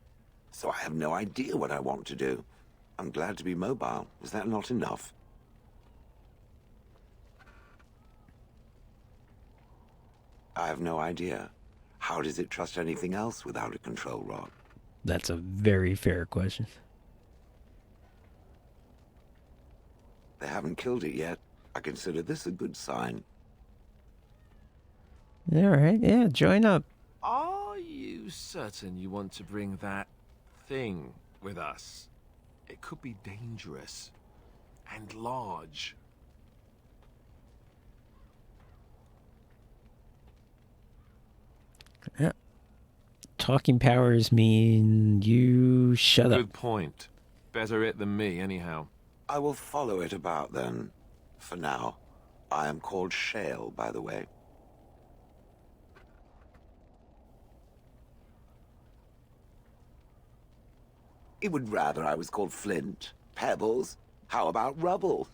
So I have no idea what I want to do. I'm glad to be mobile. Is that not enough? I have no idea. How does it trust anything else without a control rod? That's a very fair question. They haven't killed it yet. I consider this a good sign. All right, yeah, join up. Are you certain you want to bring that thing with us? It could be dangerous and large. Yeah. Talking powers mean you shut up. Good point. Better it than me, anyhow. I will follow it about then. For now. I am called Shale, by the way. He would rather I was called Flint. Pebbles. How about Rubble?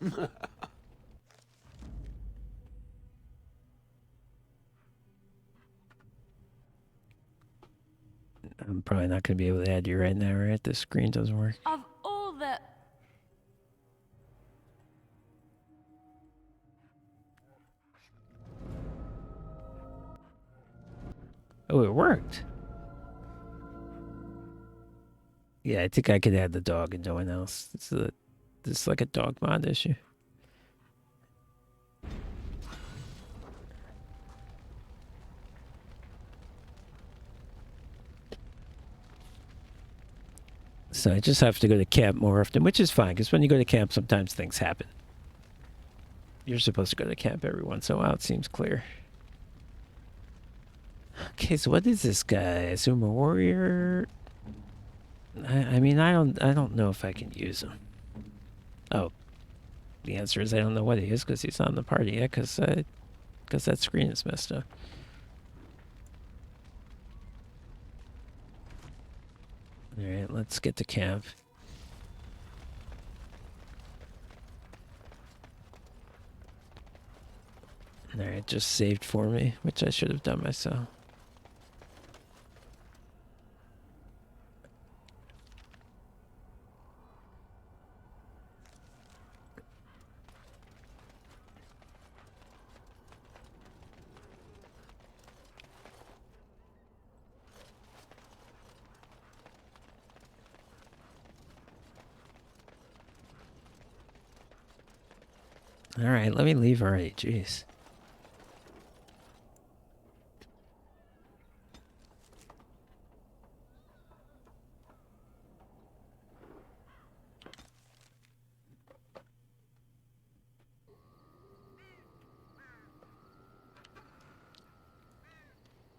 I'm probably not going to be able to add you right now, right? The screen doesn't work. Of all the Oh, it worked. Yeah, I think I could add the dog and no one else. This is like a dog mod issue. So I just have to go to camp more often, which is fine, because when you go to camp, sometimes things happen. You're supposed to go to camp every once in a while, it seems clear. Okay, so what is this guy? I assume a warrior? I mean, I don't know if I can use him. Oh, the answer is I don't know what he is because he's not in the party yet, because that screen is messed up. Alright, let's get to camp. Alright, just saved for me, which I should have done myself. Alright, let me leave already, jeez.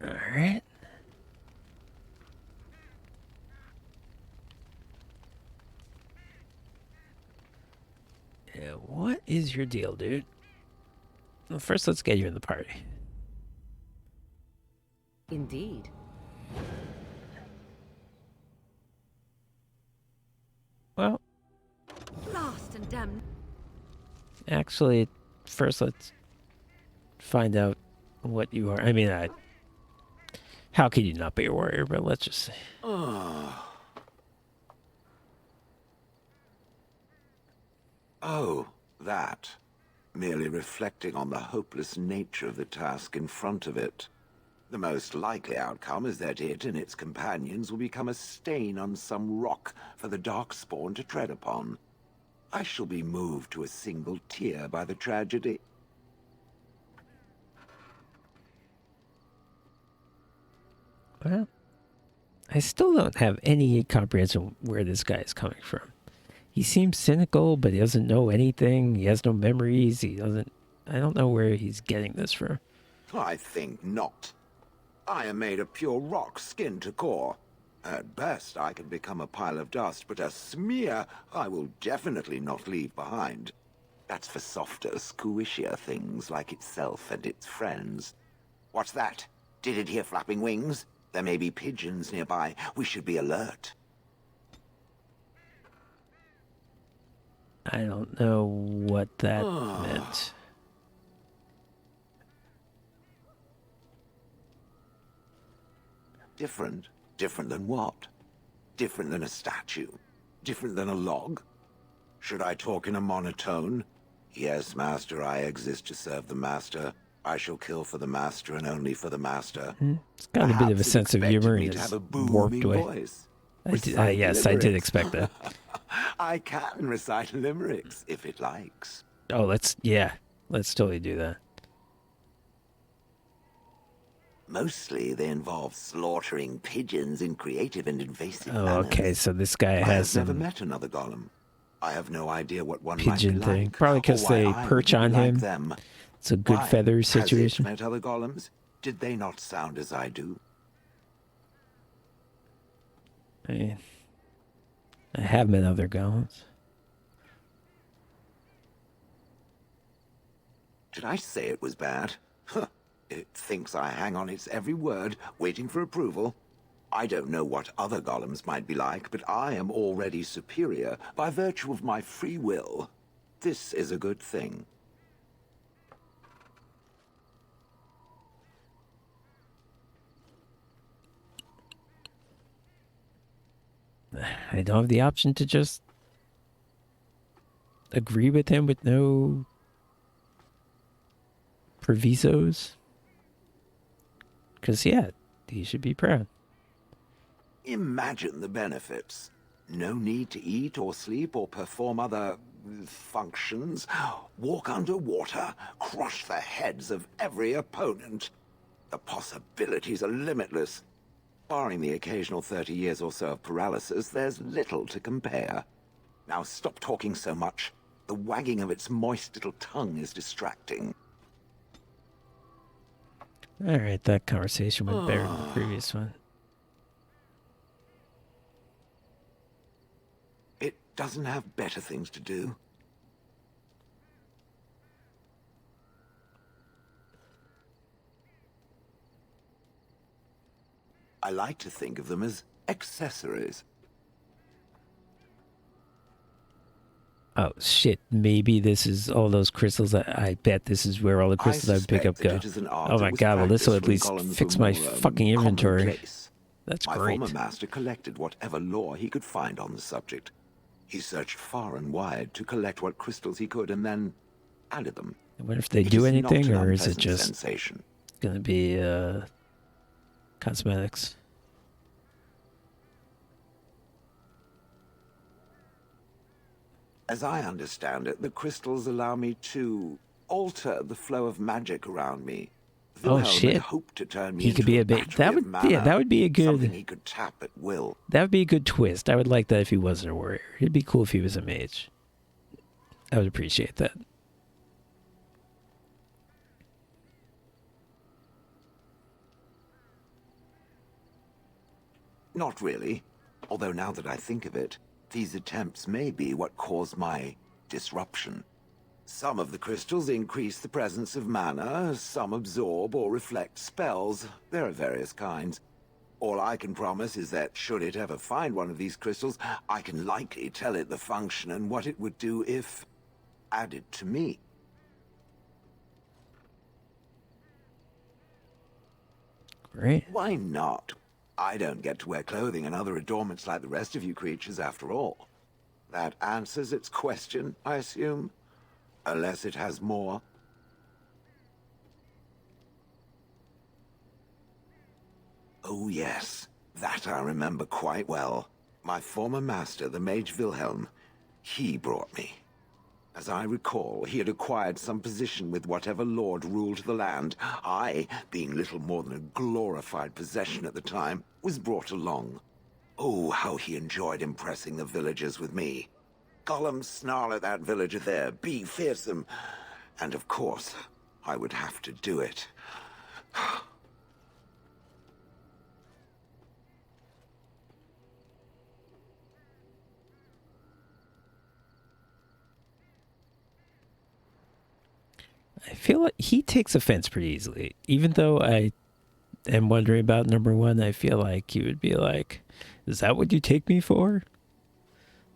Alright. Yeah, what is your deal, dude? Well, first, let's get you in the party. Indeed. Well, Blast and damn. actually, first let's find out what you are. I mean, how can you not be a warrior? But let's just say. Oh, that. Merely reflecting on the hopeless nature of the task in front of it. The most likely outcome is that it and its companions will become a stain on some rock for the Darkspawn to tread upon. I shall be moved to a single tear by the tragedy. Well, I still don't have any comprehension where this guy is coming from. He seems cynical, but he doesn't know anything. He has no memories. He doesn't... I don't know where he's getting this from. I think not. I am made of pure rock, skin to core. At best, I can become a pile of dust, but a smear I will definitely not leave behind. That's for softer, squishier things like itself and its friends. What's that? Did it hear flapping wings? There may be pigeons nearby. We should be alert. I don't know what that meant. Different? Different than what? Different than a statue? Different than a log? Should I talk in a monotone? Yes, Master, I exist to serve the Master. I shall kill for the Master and only for the Master. It's got a bit of a sense of humor in his warped way. Voice. Yes, I did expect that. I can recite limericks, if it likes. Oh, let's totally do that. Mostly they involve slaughtering pigeons in creative and invasive Oh, manners. okay, so this guy I has have never some met another golem. I have no idea what one pigeon might be thing. like, Probably because or why they I perch wouldn't on be like him. them. It's a good Why? feather situation. Has it met other golems? Did they not sound as I do? I have met other golems. Did I say it was bad? Huh. It thinks I hang on its every word, waiting for approval. I don't know what other golems might be like, but I am already superior by virtue of my free will. This is a good thing. I don't have the option to just agree with him with no provisos. Because, yeah, He should be proud. Imagine the benefits. No need to eat or sleep or perform other functions. Walk underwater, crush the heads of every opponent. The possibilities are limitless. Barring the occasional 30 years or so of paralysis, there's little to compare. Now stop talking so much. The wagging of its moist little tongue is distracting. Alright, that conversation went better than the previous one. It doesn't have better things to do. I like to think of them as accessories. Oh shit, maybe this is all those crystals. I bet this is where all the crystals I pick up go. Oh my god, well this will at least fix my fucking inventory. That's my great. former master collected whatever lore he could find on the subject. He searched far and wide to collect what crystals he could and then added them. I wonder if they do anything, or is it just sensation. gonna be cosmetics? As I understand it, the crystals allow me to alter the flow of magic around me. Oh Wilhelm shit! had hoped to turn me He could into be a bit. That would, battery of yeah, that would be a mana, something good. he could tap at will. That would be a good twist. I would like that if he wasn't a warrior. It'd be cool if he was a mage. I would appreciate that. Not really. Although now that I think of it, these attempts may be what caused my disruption. Some of the crystals increase the presence of mana, some absorb or reflect spells. There are various kinds. All I can promise is that should it ever find one of these crystals, I can likely tell it the function and what it would do if added to me. Great. Why not? I don't get to wear clothing and other adornments like the rest of you creatures, after all. That answers its question, I assume? Unless it has more. Oh yes, that I remember quite well. My former master, the Mage Wilhelm, he brought me. As I recall, he had acquired some position with whatever lord ruled the land. I, being little more than a glorified possession at the time, was brought along. Oh, how he enjoyed impressing the villagers with me. Gollum, snarl at that villager there, be fearsome. And of course, I would have to do it. I feel like he takes offense pretty easily. Even though I am wondering about number one, I feel like he would be like, is that what you take me for?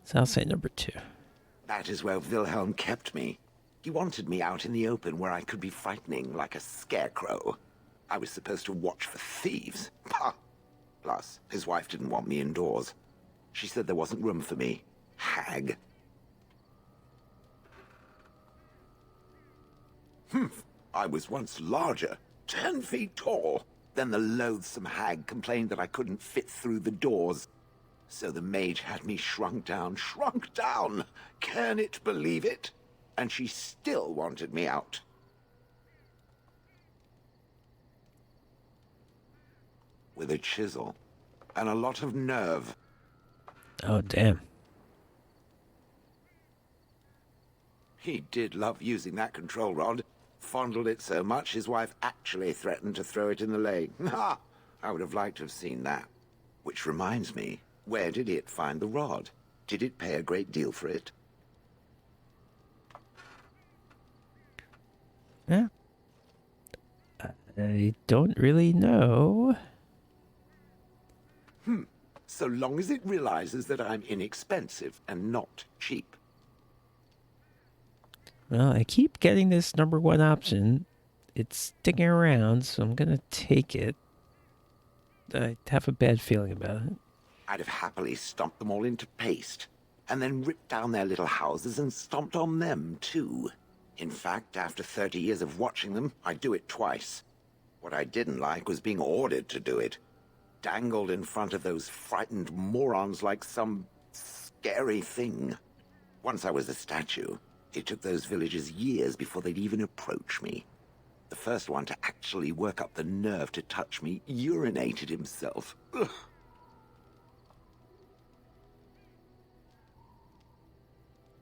So I'll say number two. That is where Wilhelm kept me. He wanted me out in the open where I could be frightening like a scarecrow. I was supposed to watch for thieves. Pah! Plus, his wife didn't want me indoors. She said there wasn't room for me. Hag. I was once larger, 10 feet tall. Then the loathsome hag complained that I couldn't fit through the doors. So the mage had me shrunk down. Can it believe it? And she still wanted me out. With a chisel and a lot of nerve. Oh, damn. He did love using that control rod. Fondled it so much, his wife actually threatened to throw it in the lake. Ha! I would have liked to have seen that. Which reminds me, where did it find the rod? Did it pay a great deal for it? Yeah. I don't really know. So long as it realizes that I'm inexpensive and not cheap. Well, I keep getting this number one option. It's sticking around, so I'm gonna take it. I have a bad feeling about it. I'd have happily stomped them all into paste, and then ripped down their little houses and stomped on them, too. In fact, after 30 years of watching them, I'd do it twice. What I didn't like was being ordered to do it. dangled in front of those frightened morons like some scary thing. Once I was a statue, it took those villagers years before they'd even approach me. The first one to actually work up the nerve to touch me urinated himself. Ugh.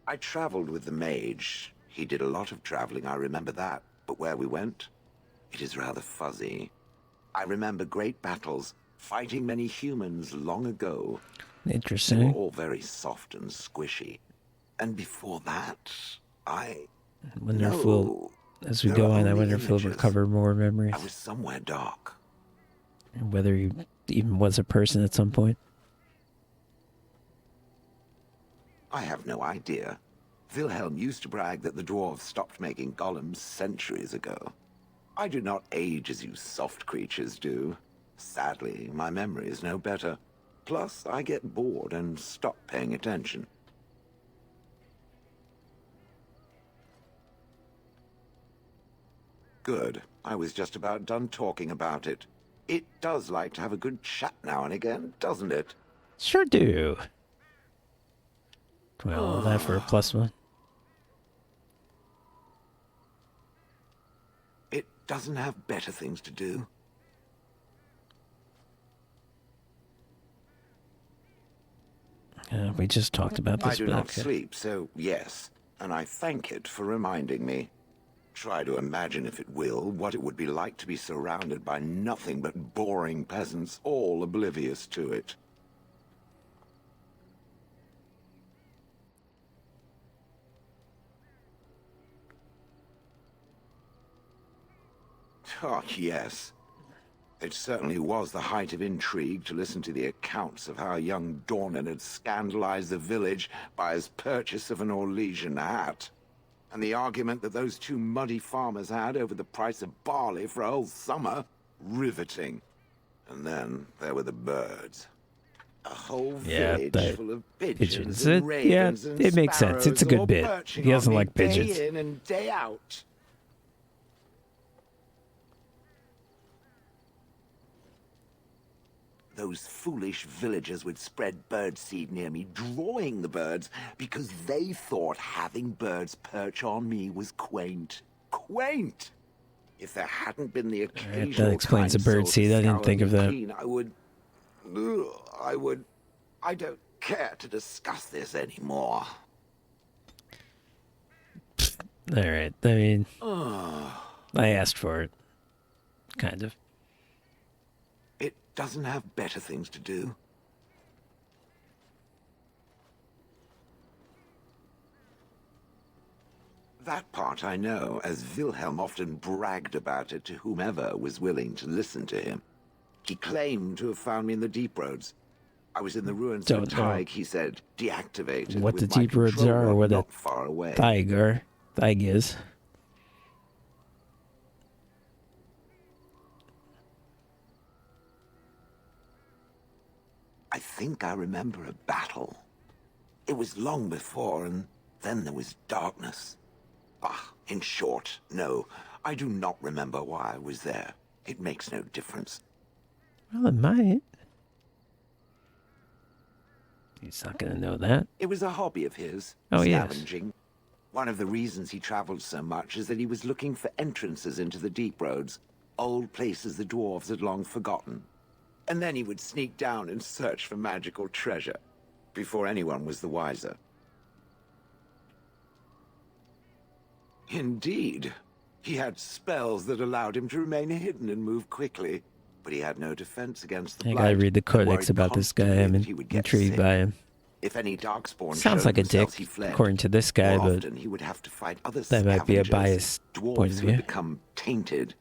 I traveled with the Mage. He did a lot of traveling, I remember that. But where we went, it is rather fuzzy. I remember great battles, fighting many humans long ago. Interesting. They were all very soft and squishy. And before that, I wonder if we'll, as we go on, I wonder if we'll recover more memories. I was somewhere dark. And whether he even was a person at some point. I have no idea. Wilhelm used to brag that the dwarves stopped making golems centuries ago. I do not age as you soft creatures do. Sadly, my memory is no better. Plus, I get bored and stop paying attention. Good. I was just about done talking about it. It does like to have a good chat now and again, doesn't it? Sure do. Well, all that for a +1. It doesn't have better things to do. We just talked about this. I do not sleep, so yes. And I thank it for reminding me. Try to imagine, if it will, what it would be like to be surrounded by nothing but boring peasants, all oblivious to it. Oh, yes. It certainly was the height of intrigue to listen to the accounts of how young Dornan had scandalized the village by his purchase of an Orlesian hat. And the argument that those two muddy farmers had over the price of barley for a whole summer. Riveting. And then there were the birds. A whole village full of pigeons and ravens and it makes sense. It's a good bit. He doesn't like pigeons. Day in and day out. Those foolish villagers would spread birdseed near me, drawing the birds, because they thought having birds perch on me was quaint. Quaint! If there hadn't been the occasional that explains the birdseed. I didn't think of that. Clean, I don't care to discuss this anymore. All right. I mean, I asked for it. Kind of. Doesn't have better things to do. That part I know, as Wilhelm often bragged about it to whomever was willing to listen to him. He claimed to have found me in the deep roads. I was in the ruins of Tig, he said, deactivated. What the deep roads are, or what a Tig is. I think I remember a battle. It was long before, and then there was darkness. Bah, in short, no, I do not remember why I was there. It makes no difference. Well, it might. He's not going to know that. It was a hobby of his, scavenging. One of the reasons he traveled so much is that he was looking for entrances into the deep roads, old places the dwarves had long forgotten. And then he would sneak down and search for magical treasure, before anyone was the wiser. Indeed. He had spells that allowed him to remain hidden and move quickly, but he had no defense against the blight. I gotta read the codex about this guy. I'm intrigued by him. If any darkspawn sounds like a dick, according to this guy, but he would have to fight other that might be a biased point of view. Would become tainted.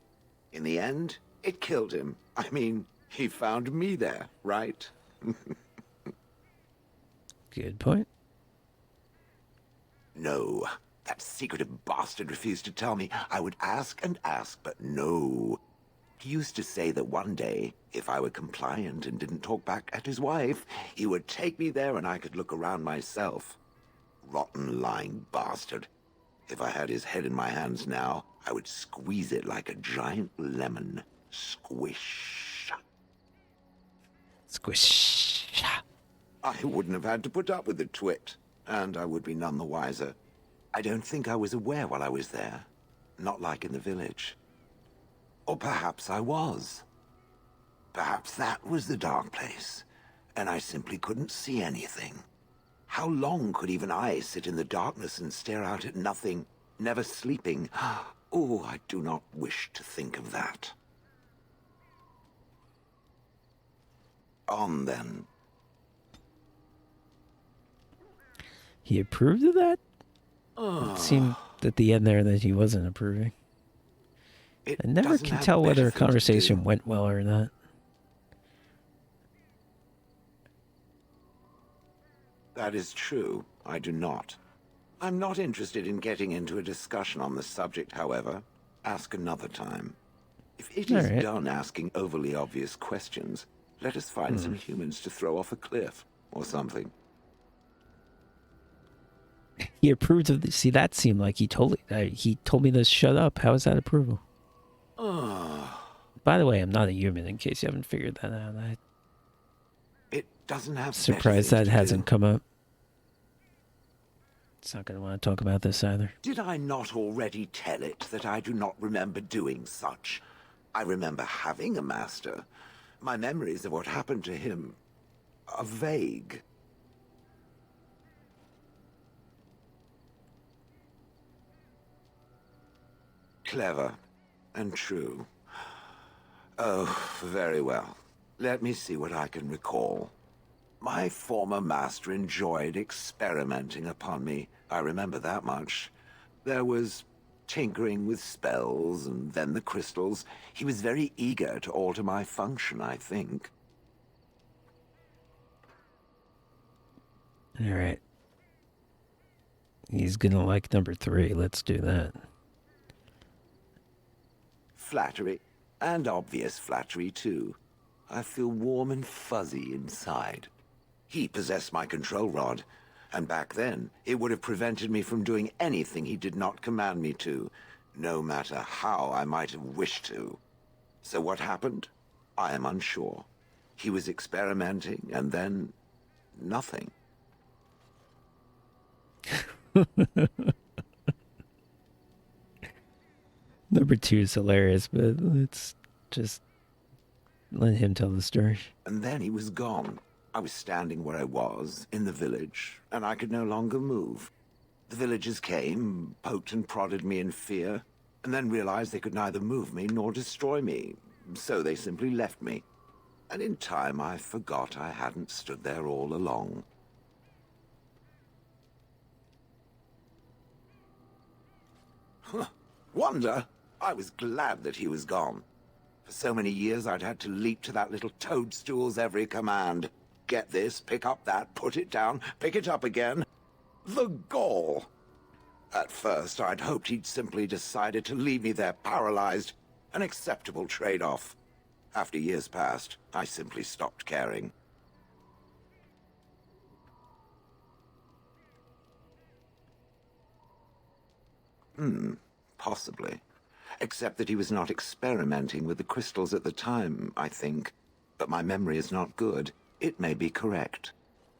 In the end, it killed him. I mean, he found me there, right? Good point. No. That secretive bastard refused to tell me. I would ask and ask, but no. He used to say that one day, if I were compliant and didn't talk back at his wife, he would take me there and I could look around myself. Rotten, lying bastard. If I had his head in my hands now, I would squeeze it like a giant lemon. Squish. Squish. I wouldn't have had to put up with the twit, and I would be none the wiser. I don't think I was aware while I was there. Not like in the village. Or perhaps I was. Perhaps that was the dark place, and I simply couldn't see anything. How long could even I sit in the darkness and stare out at nothing, never sleeping? Oh, I do not wish to think of that. On then. He approved of that? It seemed at the end there that he wasn't approving. I never can tell whether a conversation went well or not. That is true. I do not. I'm not interested in getting into a discussion on the subject, however. Ask another time. If it is done asking overly obvious questions, let us find some humans to throw off a cliff or something. He approved of this. See, that seemed like he told me to shut up. How is that approval? By the way, I'm not a human, in case you haven't figured that out. It doesn't have surprised that hasn't come up. It's not going to want to talk about this either. Did I not already tell it that I do not remember doing such? I remember having a master. My memories of what happened to him are vague. Clever and true. Oh, very well. Let me see what I can recall. My former master enjoyed experimenting upon me. I remember that much. There was tinkering with spells, and then the crystals. He was very eager to alter my function, I think. All right. He's gonna like number 3. Let's do that. Flattery, and obvious flattery, too. I feel warm and fuzzy inside. He possessed my control rod, and back then, it would have prevented me from doing anything he did not command me to, no matter how I might have wished to. So what happened? I am unsure. He was experimenting, and then nothing. Number 2 is hilarious, but let's just let him tell the story. And then he was gone. I was standing where I was, in the village, and I could no longer move. The villagers came, poked and prodded me in fear, and then realized they could neither move me nor destroy me, so they simply left me. And in time, I forgot I hadn't stood there all along. Huh. Wonder? I was glad that he was gone. For so many years, I'd had to leap to that little toadstool's every command. Get this, pick up that, put it down, pick it up again. The gall! At first, I'd hoped he'd simply decided to leave me there paralyzed. An acceptable trade-off. After years passed, I simply stopped caring. Possibly. Except that he was not experimenting with the crystals at the time, I think. But my memory is not good. It may be correct.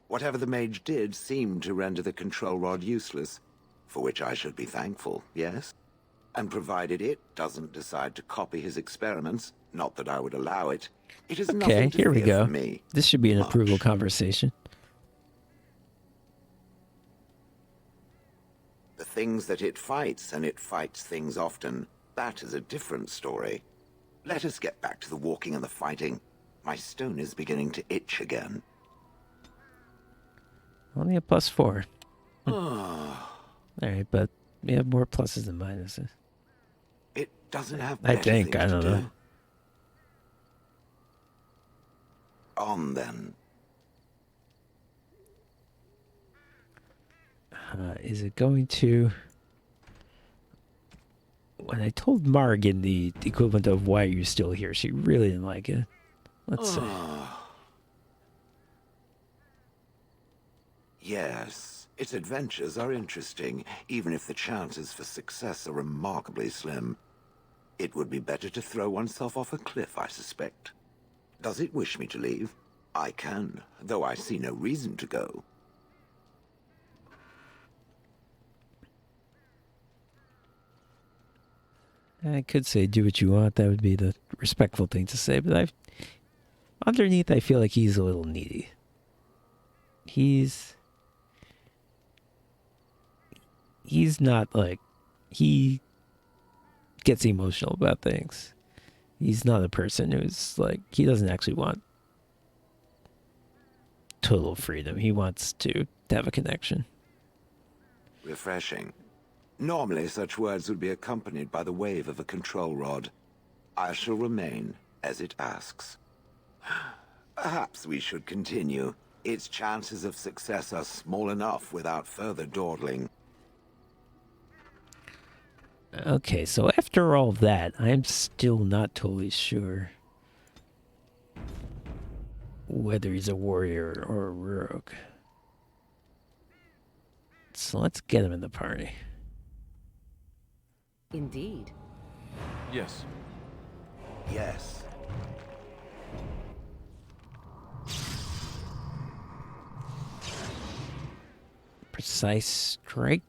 Whatever the mage did seemed to render the control rod useless, for which I should be thankful, yes? And provided it doesn't decide to copy his experiments, not that I would allow it, it is nothing to here we fear go. for me. This should be an approval conversation. The things that it fights, and it fights things often, that is a different story. Let us get back to the walking and the fighting. My stone is beginning to itch again. Only a +4. Alright, but we have more pluses than minuses. It doesn't have I better think, things I don't to know. do. On then. Is it going to... When I told Margin the equivalent of why you're still here, she really didn't like it. Let's see. Yes, its adventures are interesting, even if the chances for success are remarkably slim. It would be better to throw oneself off a cliff, I suspect. Does it wish me to leave? I can, though I see no reason to go. I could say do what you want. That would be the respectful thing to say. But underneath, I feel like he's a little needy. He's not like, he gets emotional about things. He's not a person who's like, he doesn't actually want total freedom. He wants to have a connection. Refreshing. Normally, such words would be accompanied by the wave of a control rod. I shall remain as it asks. Perhaps we should continue. Its chances of success are small enough without further dawdling. Okay, so after all that, I'm still not totally sure whether he's a warrior or a rogue. So let's get him in the party. Indeed. Yes. Yes. Precise strike?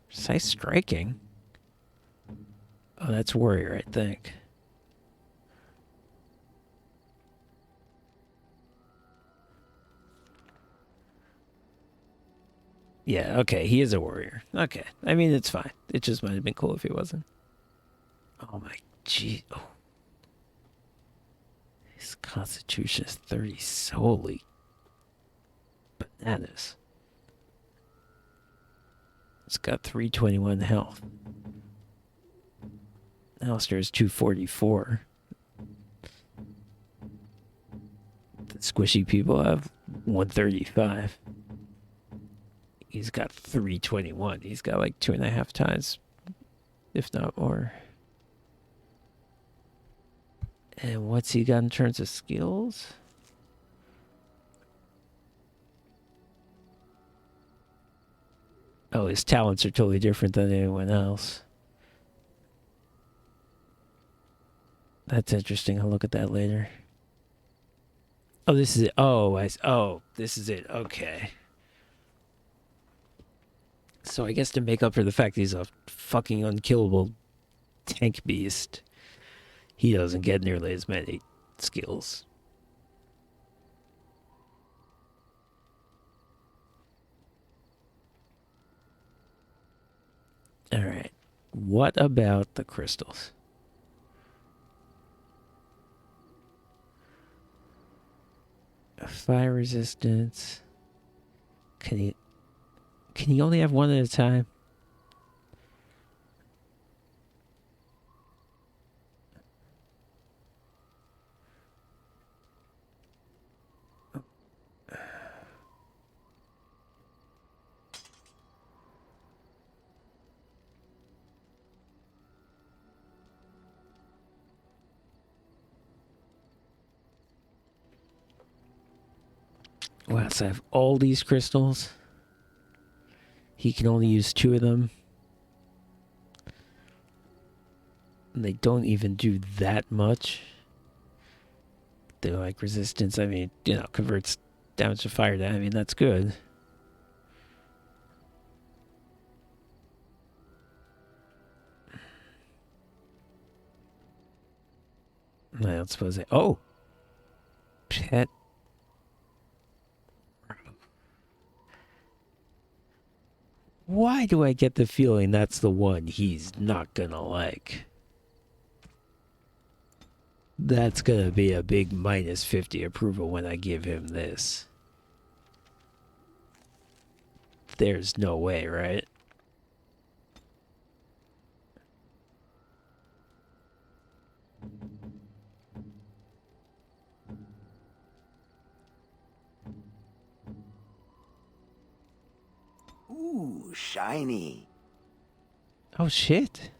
Precise striking? Oh, that's warrior, I think. Yeah, okay, he is a warrior. Okay, I mean, it's fine. It just might have been cool if he wasn't. Oh my, gee, oh. His constitution is 30 solely. Bananas. It's got 321 health. Alistair is 244. The squishy people have 135. He's got 321. He's got like 2.5 times, if not more. And what's he got in terms of skills? Oh, his talents are totally different than anyone else. That's interesting. I'll look at that later. Oh, this is it. Oh, this is it. Okay. So I guess to make up for the fact he's a fucking unkillable tank beast, he doesn't get nearly as many skills. Alright. What about the crystals? Fire resistance. Can he only have one at a time? Wow, so I have all these crystals. He can only use 2 of them. And they don't even do that much. They're like resistance. I mean, you know, converts damage to fire damage. I mean, that's good. I don't suppose they... Oh! Pet. Why do I get the feeling that's the one he's not gonna like? That's gonna be a big minus 50 approval when I give him this. There's no way, right? Ooh, shiny. Oh, shit.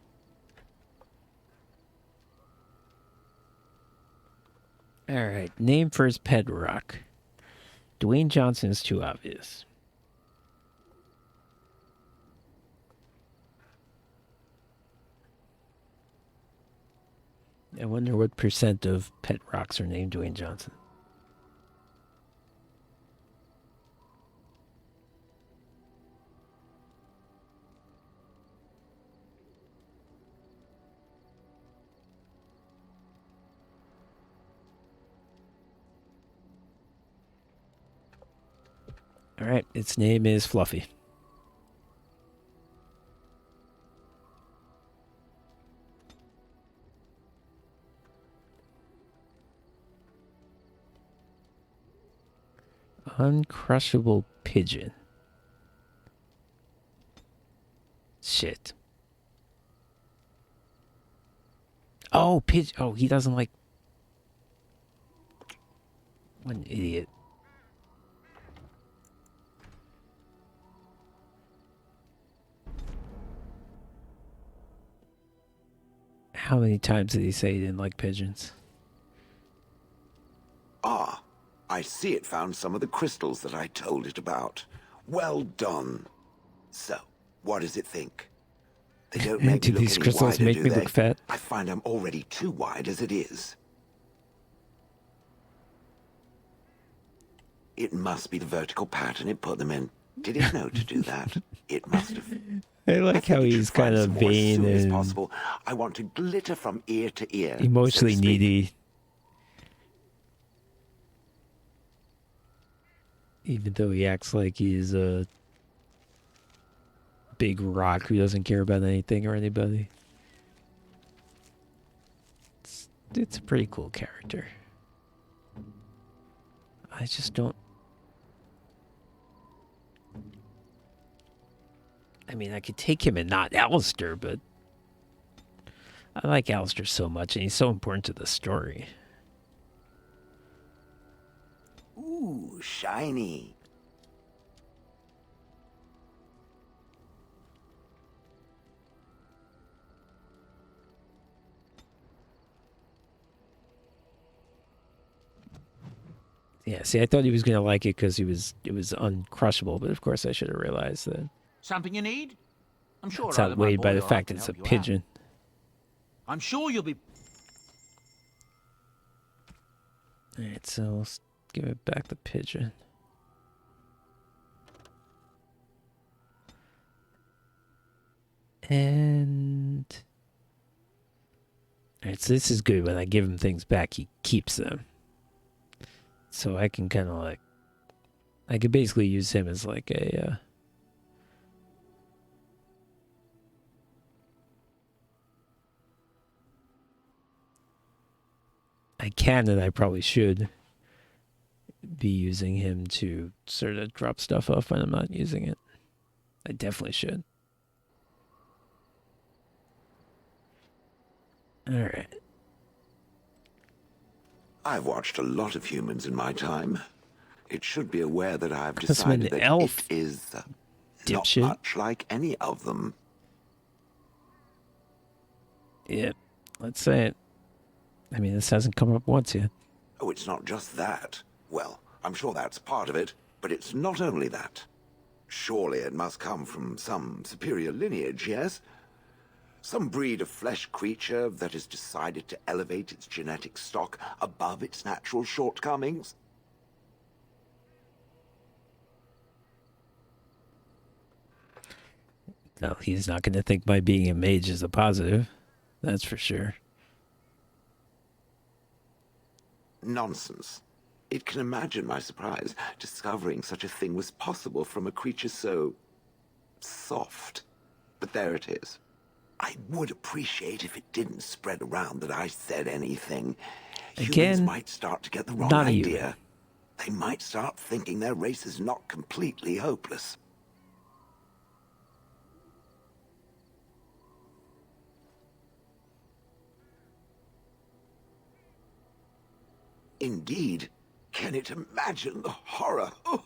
Alright, name for his pet rock. Dwayne Johnson is too obvious. I wonder what percent of pet rocks are named Dwayne Johnson. All right, its name is Fluffy. Uncrushable pigeon. Shit. Oh, pigeon. Oh, he doesn't like. What an idiot. How many times did he say he didn't like pigeons? Ah, I see it found some of the crystals that I told it about. Well done. So, what does it think? They don't make Do me look these any crystals wider, make do me they? look fat? I find I'm already too wide as it is. It must be the vertical pattern it put them in. Did it know to do that? It must have. I like how he's kind of vain as and possible. I want to glitter from ear to ear. emotionally so to speak. needy. Even though he acts like he's a big rock who doesn't care about anything or anybody. It's a pretty cool character. I just don't... I mean, I could take him and not Alistair, but I like Alistair so much, and he's so important to the story. Ooh, shiny. Yeah, see, I thought he was going to like it because it was uncrushable, but of course I should have realized that. Something you need? I'm sure It's either my outweighed by boy the or I fact can it's a help you out. pigeon. I'm sure you'll be... Alright, so let's give it back the pigeon. And... Alright, so this is good. When I give him things back, he keeps them. So I can kind of like... I could basically use him as like a... I can and I probably should be using him to sort of drop stuff off when I'm not using it. I definitely should. Alright. I've watched a lot of humans in my time. It should be aware that I've Because I'm an decided that elf, it is not dipshit. much like any of them. Yep. Let's say it. I mean, this hasn't come up once yet. Oh, it's not just that. Well, I'm sure that's part of it, but it's not only that. Surely it must come from some superior lineage, yes? Some breed of flesh creature that has decided to elevate its genetic stock above its natural shortcomings? No, he's not going to think my being a mage is a positive. That's for sure. Nonsense. It can imagine my surprise discovering such a thing was possible from a creature so... soft. But there it is. I would appreciate if it didn't spread around that I said anything. Humans Again, might start to get the wrong not idea. They might start thinking their race is not completely hopeless. Indeed. Can it imagine the horror? Oh.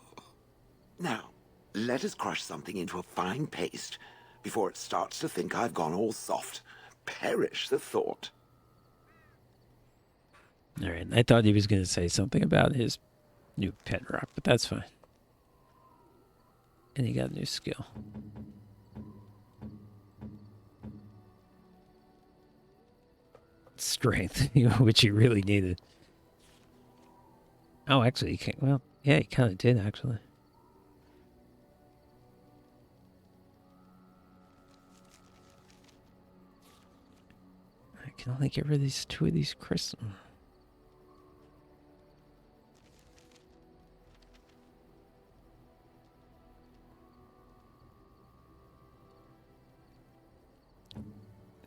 Now, let us crush something into a fine paste before it starts to think I've gone all soft. Perish the thought. All right. I thought he was going to say something about his new pet rock, but that's fine. And he got a new skill. strength, which he really needed. Oh, actually, he can't. Well, yeah, he kind of did, actually. I can only get rid of these 2 of these crystals.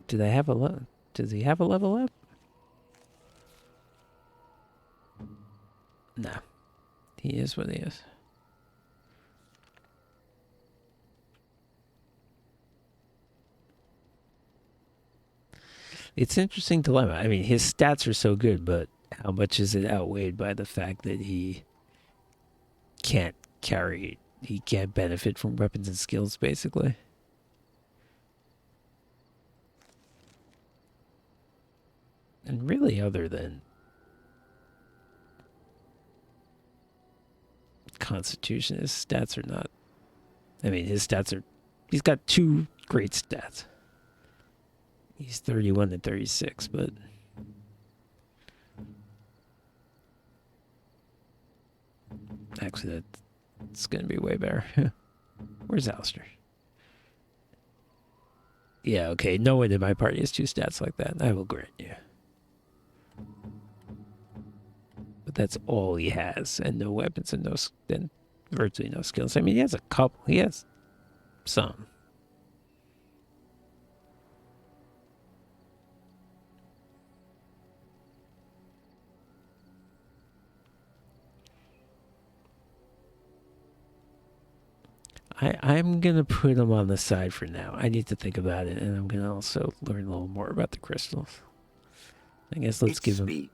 Do they have a level? Does he have a level up? No. He is what he is. It's an interesting dilemma. I mean, his stats are so good, but how much is it outweighed by the fact that he can't benefit from weapons and skills, basically? And really, other than Constitution, his stats are not. I mean, his stats are. He's got 2 great stats. He's 31 and 36, but. Actually, that's going to be way better. Where's Alistair? Yeah, okay. No one in my party has 2 stats like that. I will grant you. But that's all he has, and no weapons and virtually no skills. I mean, he has a couple. He has some. I'm going to put him on the side for now. I need to think about it, and I'm going to also learn a little more about the crystals. I guess let's give him...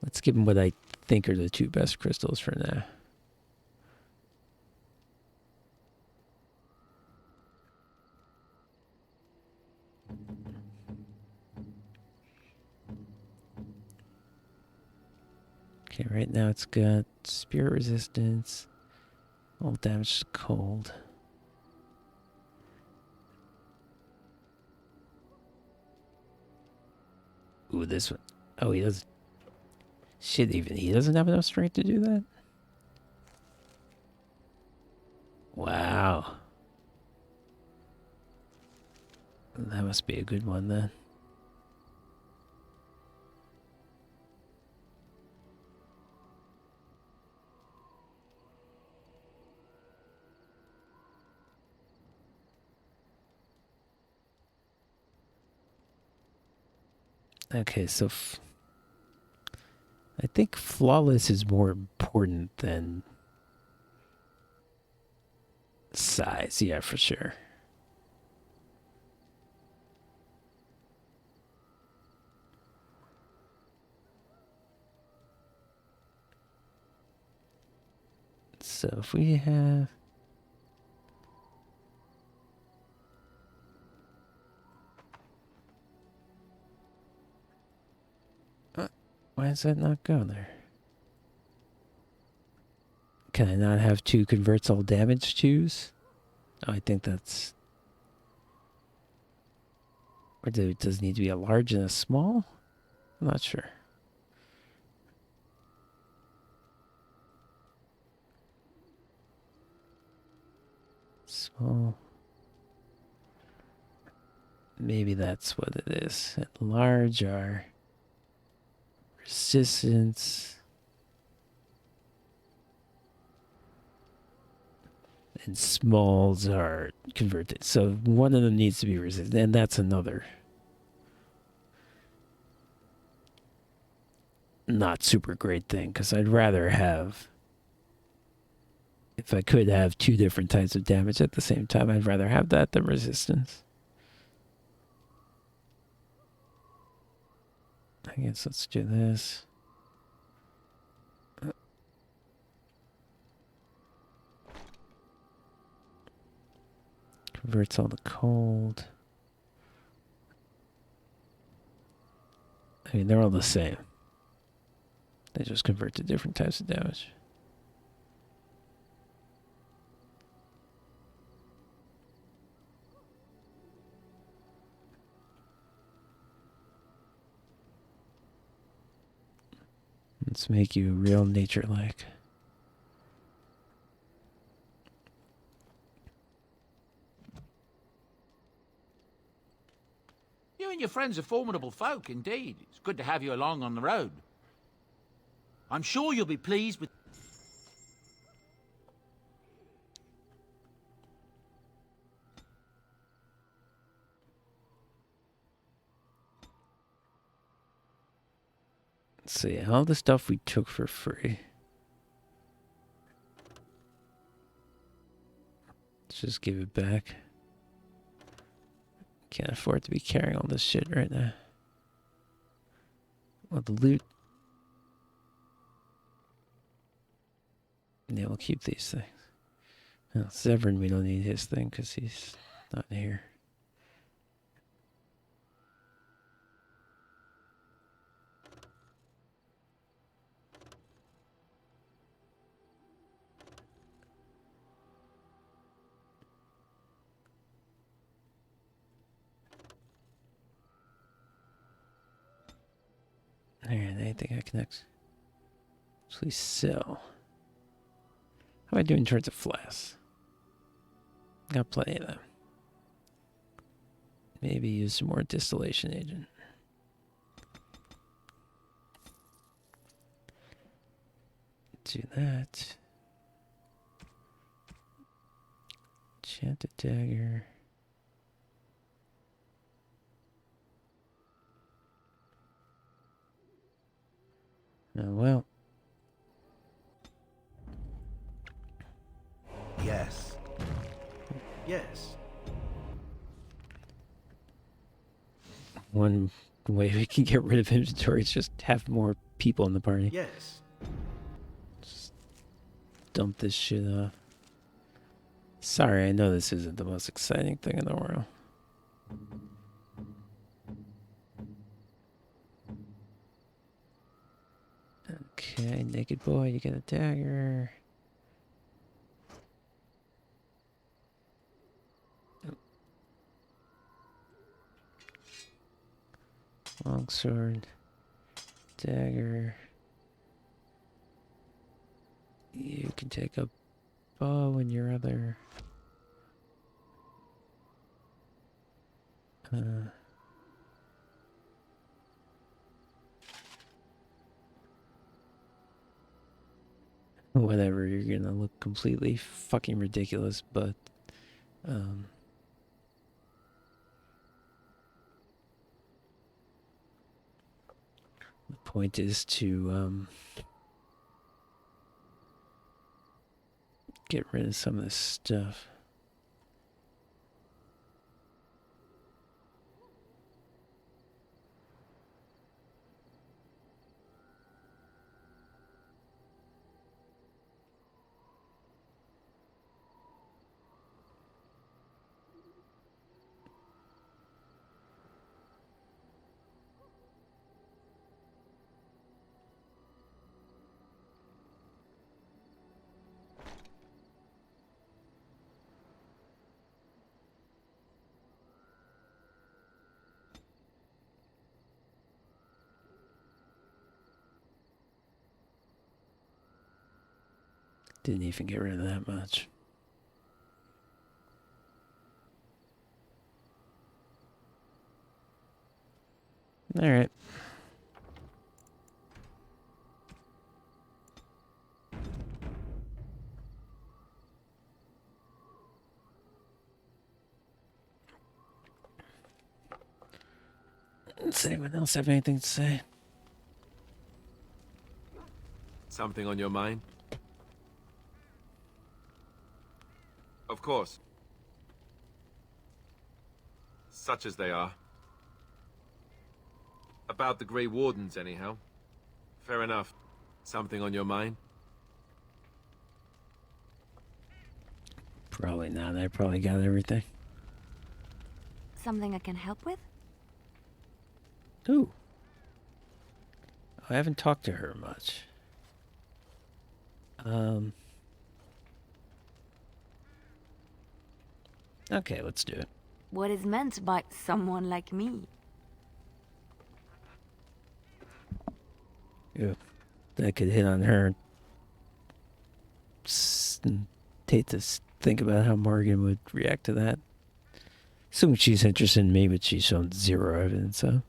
Let's give him what I think are the 2 best crystals for now. Okay, right now it's got spirit resistance, all damage to cold. Ooh, this one. Oh, he doesn't. Shit, even he doesn't have enough strength to do that? Wow. That must be a good one then. Okay, so I think flawless is more important than size. Yeah, for sure. So if we have... Why does that not go there? Can I not have 2 converts all damage twos? Oh, I think that's... Or does it need to be a large and a small? I'm not sure. Small. Maybe that's what it is. And large are... resistance. And smalls are converted. So one of them needs to be resistant, and that's another not super great thing, because I'd rather have, if I could have 2 different types of damage at the same time, I'd rather have that than resistance. I guess let's do this. Converts all the cold. I mean, they're all the same. They just convert to different types of damage. Let's make you real nature-like. You and your friends are formidable folk, indeed. It's good to have you along on the road. I'm sure you'll be pleased with... Let's see, all the stuff we took for free. Let's just give it back. Can't afford to be carrying all this shit right now. Well, the loot. Yeah, we'll keep these things. Well, Severin, we don't need his thing because he's not here. Alright, anything I can actually sell. How am I doing in terms of flasks? Got plenty of them. Maybe use some more distillation agent. Do that. Enchanted dagger. Oh, well. Yes. Yes. One way we can get rid of inventory is just have more people in the party. Yes. Just dump this shit off. Sorry, I know this isn't the most exciting thing in the world. Okay, naked boy, you get a dagger. Longsword, dagger. You can take a bow and your other. Whatever, you're gonna look completely fucking ridiculous, but the point is to get rid of some of this stuff. Didn't even get rid of that much. All right. Does anyone else have anything to say? Something on your mind? Of course. Such as they are. About the Grey Wardens, anyhow. Fair enough. Something on your mind? Probably not. I probably got everything. Something I can help with? Ooh. I haven't talked to her much. Okay, let's do it. What is meant by someone like me? Yeah. that could hit on her. Hate to think about how Morgan would react to that. Assuming she's interested in me, but she's shown zero evidence, so.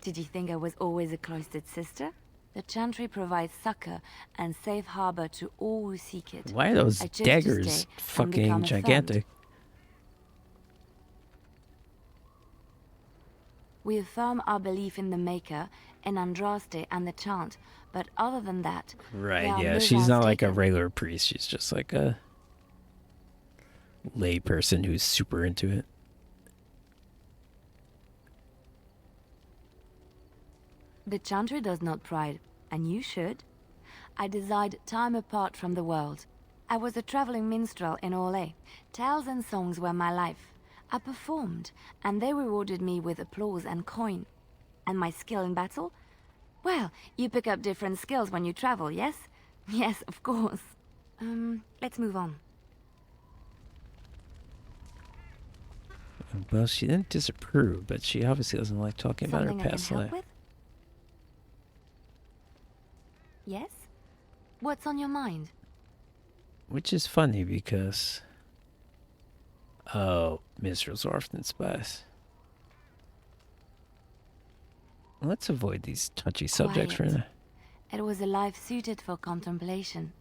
Did you think I was always a cloistered sister? The Chantry provides succor and safe harbor to all who seek it. Why are those daggers fucking gigantic? We affirm our belief in the Maker, in Andraste and the Chant, but other than that... Right, yeah, she's not like a regular priest, she's just like a lay person who's super into it. The Chantry does not pride, and you should. I desired time apart from the world. I was a traveling minstrel in Orlais. Tales and songs were my life. I performed, and they rewarded me with applause and coin. And my skill in battle? Well, you pick up different skills when you travel, yes? Yes, of course. Let's move on. Well, she didn't disapprove, but she obviously doesn't like talking about her Something past I can life. help with? Yes? What's on your mind? Which is funny because... Oh, Minstrels are often spies. Let's avoid these touchy subjects for now. It was a life suited for contemplation.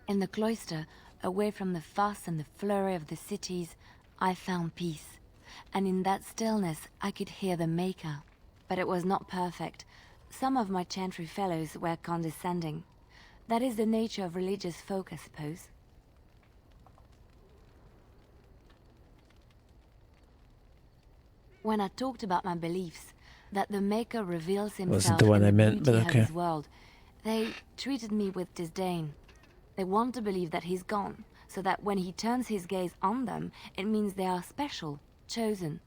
In the cloister, away from the fuss and the flurry of the cities, I found peace. And in that stillness, I could hear the Maker. But it was not perfect. Some of my Chantry fellows were condescending. That is the nature of religious folk, I suppose. When I talked about my beliefs, that the Maker reveals himself Wasn't the one in I the meant, but beauty okay. of his world, they treated me with disdain. They want to believe that he's gone, so that when he turns his gaze on them, it means they are special, chosen.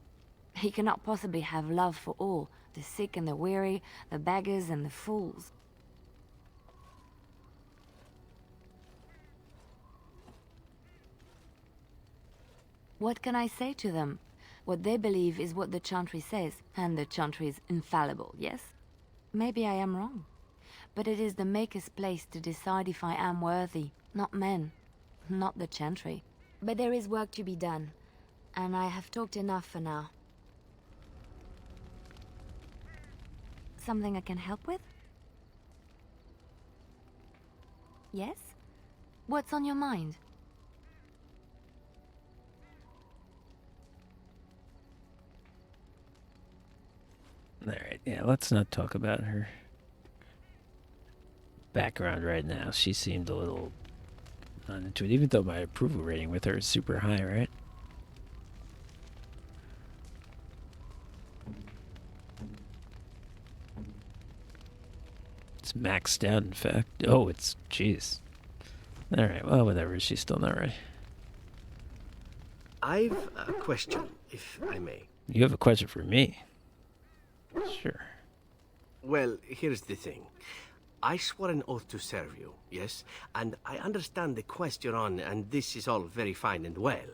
He cannot possibly have love for all, the sick and the weary, the beggars and the fools. What can I say to them? What they believe is what the Chantry says, and the Chantry is infallible, yes? Maybe I am wrong. But it is the Maker's place to decide if I am worthy, not men, not the Chantry. But there is work to be done, and I have talked enough for now. Something I can help with? Yes? What's on your mind? Alright, yeah, let's not talk about her background right now. She seemed a little not into it, even though my approval rating with her is super high, right? It's maxed out, in fact. Oh, it's... jeez. Alright, well, whatever. She's still not ready. I've a question, if I may. You have a question for me? Sure. Well, here's the thing. I swore an oath to serve you, yes? And I understand the quest you're on, and this is all very fine and well.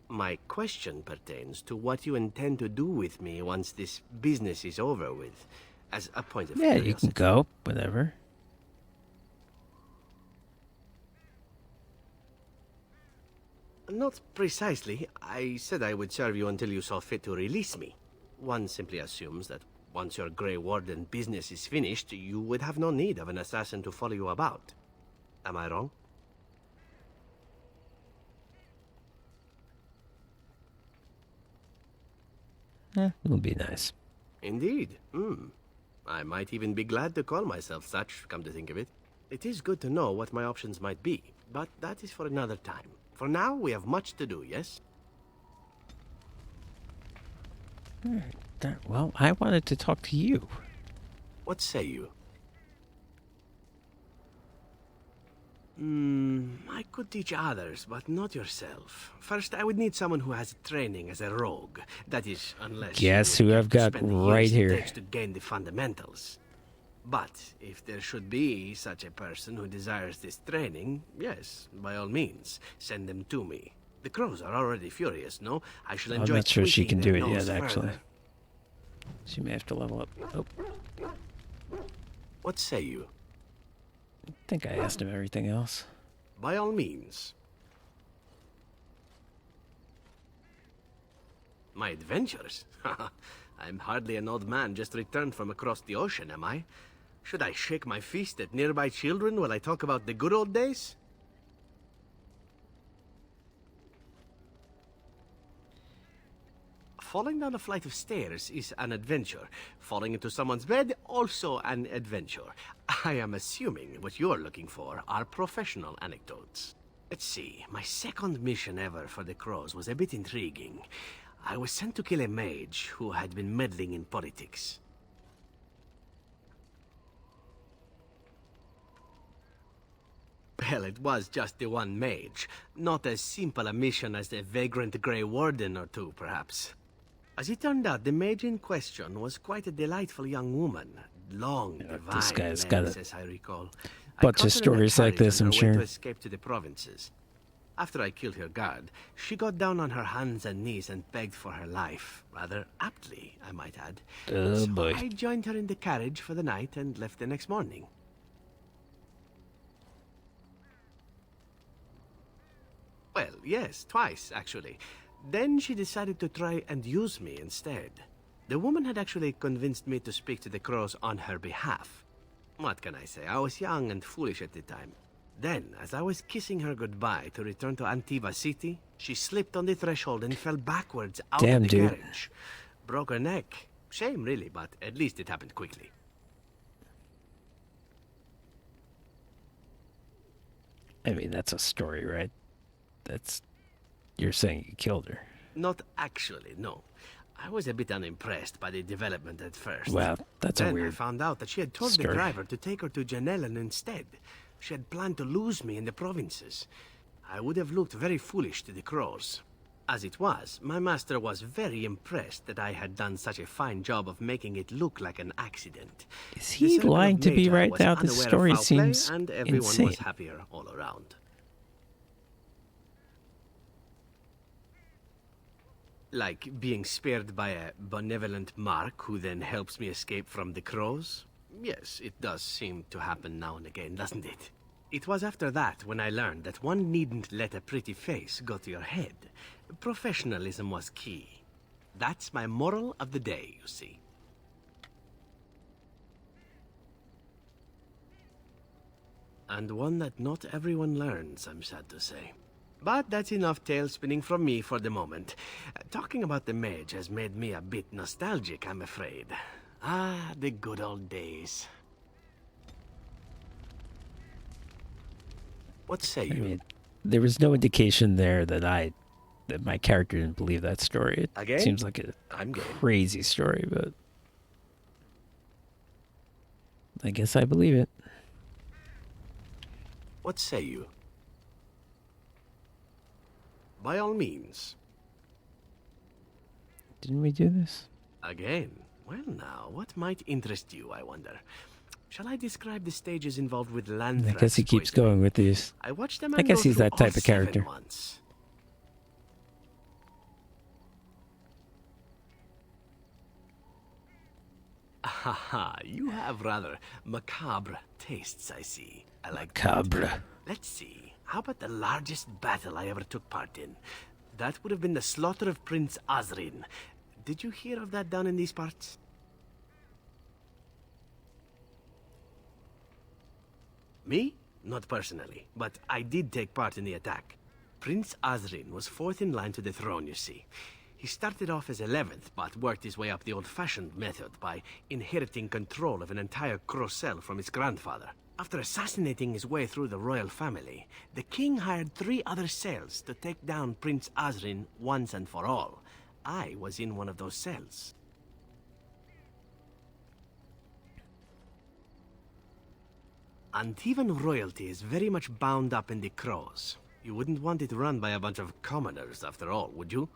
My question pertains to what you intend to do with me once this business is over with, as a point of curiosity. You can go, whatever. Not precisely. I said I would serve you until you saw fit to release me. One simply assumes that once your Grey Warden business is finished, you would have no need of an assassin to follow you about. Am I wrong? It would be nice. Indeed. I might even be glad to call myself such, come to think of it. It is good to know what my options might be, but that is for another time. For now, we have much to do, yes? Well, I wanted to talk to you. What say you? I could teach others, but not yourself. First, I would need someone who has training as a rogue. That is, unless Guess who I've got right here. It takes to gain the fundamentals. But if there should be such a person who desires this training, yes, by all means, send them to me. The crows are already furious, no? I shall enjoy. I'm not sure she can do it yet, further. actually. She may have to level up. Oh. What say you? I think I asked him everything else. By all means. My adventures? I'm hardly an old man just returned from across the ocean, am I? Should I shake my fist at nearby children while I talk about the good old days? Falling down a flight of stairs is an adventure. Falling into someone's bed, also an adventure. I am assuming what you're looking for are professional anecdotes. Let's see, my second mission ever for the Crows was a bit intriguing. I was sent to kill a mage who had been meddling in politics. Well, it was just the one mage. Not as simple a mission as the vagrant Grey Warden or two, perhaps. As it turned out, the mage in question was quite a delightful young woman. Long, divine this guy's legs, got a as I recall. bunch of stories like this, I'm sure. To escape to the provinces. After I killed her guard, she got down on her hands and knees and begged for her life. Rather aptly, I might add. Oh, so boy. I joined her in the carriage for the night and left the next morning. Well, yes, twice, actually. Then she decided to try and use me instead. The woman had actually convinced me to speak to the Crows on her behalf. What can I say? I was young and foolish at the time. Then, as I was kissing her goodbye to return to Antiva City, she slipped on the threshold and fell backwards out of the carriage. Broke her neck. Shame, really, but at least it happened quickly. I mean, that's a story, right? You're saying you killed her. Not actually, no. I was a bit unimpressed by the development at first. Well, that's a weird Then I found out that she had told story. the driver to take her to Janellen instead. She had planned to lose me in the provinces. I would have looked very foolish to the Crows. As it was, my master was very impressed that I had done such a fine job of making it look like an accident. Is he lying to me right now? This story seems and everyone insane. was happier all around. Like being spared by a benevolent mark who then helps me escape from the Crows? Yes, it does seem to happen now and again, doesn't it? It was after that when I learned that one needn't let a pretty face go to your head. Professionalism was key. That's my moral of the day, you see. And one that not everyone learns, I'm sad to say. But that's enough tale spinning from me for the moment. Talking about the mage has made me a bit nostalgic, I'm afraid. Ah, the good old days. What say you? I mean, there was no indication there that my character didn't believe that story. It Again? seems like a crazy story, but I guess I believe it. What say you? By all means. Didn't we do this? Again? Well now, what might interest you, I wonder? Shall I describe the stages involved with land I guess he keeps going with these. I watched them I guess he's that type of character. Once. Haha, you have rather macabre tastes, I see. I like macabre. That. Let's see. How about the largest battle I ever took part in? That would have been the slaughter of Prince Azrin. Did you hear of that down in these parts? Me? Not personally, but I did take part in the attack. Prince Azrin was fourth in line to the throne, you see. He started off as 11th, but worked his way up the old-fashioned method by inheriting control of an entire Crocel from his grandfather. After assassinating his way through the royal family, the king hired 3 other cells to take down Prince Azrin once and for all. I was in one of those cells. Antivan royalty is very much bound up in the Crows. You wouldn't want it run by a bunch of commoners, after all, would you?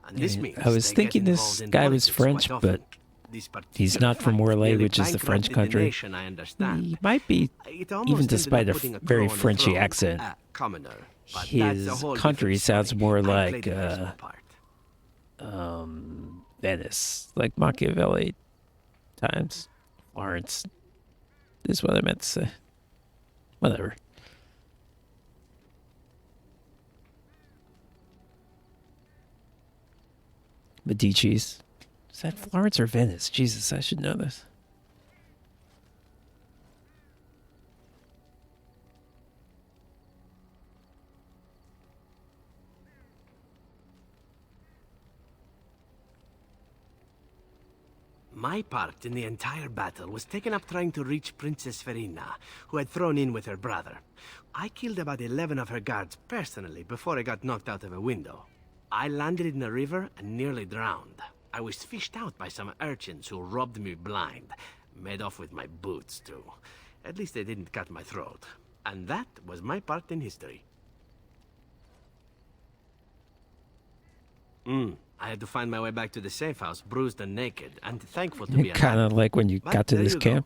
And this means I was thinking this guy was French, but he's not from Orlais, which is the French country. He might be, even despite a very Frenchy accent. His country sounds more like Venice, like Machiavelli times, Florence. is what I meant to say. Whatever. Medici's. Is that Florence or Venice? Jesus, I should know this. My part in the entire battle was taken up trying to reach Princess Verina, who had thrown in with her brother. I killed about 11 of her guards personally before I got knocked out of a window. I landed in the river and nearly drowned. I was fished out by some urchins who robbed me blind. Made off with my boots, too. At least they didn't cut my throat. And that was my part in history. I had to find my way back to the safe house, bruised and naked, and thankful to be alive. Kind of like when you But got to there this you go. camp.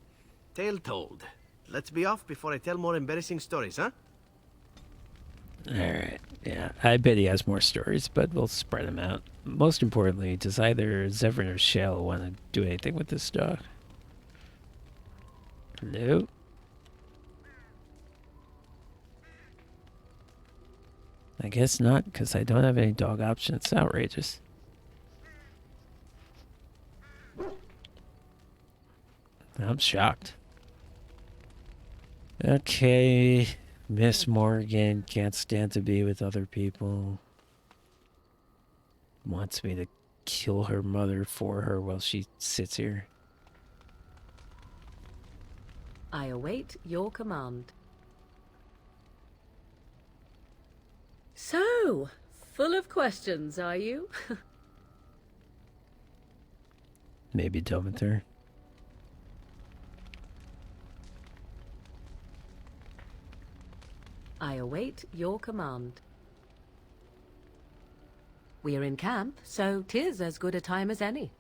Tale told. Let's be off before I tell more embarrassing stories, huh? Alright, yeah. I bet he has more stories, but we'll spread them out. Most importantly, does either Zevran or Shell want to do anything with this dog? Hello? I guess not, because I don't have any dog options. It's outrageous. I'm shocked. Okay, Miss Morgan can't stand to be with other people. Wants me to kill her mother for her while she sits here. I await your command. So, full of questions, are you? Maybe done with her. I await your command. We are in camp, so 'tis as good a time as any.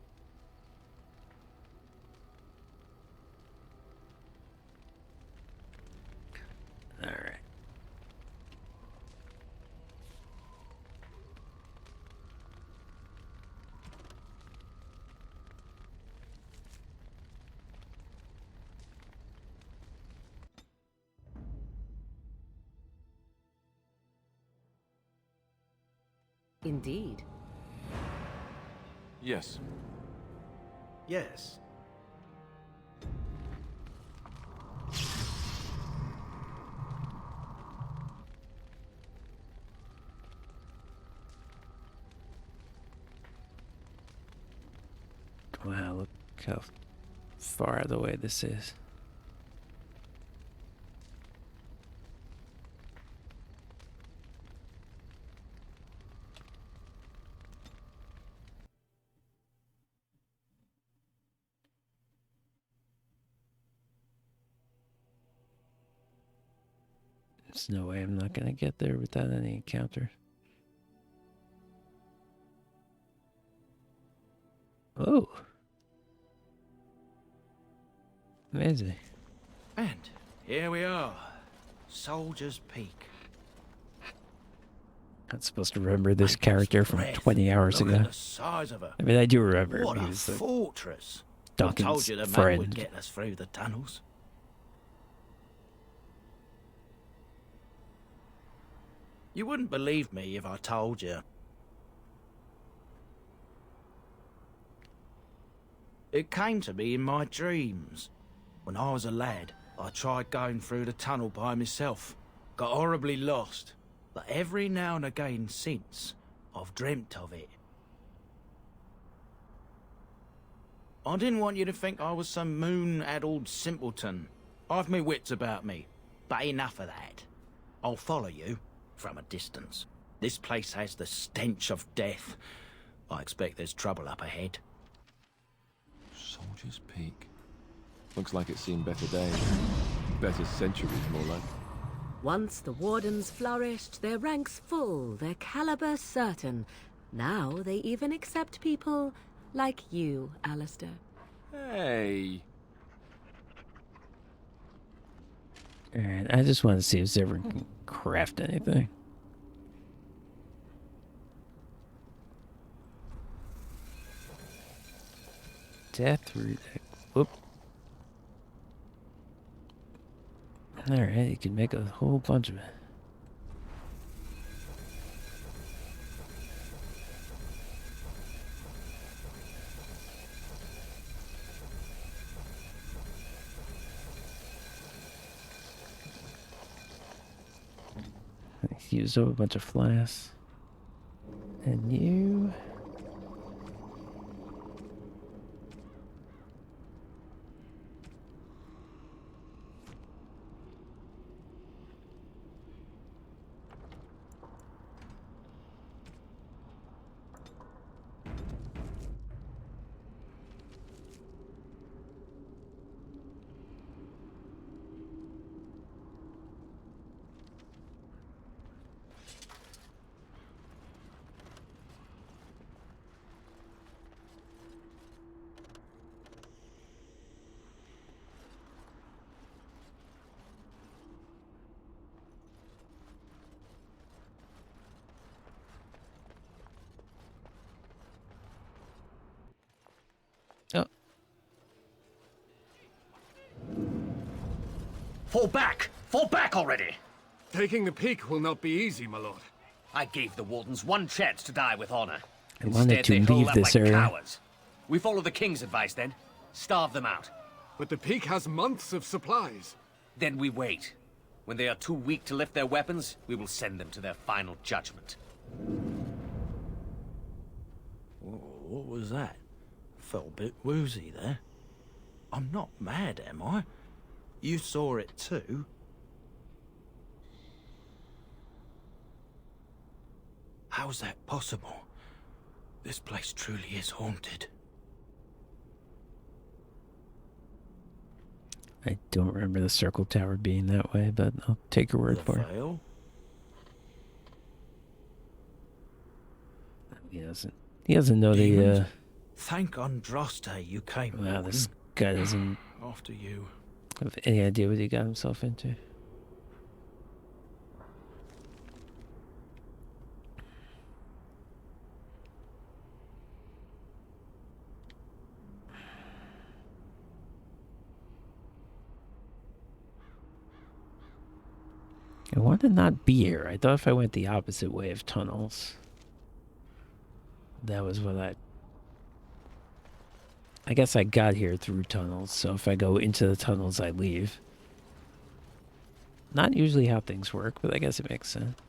Alright. Indeed. Yes. Yes. Wow, look how far away this is. There's no way I'm not gonna get there without any encounter. Oh. Amazing. And here we are. Soldier's Peak. Not supposed to remember this character from 20 hours Look ago. at the size of her. I mean, I do remember What him. a He was the fortress. I Duncan's told you the man friend. would get us through the tunnels. You wouldn't believe me if I told you. It came to me in my dreams. When I was a lad, I tried going through the tunnel by myself. Got horribly lost. But every now and again since, I've dreamt of it. I didn't want you to think I was some moon-addled simpleton. I've my wits about me. But enough of that. I'll follow you. From a distance. This place has the stench of death. I expect there's trouble up ahead. Soldier's Peak. Looks like it's seen better days. Better centuries, more like. Once the wardens flourished, their ranks full, their caliber certain. Now they even accept people like you, Alistair. Hey. Alright, I just want to see if Zevran can craft anything. Death root. Whoop. Alright, you can make a whole bunch of it. I used up a bunch of flasks. And you... Fall back! Fall back already! Taking the peak will not be easy, my lord. I gave the Wardens one chance to die with honor. I wanted to they hole leave up this like area. cowards. We follow the king's advice then. Starve them out. But the peak has months of supplies. Then we wait. When they are too weak to lift their weapons, we will send them to their final judgment. What was that? Felt a bit woozy there. I'm not mad, am I? You saw it too? How's that possible? This place truly is haunted. I don't remember the circle tower being that way, but I'll take your word for it. Veil? He doesn't know the, Thank Andraste you came. Wow, this guy doesn't After you. have any idea what he got himself into. I want to not be here. I thought if I went the opposite way of tunnels, that was what I guess I got here through tunnels, so if I go into the tunnels, I leave. Not usually how things work, but I guess it makes sense.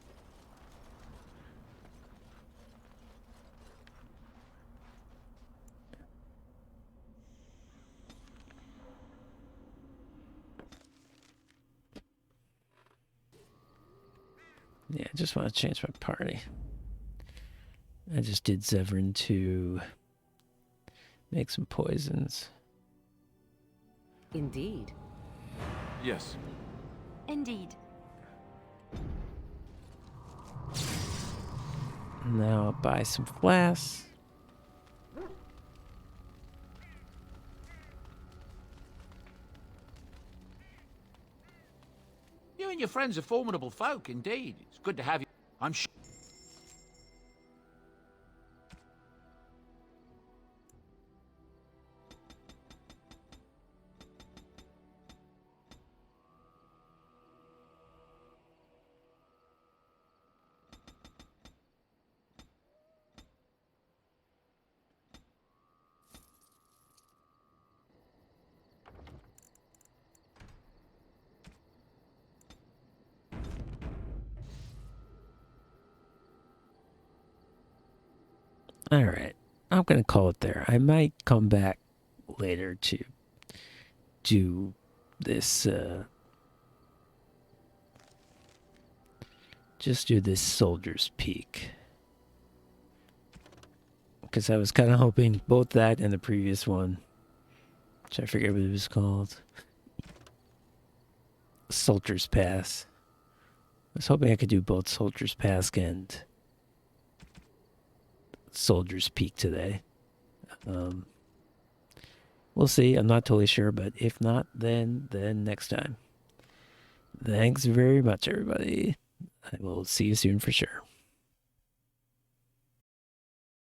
Yeah, I just want to change my party. I just did Zevran to make some poisons. Indeed. Yes. Indeed. Now I'll buy some flasks. You and your friends are formidable folk, indeed. It's good to have you. I'm sure. Alright, I'm going to call it there. I might come back later to do this, just do this Soldier's Peak. Because I was kind of hoping both that and the previous one, which I forget what it was called, Soldier's Pass. I was hoping I could do both Soldier's Pass and Soldier's Peak today. We'll see. I'm not totally sure, but if not, then next time. Thanks very much, everybody. I will see you soon for sure.